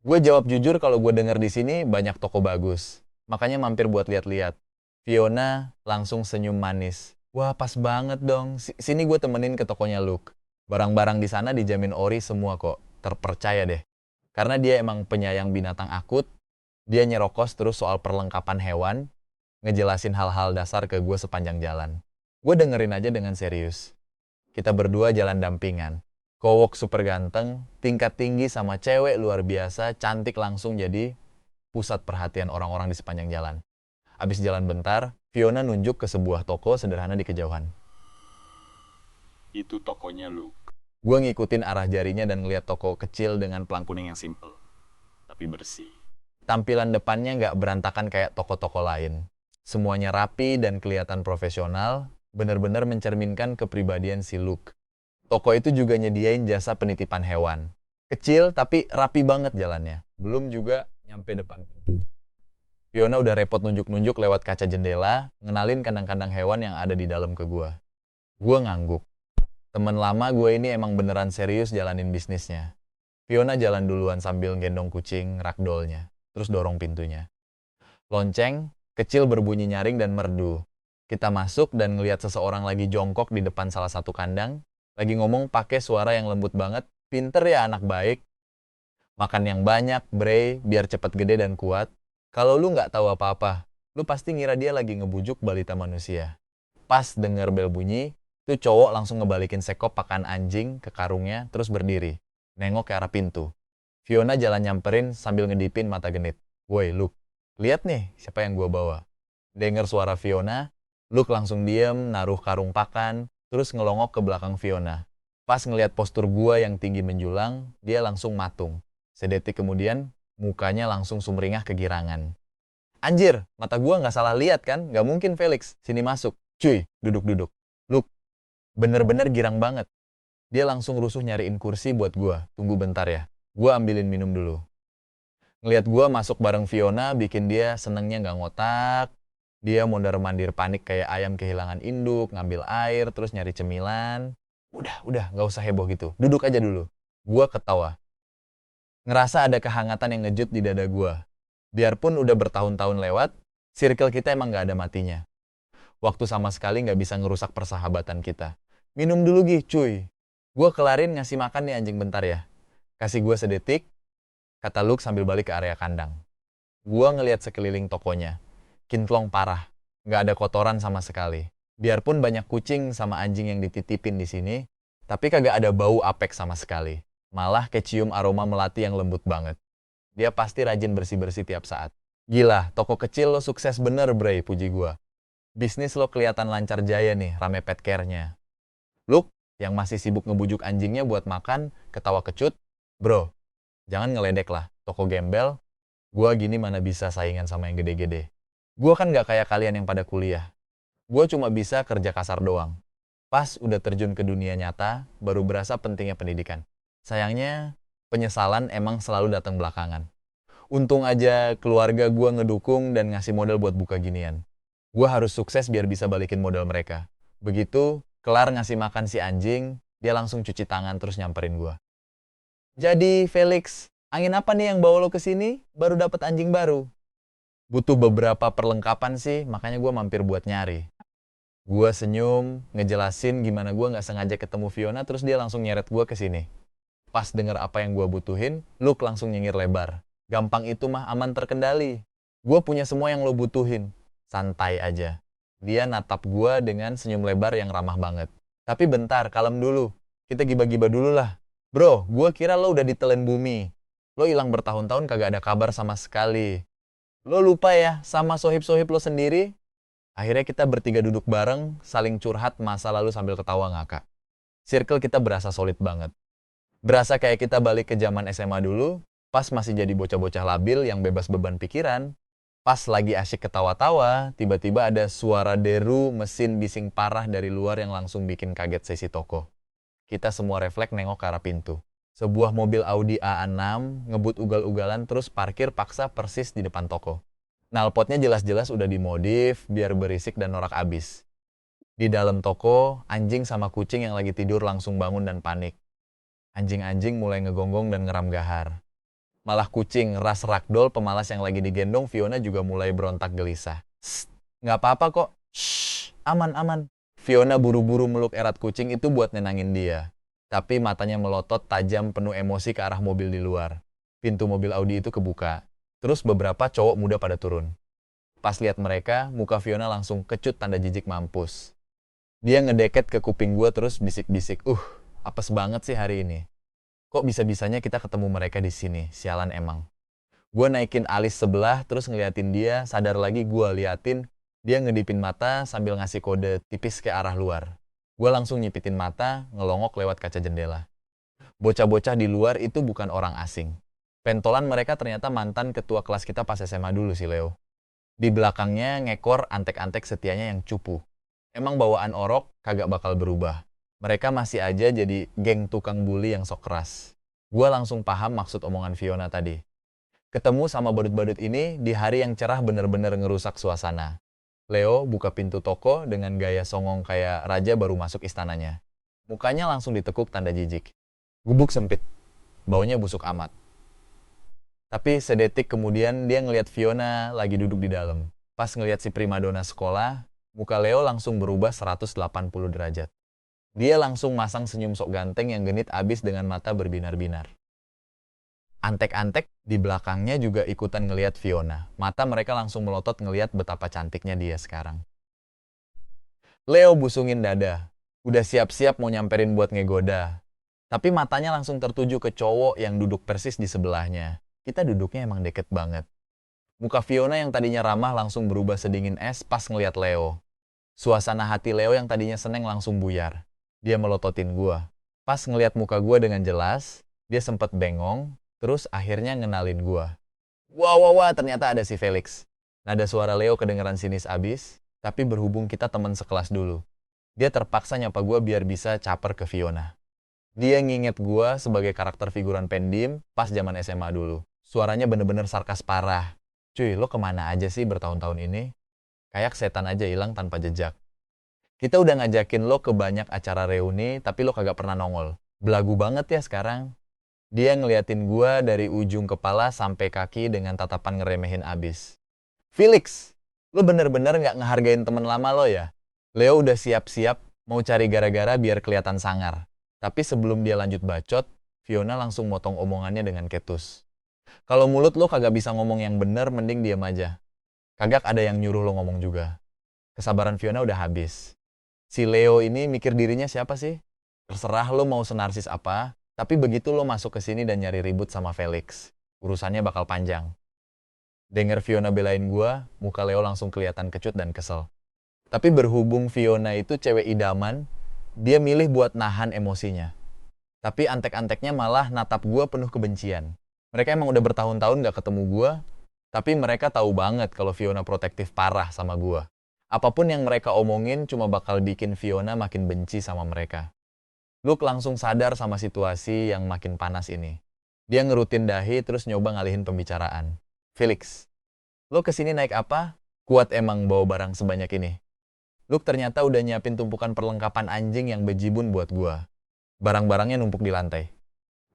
A: Gue jawab jujur kalau gue denger di sini banyak toko bagus. Makanya mampir buat lihat-lihat. Fiona langsung senyum manis. Wah, pas banget dong. Sini gue temenin ke tokonya Luke. Barang-barang di sana dijamin ori semua kok. Terpercaya deh. Karena dia emang penyayang binatang akut. Dia nyerokos terus soal perlengkapan hewan. Ngejelasin hal-hal dasar ke gue sepanjang jalan. Gue dengerin aja dengan serius. Kita berdua jalan dampingan. Kowok super ganteng, tingkat tinggi sama cewek luar biasa, cantik langsung jadi pusat perhatian orang-orang di sepanjang jalan. Abis jalan bentar, Fiona nunjuk ke sebuah toko sederhana di kejauhan.
B: Itu tokonya Luke.
A: Gue ngikutin arah jarinya dan ngeliat toko kecil dengan pelang kuning yang
B: Simple, tapi bersih.
A: tampilan depannya nggak berantakan kayak toko-toko lain. Semuanya rapi dan kelihatan profesional, bener-bener mencerminkan kepribadian si Luke. Toko itu juga nyediain jasa penitipan hewan. Kecil tapi rapi banget jalannya. Belum juga nyampe depan. Fiona udah repot nunjuk-nunjuk lewat kaca jendela, ngenalin kandang-kandang hewan yang ada di dalam ke gua. Gua ngangguk. Temen lama gue ini emang beneran serius jalanin bisnisnya. Fiona jalan duluan sambil gendong kucing ragdollnya, terus dorong pintunya. Lonceng, kecil berbunyi nyaring dan merdu. Kita masuk dan ngeliat seseorang lagi jongkok di depan salah satu kandang, lagi ngomong pakai suara yang lembut banget. Pinter ya anak baik. Makan yang banyak, Bray, biar cepet gede dan kuat. Kalau lu nggak tahu apa-apa, lu pasti ngira dia lagi ngebujuk balita manusia. Pas denger bel bunyi, tuh cowok langsung ngebalikin sekop pakan anjing ke karungnya, terus berdiri. Nengok ke arah pintu. Fiona jalan nyamperin sambil ngedipin mata genit. Woi, Luke, lihat nih siapa yang gua bawa. Denger suara Fiona, Luke langsung diem, naruh karung pakan, terus ngelongok ke belakang Fiona. Pas ngelihat postur gua yang tinggi menjulang, dia langsung matung. Sedetik kemudian, mukanya langsung sumringah kegirangan. Anjir, mata gua nggak salah lihat kan? Nggak mungkin Felix, sini masuk. Cuy, duduk-duduk. Luke, bener-bener girang banget. Dia langsung rusuh nyariin kursi buat gua. Tunggu bentar ya, gua ambilin minum dulu. Ngelihat gua masuk bareng Fiona, bikin dia senengnya nggak ngotak. Dia mondar-mandir panik kayak ayam kehilangan induk, ngambil air, terus nyari cemilan. Udah, nggak usah heboh gitu. Duduk aja dulu. Gua ketawa. Ngerasa ada kehangatan yang ngejut di dada gua. Biarpun udah bertahun-tahun lewat, circle kita emang nggak ada matinya. Waktu sama sekali nggak bisa ngerusak persahabatan kita. Minum dulu Gi, cuy. Gua kelarin ngasih makan nih anjing bentar ya. Kasih gua sedetik, kata Luke sambil balik ke area kandang. Gua ngeliat sekeliling tokonya. Kintlong parah. Nggak ada kotoran sama sekali. Biarpun banyak kucing sama anjing yang dititipin di sini, tapi kagak ada bau apek sama sekali. Malah kecium aroma melati yang lembut banget. Dia pasti rajin bersih-bersih tiap saat. Gila, toko kecil lo sukses bener, Bray, puji gua. Bisnis lo kelihatan lancar jaya nih, rame pet care-nya. Luke, yang masih sibuk ngebujuk anjingnya buat makan, ketawa kecut. Bro, jangan ngeledek lah, toko gembel. Gua gini mana bisa saingan sama yang gede-gede. Gua kan nggak kayak kalian yang pada kuliah. Gua cuma bisa kerja kasar doang. Pas udah terjun ke dunia nyata, baru berasa pentingnya pendidikan. Sayangnya, penyesalan emang selalu datang belakangan. Untung aja keluarga gua ngedukung dan ngasih modal buat buka ginian. Gua harus sukses biar bisa balikin modal mereka. Begitu, kelar ngasih makan si anjing, dia langsung cuci tangan terus nyamperin gua. Jadi, Felix, angin apa nih yang bawa lo ke sini? Baru dapat anjing baru. Butuh beberapa perlengkapan sih, makanya gua mampir buat nyari. Gua senyum, ngejelasin gimana gua nggak sengaja ketemu Fiona, terus dia langsung nyeret gua ke sini. Pas denger apa yang gua butuhin, Luke langsung nyengir lebar. Gampang itu mah, aman terkendali. Gua punya semua yang lo butuhin. Santai aja. Dia natap gua dengan senyum lebar yang ramah banget. Tapi bentar, kalem dulu. Kita giba-giba dulu lah. Bro, gua kira lo udah ditelan bumi. Lo hilang bertahun-tahun kagak ada kabar sama sekali. Lo lupa ya sama sohib-sohib lo sendiri? Akhirnya kita bertiga duduk bareng, saling curhat masa lalu sambil ketawa ngakak. Circle kita berasa solid banget. Berasa kayak kita balik ke zaman SMA dulu, pas masih jadi bocah-bocah labil yang bebas beban pikiran. Pas lagi asyik ketawa-tawa, tiba-tiba ada suara deru mesin bising parah dari luar yang langsung bikin kaget sesi toko. Kita semua refleks nengok ke arah pintu. Sebuah mobil Audi A6 ngebut ugal-ugalan terus parkir paksa persis di depan toko. Knalpotnya jelas-jelas udah dimodif biar berisik dan norak abis. Di dalam toko, anjing sama kucing yang lagi tidur langsung bangun dan panik. Anjing-anjing mulai ngegonggong dan ngeram gahar. Malah kucing ras ragdoll pemalas yang lagi digendong Fiona juga mulai berontak gelisah. Sst, nggak apa-apa kok. Shh, aman-aman. Fiona buru-buru meluk erat kucing itu buat nenangin dia. Tapi matanya melotot tajam penuh emosi ke arah mobil di luar. Pintu mobil Audi itu kebuka. Terus beberapa cowok muda pada turun. Pas lihat mereka, muka Fiona langsung kecut tanda jijik mampus. Dia ngedeket ke kuping gua terus bisik-bisik. Apes banget sih hari ini. Kok bisa-bisanya kita ketemu mereka di sini? Sialan emang. Gue naikin alis sebelah, terus ngeliatin dia, sadar lagi gue liatin, dia ngedipin mata sambil ngasih kode tipis ke arah luar. Gue langsung nyipitin mata, ngelongok lewat kaca jendela. Bocah-bocah di luar itu bukan orang asing. Pentolan mereka ternyata mantan ketua kelas kita pas SMA dulu si Leo. Di belakangnya ngekor antek-antek setianya yang cupu. Emang bawaan orok kagak bakal berubah. Mereka masih aja jadi geng tukang bully yang sok keras. Gua langsung paham maksud omongan Fiona tadi. Ketemu sama badut-badut ini di hari yang cerah bener-bener ngerusak suasana. Leo buka pintu toko dengan gaya songong kayak raja baru masuk istananya. Mukanya langsung ditekuk tanda jijik. Gubuk sempit. Baunya busuk amat. Tapi sedetik kemudian dia ngelihat Fiona lagi duduk di dalam. Pas ngelihat si primadona sekolah, muka Leo langsung berubah 180 derajat. Dia langsung masang senyum sok ganteng yang genit abis dengan mata berbinar-binar. Antek-antek di belakangnya juga ikutan ngeliat Fiona. Mata mereka langsung melotot ngeliat betapa cantiknya dia sekarang. Leo busungin dada. Udah siap-siap mau nyamperin buat ngegoda. Tapi matanya langsung tertuju ke cowok yang duduk persis di sebelahnya. Kita duduknya emang deket banget. Muka Fiona yang tadinya ramah langsung berubah sedingin es pas ngeliat Leo. Suasana hati Leo yang tadinya seneng langsung buyar. Dia melototin gua. Pas ngeliat muka gua dengan jelas, dia sempet bengong, terus akhirnya ngenalin gua. Wah, ternyata ada si Felix. Nada suara Leo kedengeran sinis abis, tapi berhubung kita teman sekelas dulu. Dia terpaksa nyapa gua biar bisa caper ke Fiona. Dia nginget gua sebagai karakter figuran pendim pas zaman SMA dulu. Suaranya bener-bener sarkas parah. Cuy, lo kemana aja sih bertahun-tahun ini? Kayak setan aja hilang tanpa jejak. Kita udah ngajakin lo ke banyak acara reuni, tapi lo kagak pernah nongol. Belagu banget ya sekarang. Dia ngeliatin gua dari ujung kepala sampai kaki dengan tatapan ngeremehin abis. Felix, lo bener-bener gak ngehargain temen lama lo ya? Leo udah siap-siap mau cari gara-gara biar kelihatan sangar. Tapi sebelum dia lanjut bacot, Fiona langsung motong omongannya dengan ketus. Kalau mulut lo kagak bisa ngomong yang bener, mending diam aja. Kagak ada yang nyuruh lo ngomong juga. Kesabaran Fiona udah habis. Si Leo ini mikir dirinya siapa sih? Terserah lo mau senarsis apa, tapi begitu lo masuk ke sini dan nyari ribut sama Felix, urusannya bakal panjang. Denger Fiona belain gua, muka Leo langsung kelihatan kecut dan kesel. Tapi berhubung Fiona itu cewek idaman, dia milih buat nahan emosinya. Tapi antek-anteknya malah natap gue penuh kebencian. Mereka emang udah bertahun-tahun gak ketemu gue, tapi mereka tahu banget kalau Fiona protektif parah sama gue. Apapun yang mereka omongin cuma bakal bikin Fiona makin benci sama mereka. Luke langsung sadar sama situasi yang makin panas ini. Dia ngerutin dahi terus nyoba ngalihin pembicaraan. Felix, lo kesini naik apa? Kuat emang bawa barang sebanyak ini. Luke ternyata udah nyiapin tumpukan perlengkapan anjing yang bejibun buat gua. Barang-barangnya numpuk di lantai.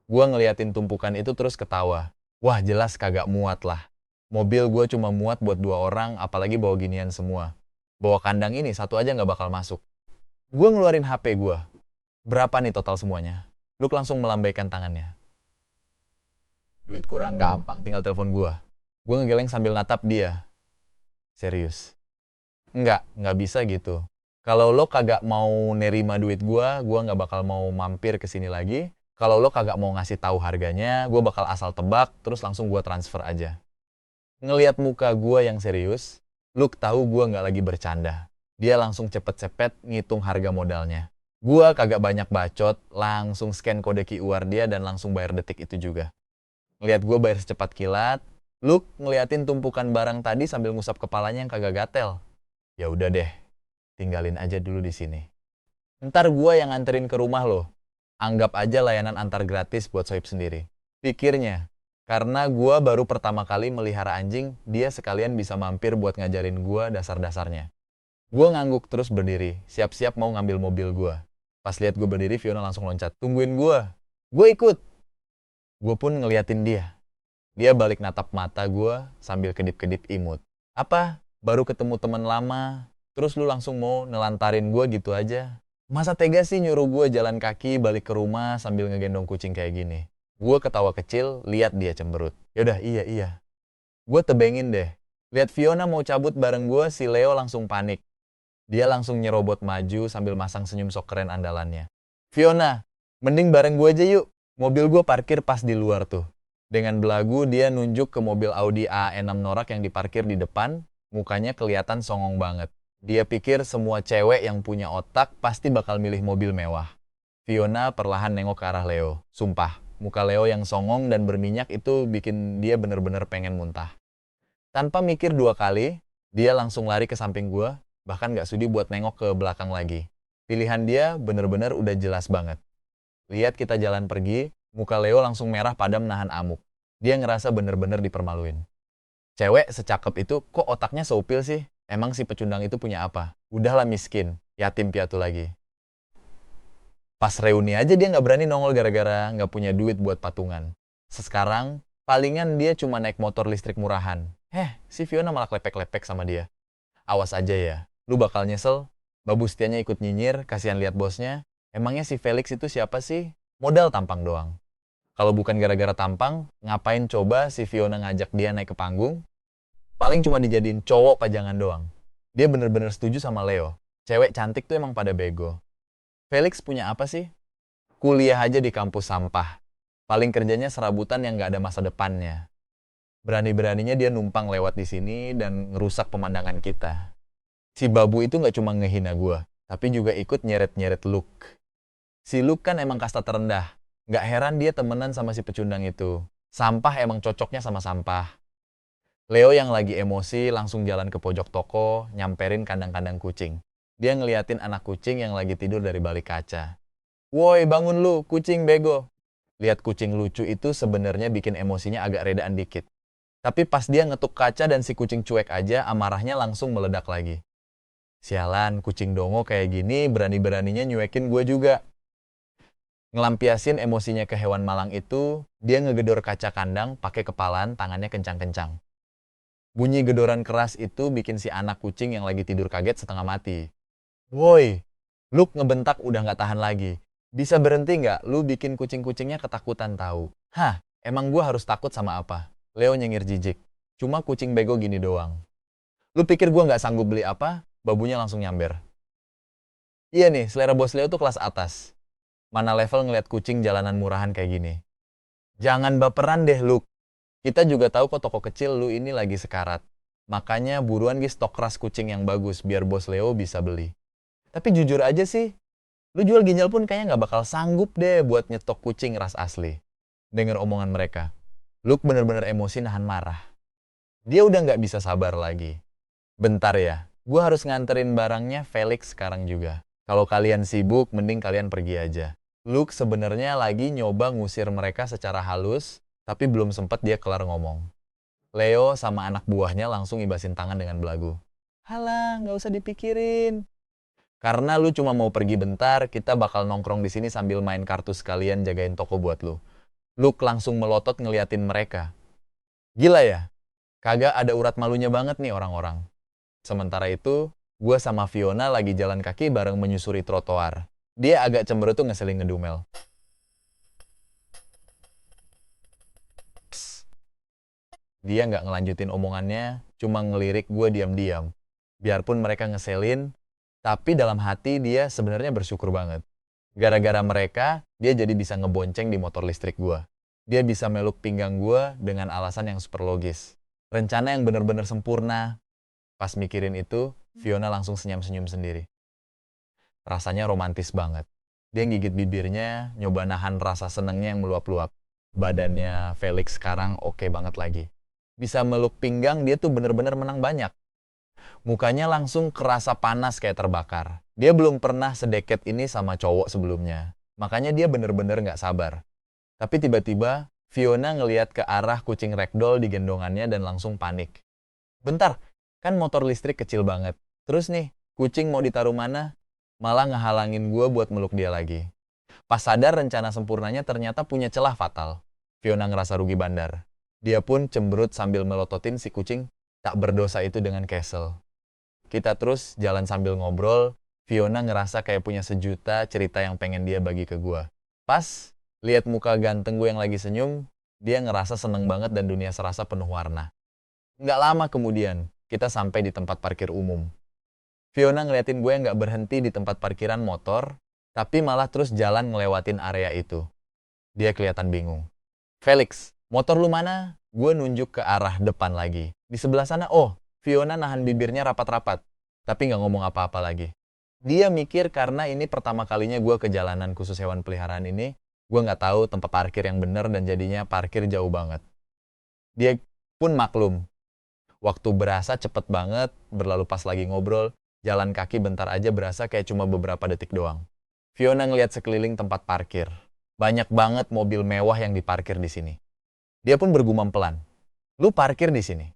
A: Gua ngeliatin tumpukan itu terus ketawa. Wah, jelas kagak muat lah. Mobil gua cuma muat buat 2 orang, apalagi bawa ginian semua. Bawa kandang ini satu aja nggak bakal masuk. Gua ngeluarin HP gua. Berapa nih total semuanya? Luke langsung melambaikan tangannya. Duit kurang gampang, tinggal telepon gua. Gua ngegeleng sambil natap dia. Serius. Nggak bisa gitu. Kalau lo kagak mau nerima duit gua nggak bakal mau mampir ke sini lagi. Kalau lo kagak mau ngasih tahu harganya, gua bakal asal tebak, terus langsung gua transfer aja. Ngelihat muka gua yang serius, Luke tahu gua nggak lagi bercanda. Dia langsung cepet-cepet ngitung harga modalnya. Gua kagak banyak bacot, langsung scan kode QR dia dan langsung bayar detik itu juga. Ngelihat gua bayar secepat kilat, Luke ngeliatin tumpukan barang tadi sambil ngusap kepalanya yang kagak gatel. Ya udah deh, tinggalin aja dulu di sini. Ntar gua yang nganterin ke rumah lo. Anggap aja layanan antar gratis buat Soib sendiri. Pikirnya, karena gua baru pertama kali melihara anjing, dia sekalian bisa mampir buat ngajarin gua dasar-dasarnya. Gua ngangguk terus berdiri, siap-siap mau ngambil mobil gua. Pas lihat gua berdiri, Fiona langsung loncat. Tungguin gua. Gua ikut. Gua pun ngeliatin dia. Dia balik natap mata gua sambil kedip-kedip imut. Apa? Baru ketemu teman lama, terus lu langsung mau nelantarin gua gitu aja? Masa tega sih nyuruh gue jalan kaki balik ke rumah sambil ngegendong kucing kayak gini? Gue ketawa kecil, lihat dia cemberut. Yaudah, iya. Gue tebengin deh. Lihat Fiona mau cabut bareng gue, si Leo langsung panik. Dia langsung nyerobot maju sambil masang senyum sok keren andalannya. Fiona, mending bareng gue aja yuk. Mobil gue parkir pas di luar tuh. Dengan belagu dia nunjuk ke mobil Audi A6 norak yang diparkir di depan, mukanya kelihatan songong banget. Dia pikir semua cewek yang punya otak pasti bakal milih mobil mewah. Fiona perlahan nengok ke arah Leo. Sumpah, muka Leo yang songong dan berminyak itu bikin dia bener-bener pengen muntah. Tanpa mikir 2 kali, dia langsung lari ke samping gua, bahkan gak sudi buat nengok ke belakang lagi. Pilihan dia bener-bener udah jelas banget. Lihat kita jalan pergi, muka Leo langsung merah padam nahan amuk. Dia ngerasa bener-bener dipermaluin. Cewek secakep itu kok otaknya seupil sih? Emang si pecundang itu punya apa? Udahlah miskin, yatim piatu lagi. Pas reuni aja dia nggak berani nongol gara-gara nggak punya duit buat patungan. Sekarang, palingan dia cuma naik motor listrik murahan. Si Fiona malah klepek-klepek sama dia. Awas aja ya, lu bakal nyesel. Babu setianya ikut nyinyir, kasihan lihat bosnya. Emangnya si Felix itu siapa sih? Modal tampang doang. Kalau bukan gara-gara tampang, ngapain coba si Fiona ngajak dia naik ke panggung? Paling cuma dijadiin cowok pajangan doang. Dia bener-bener setuju sama Leo. Cewek cantik tuh emang pada bego. Felix punya apa sih? Kuliah aja di kampus sampah. Paling kerjanya serabutan yang gak ada masa depannya. Berani-beraninya dia numpang lewat di sini dan ngerusak pemandangan kita. Si babu itu gak cuma ngehina gue, tapi juga ikut nyeret-nyeret Luke. Si Luke kan emang kasta terendah. Gak heran dia temenan sama si pecundang itu. Sampah emang cocoknya sama sampah. Leo yang lagi emosi langsung jalan ke pojok toko, nyamperin kandang-kandang kucing. Dia ngeliatin anak kucing yang lagi tidur dari balik kaca. Woi, bangun lu, kucing bego. Lihat kucing lucu itu sebenarnya bikin emosinya agak redaan dikit. Tapi pas dia ngetuk kaca dan si kucing cuek aja, amarahnya langsung meledak lagi. Sialan, kucing dongo kayak gini berani-beraninya nyuekin gue juga. Ngelampiasin emosinya ke hewan malang itu, dia ngegedor kaca kandang pakai kepalan, tangannya kencang-kencang. Bunyi gedoran keras itu bikin si anak kucing yang lagi tidur kaget setengah mati. Woi, Luke ngebentak udah gak tahan lagi. Bisa berhenti gak? Lu bikin kucing-kucingnya ketakutan tahu. Hah, emang gua harus takut sama apa? Leo nyengir jijik. Cuma kucing bego gini doang. Lu pikir gua gak sanggup beli apa? Babunya langsung nyamber. Iya nih, selera bos Leo tuh kelas atas. Mana level ngeliat kucing jalanan murahan kayak gini. Jangan baperan deh, Luke. Kita juga tahu kok toko kecil lu ini lagi sekarat. Makanya buruan stok ras kucing yang bagus biar bos Leo bisa beli. Tapi jujur aja sih, lu jual ginjal pun kayaknya nggak bakal sanggup deh buat nyetok kucing ras asli. Dengar omongan mereka, Luke bener-bener emosi nahan marah. Dia udah nggak bisa sabar lagi. Bentar ya, gue harus nganterin barangnya Felix sekarang juga. Kalau kalian sibuk, mending kalian pergi aja. Luke sebenarnya lagi nyoba ngusir mereka secara halus, tapi belum sempat dia kelar ngomong. Leo sama anak buahnya langsung ibasin tangan dengan belagu. Halah, nggak usah dipikirin. Karena lu cuma mau pergi bentar, kita bakal nongkrong di sini sambil main kartu sekalian jagain toko buat lu. Luke langsung melotot ngeliatin mereka. Gila ya? Kagak ada urat malunya banget nih orang-orang. Sementara itu, gue sama Fiona lagi jalan kaki bareng menyusuri trotoar. Dia agak cemberut tuh ngeselin ngedumel. Dia nggak ngelanjutin omongannya, cuma ngelirik gue diam-diam. Biarpun mereka ngeselin, tapi dalam hati dia sebenarnya bersyukur banget. Gara-gara mereka, dia jadi bisa ngebonceng di motor listrik gue. Dia bisa meluk pinggang gue dengan alasan yang super logis. Rencana yang bener-bener sempurna. Pas mikirin itu, Fiona langsung senyum-senyum sendiri. Rasanya romantis banget. Dia gigit bibirnya, nyoba nahan rasa senengnya yang meluap-luap. Badannya Felix sekarang oke banget lagi. Bisa meluk pinggang, dia tuh bener-bener menang banyak. Mukanya langsung kerasa panas kayak terbakar. Dia belum pernah sedekat ini sama cowok sebelumnya. Makanya dia bener-bener nggak sabar. Tapi tiba-tiba, Fiona ngeliat ke arah kucing ragdoll di gendongannya dan langsung panik. Bentar, kan motor listrik kecil banget. Terus nih, kucing mau ditaruh mana? Malah ngehalangin gue buat meluk dia lagi. Pas sadar rencana sempurnanya ternyata punya celah fatal. Fiona ngerasa rugi bandar. Dia pun cemberut sambil melototin si kucing tak berdosa itu dengan Castle. Kita terus jalan sambil ngobrol, Fiona ngerasa kayak punya sejuta cerita yang pengen dia bagi ke gue. Pas lihat muka ganteng gue yang lagi senyum, dia ngerasa seneng banget dan dunia serasa penuh warna. Nggak lama kemudian, kita sampai di tempat parkir umum. Fiona ngeliatin gue nggak berhenti di tempat parkiran motor, tapi malah terus jalan ngelewatin area itu. Dia kelihatan bingung. Felix, motor lu mana? Gue nunjuk ke arah depan lagi. Di sebelah sana, oh, Fiona nahan bibirnya rapat-rapat, tapi nggak ngomong apa-apa lagi. Dia mikir karena ini pertama kalinya gue ke jalanan khusus hewan peliharaan ini, gue nggak tahu tempat parkir yang bener dan jadinya parkir jauh banget. Dia pun maklum. Waktu berasa cepet banget, berlalu pas lagi ngobrol, jalan kaki bentar aja berasa kayak cuma beberapa detik doang. Fiona ngeliat sekeliling tempat parkir. Banyak banget mobil mewah yang diparkir di sini. Dia pun bergumam pelan. Lu parkir di sini?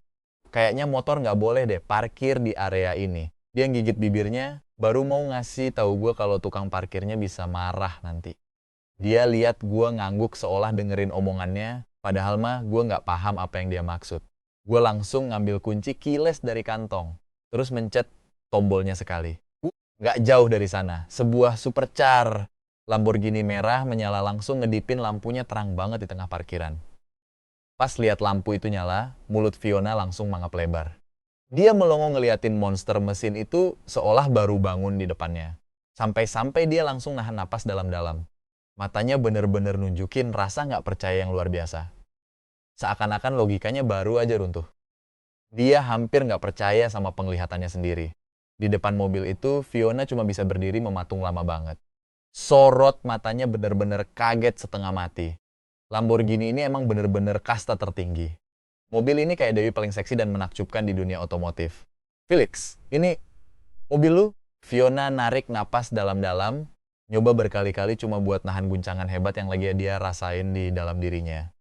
A: Kayaknya motor nggak boleh deh parkir di area ini. Dia gigit bibirnya, baru mau ngasih tahu gue kalau tukang parkirnya bisa marah nanti. Dia lihat gue ngangguk seolah dengerin omongannya, padahal mah gue nggak paham apa yang dia maksud. Gue langsung ngambil kunci keyless dari kantong, terus mencet tombolnya sekali. Nggak jauh dari sana, sebuah supercar Lamborghini merah menyala langsung ngedipin lampunya terang banget di tengah parkiran. Pas lihat lampu itu nyala, mulut Fiona langsung mangap lebar. Dia melongo ngeliatin monster mesin itu seolah baru bangun di depannya. Sampai-sampai dia langsung nahan napas dalam-dalam. Matanya bener-bener nunjukin rasa nggak percaya yang luar biasa. Seakan-akan logikanya baru aja runtuh. Dia hampir nggak percaya sama penglihatannya sendiri. Di depan mobil itu, Fiona cuma bisa berdiri mematung lama banget. Sorot matanya bener-bener kaget setengah mati. Lamborghini ini emang bener-bener kasta tertinggi. Mobil ini kayak dewi paling seksi dan menakjubkan di dunia otomotif. Felix, ini mobil lu? Fiona narik napas dalam-dalam, nyoba berkali-kali cuma buat nahan guncangan hebat yang lagi dia rasain di dalam dirinya.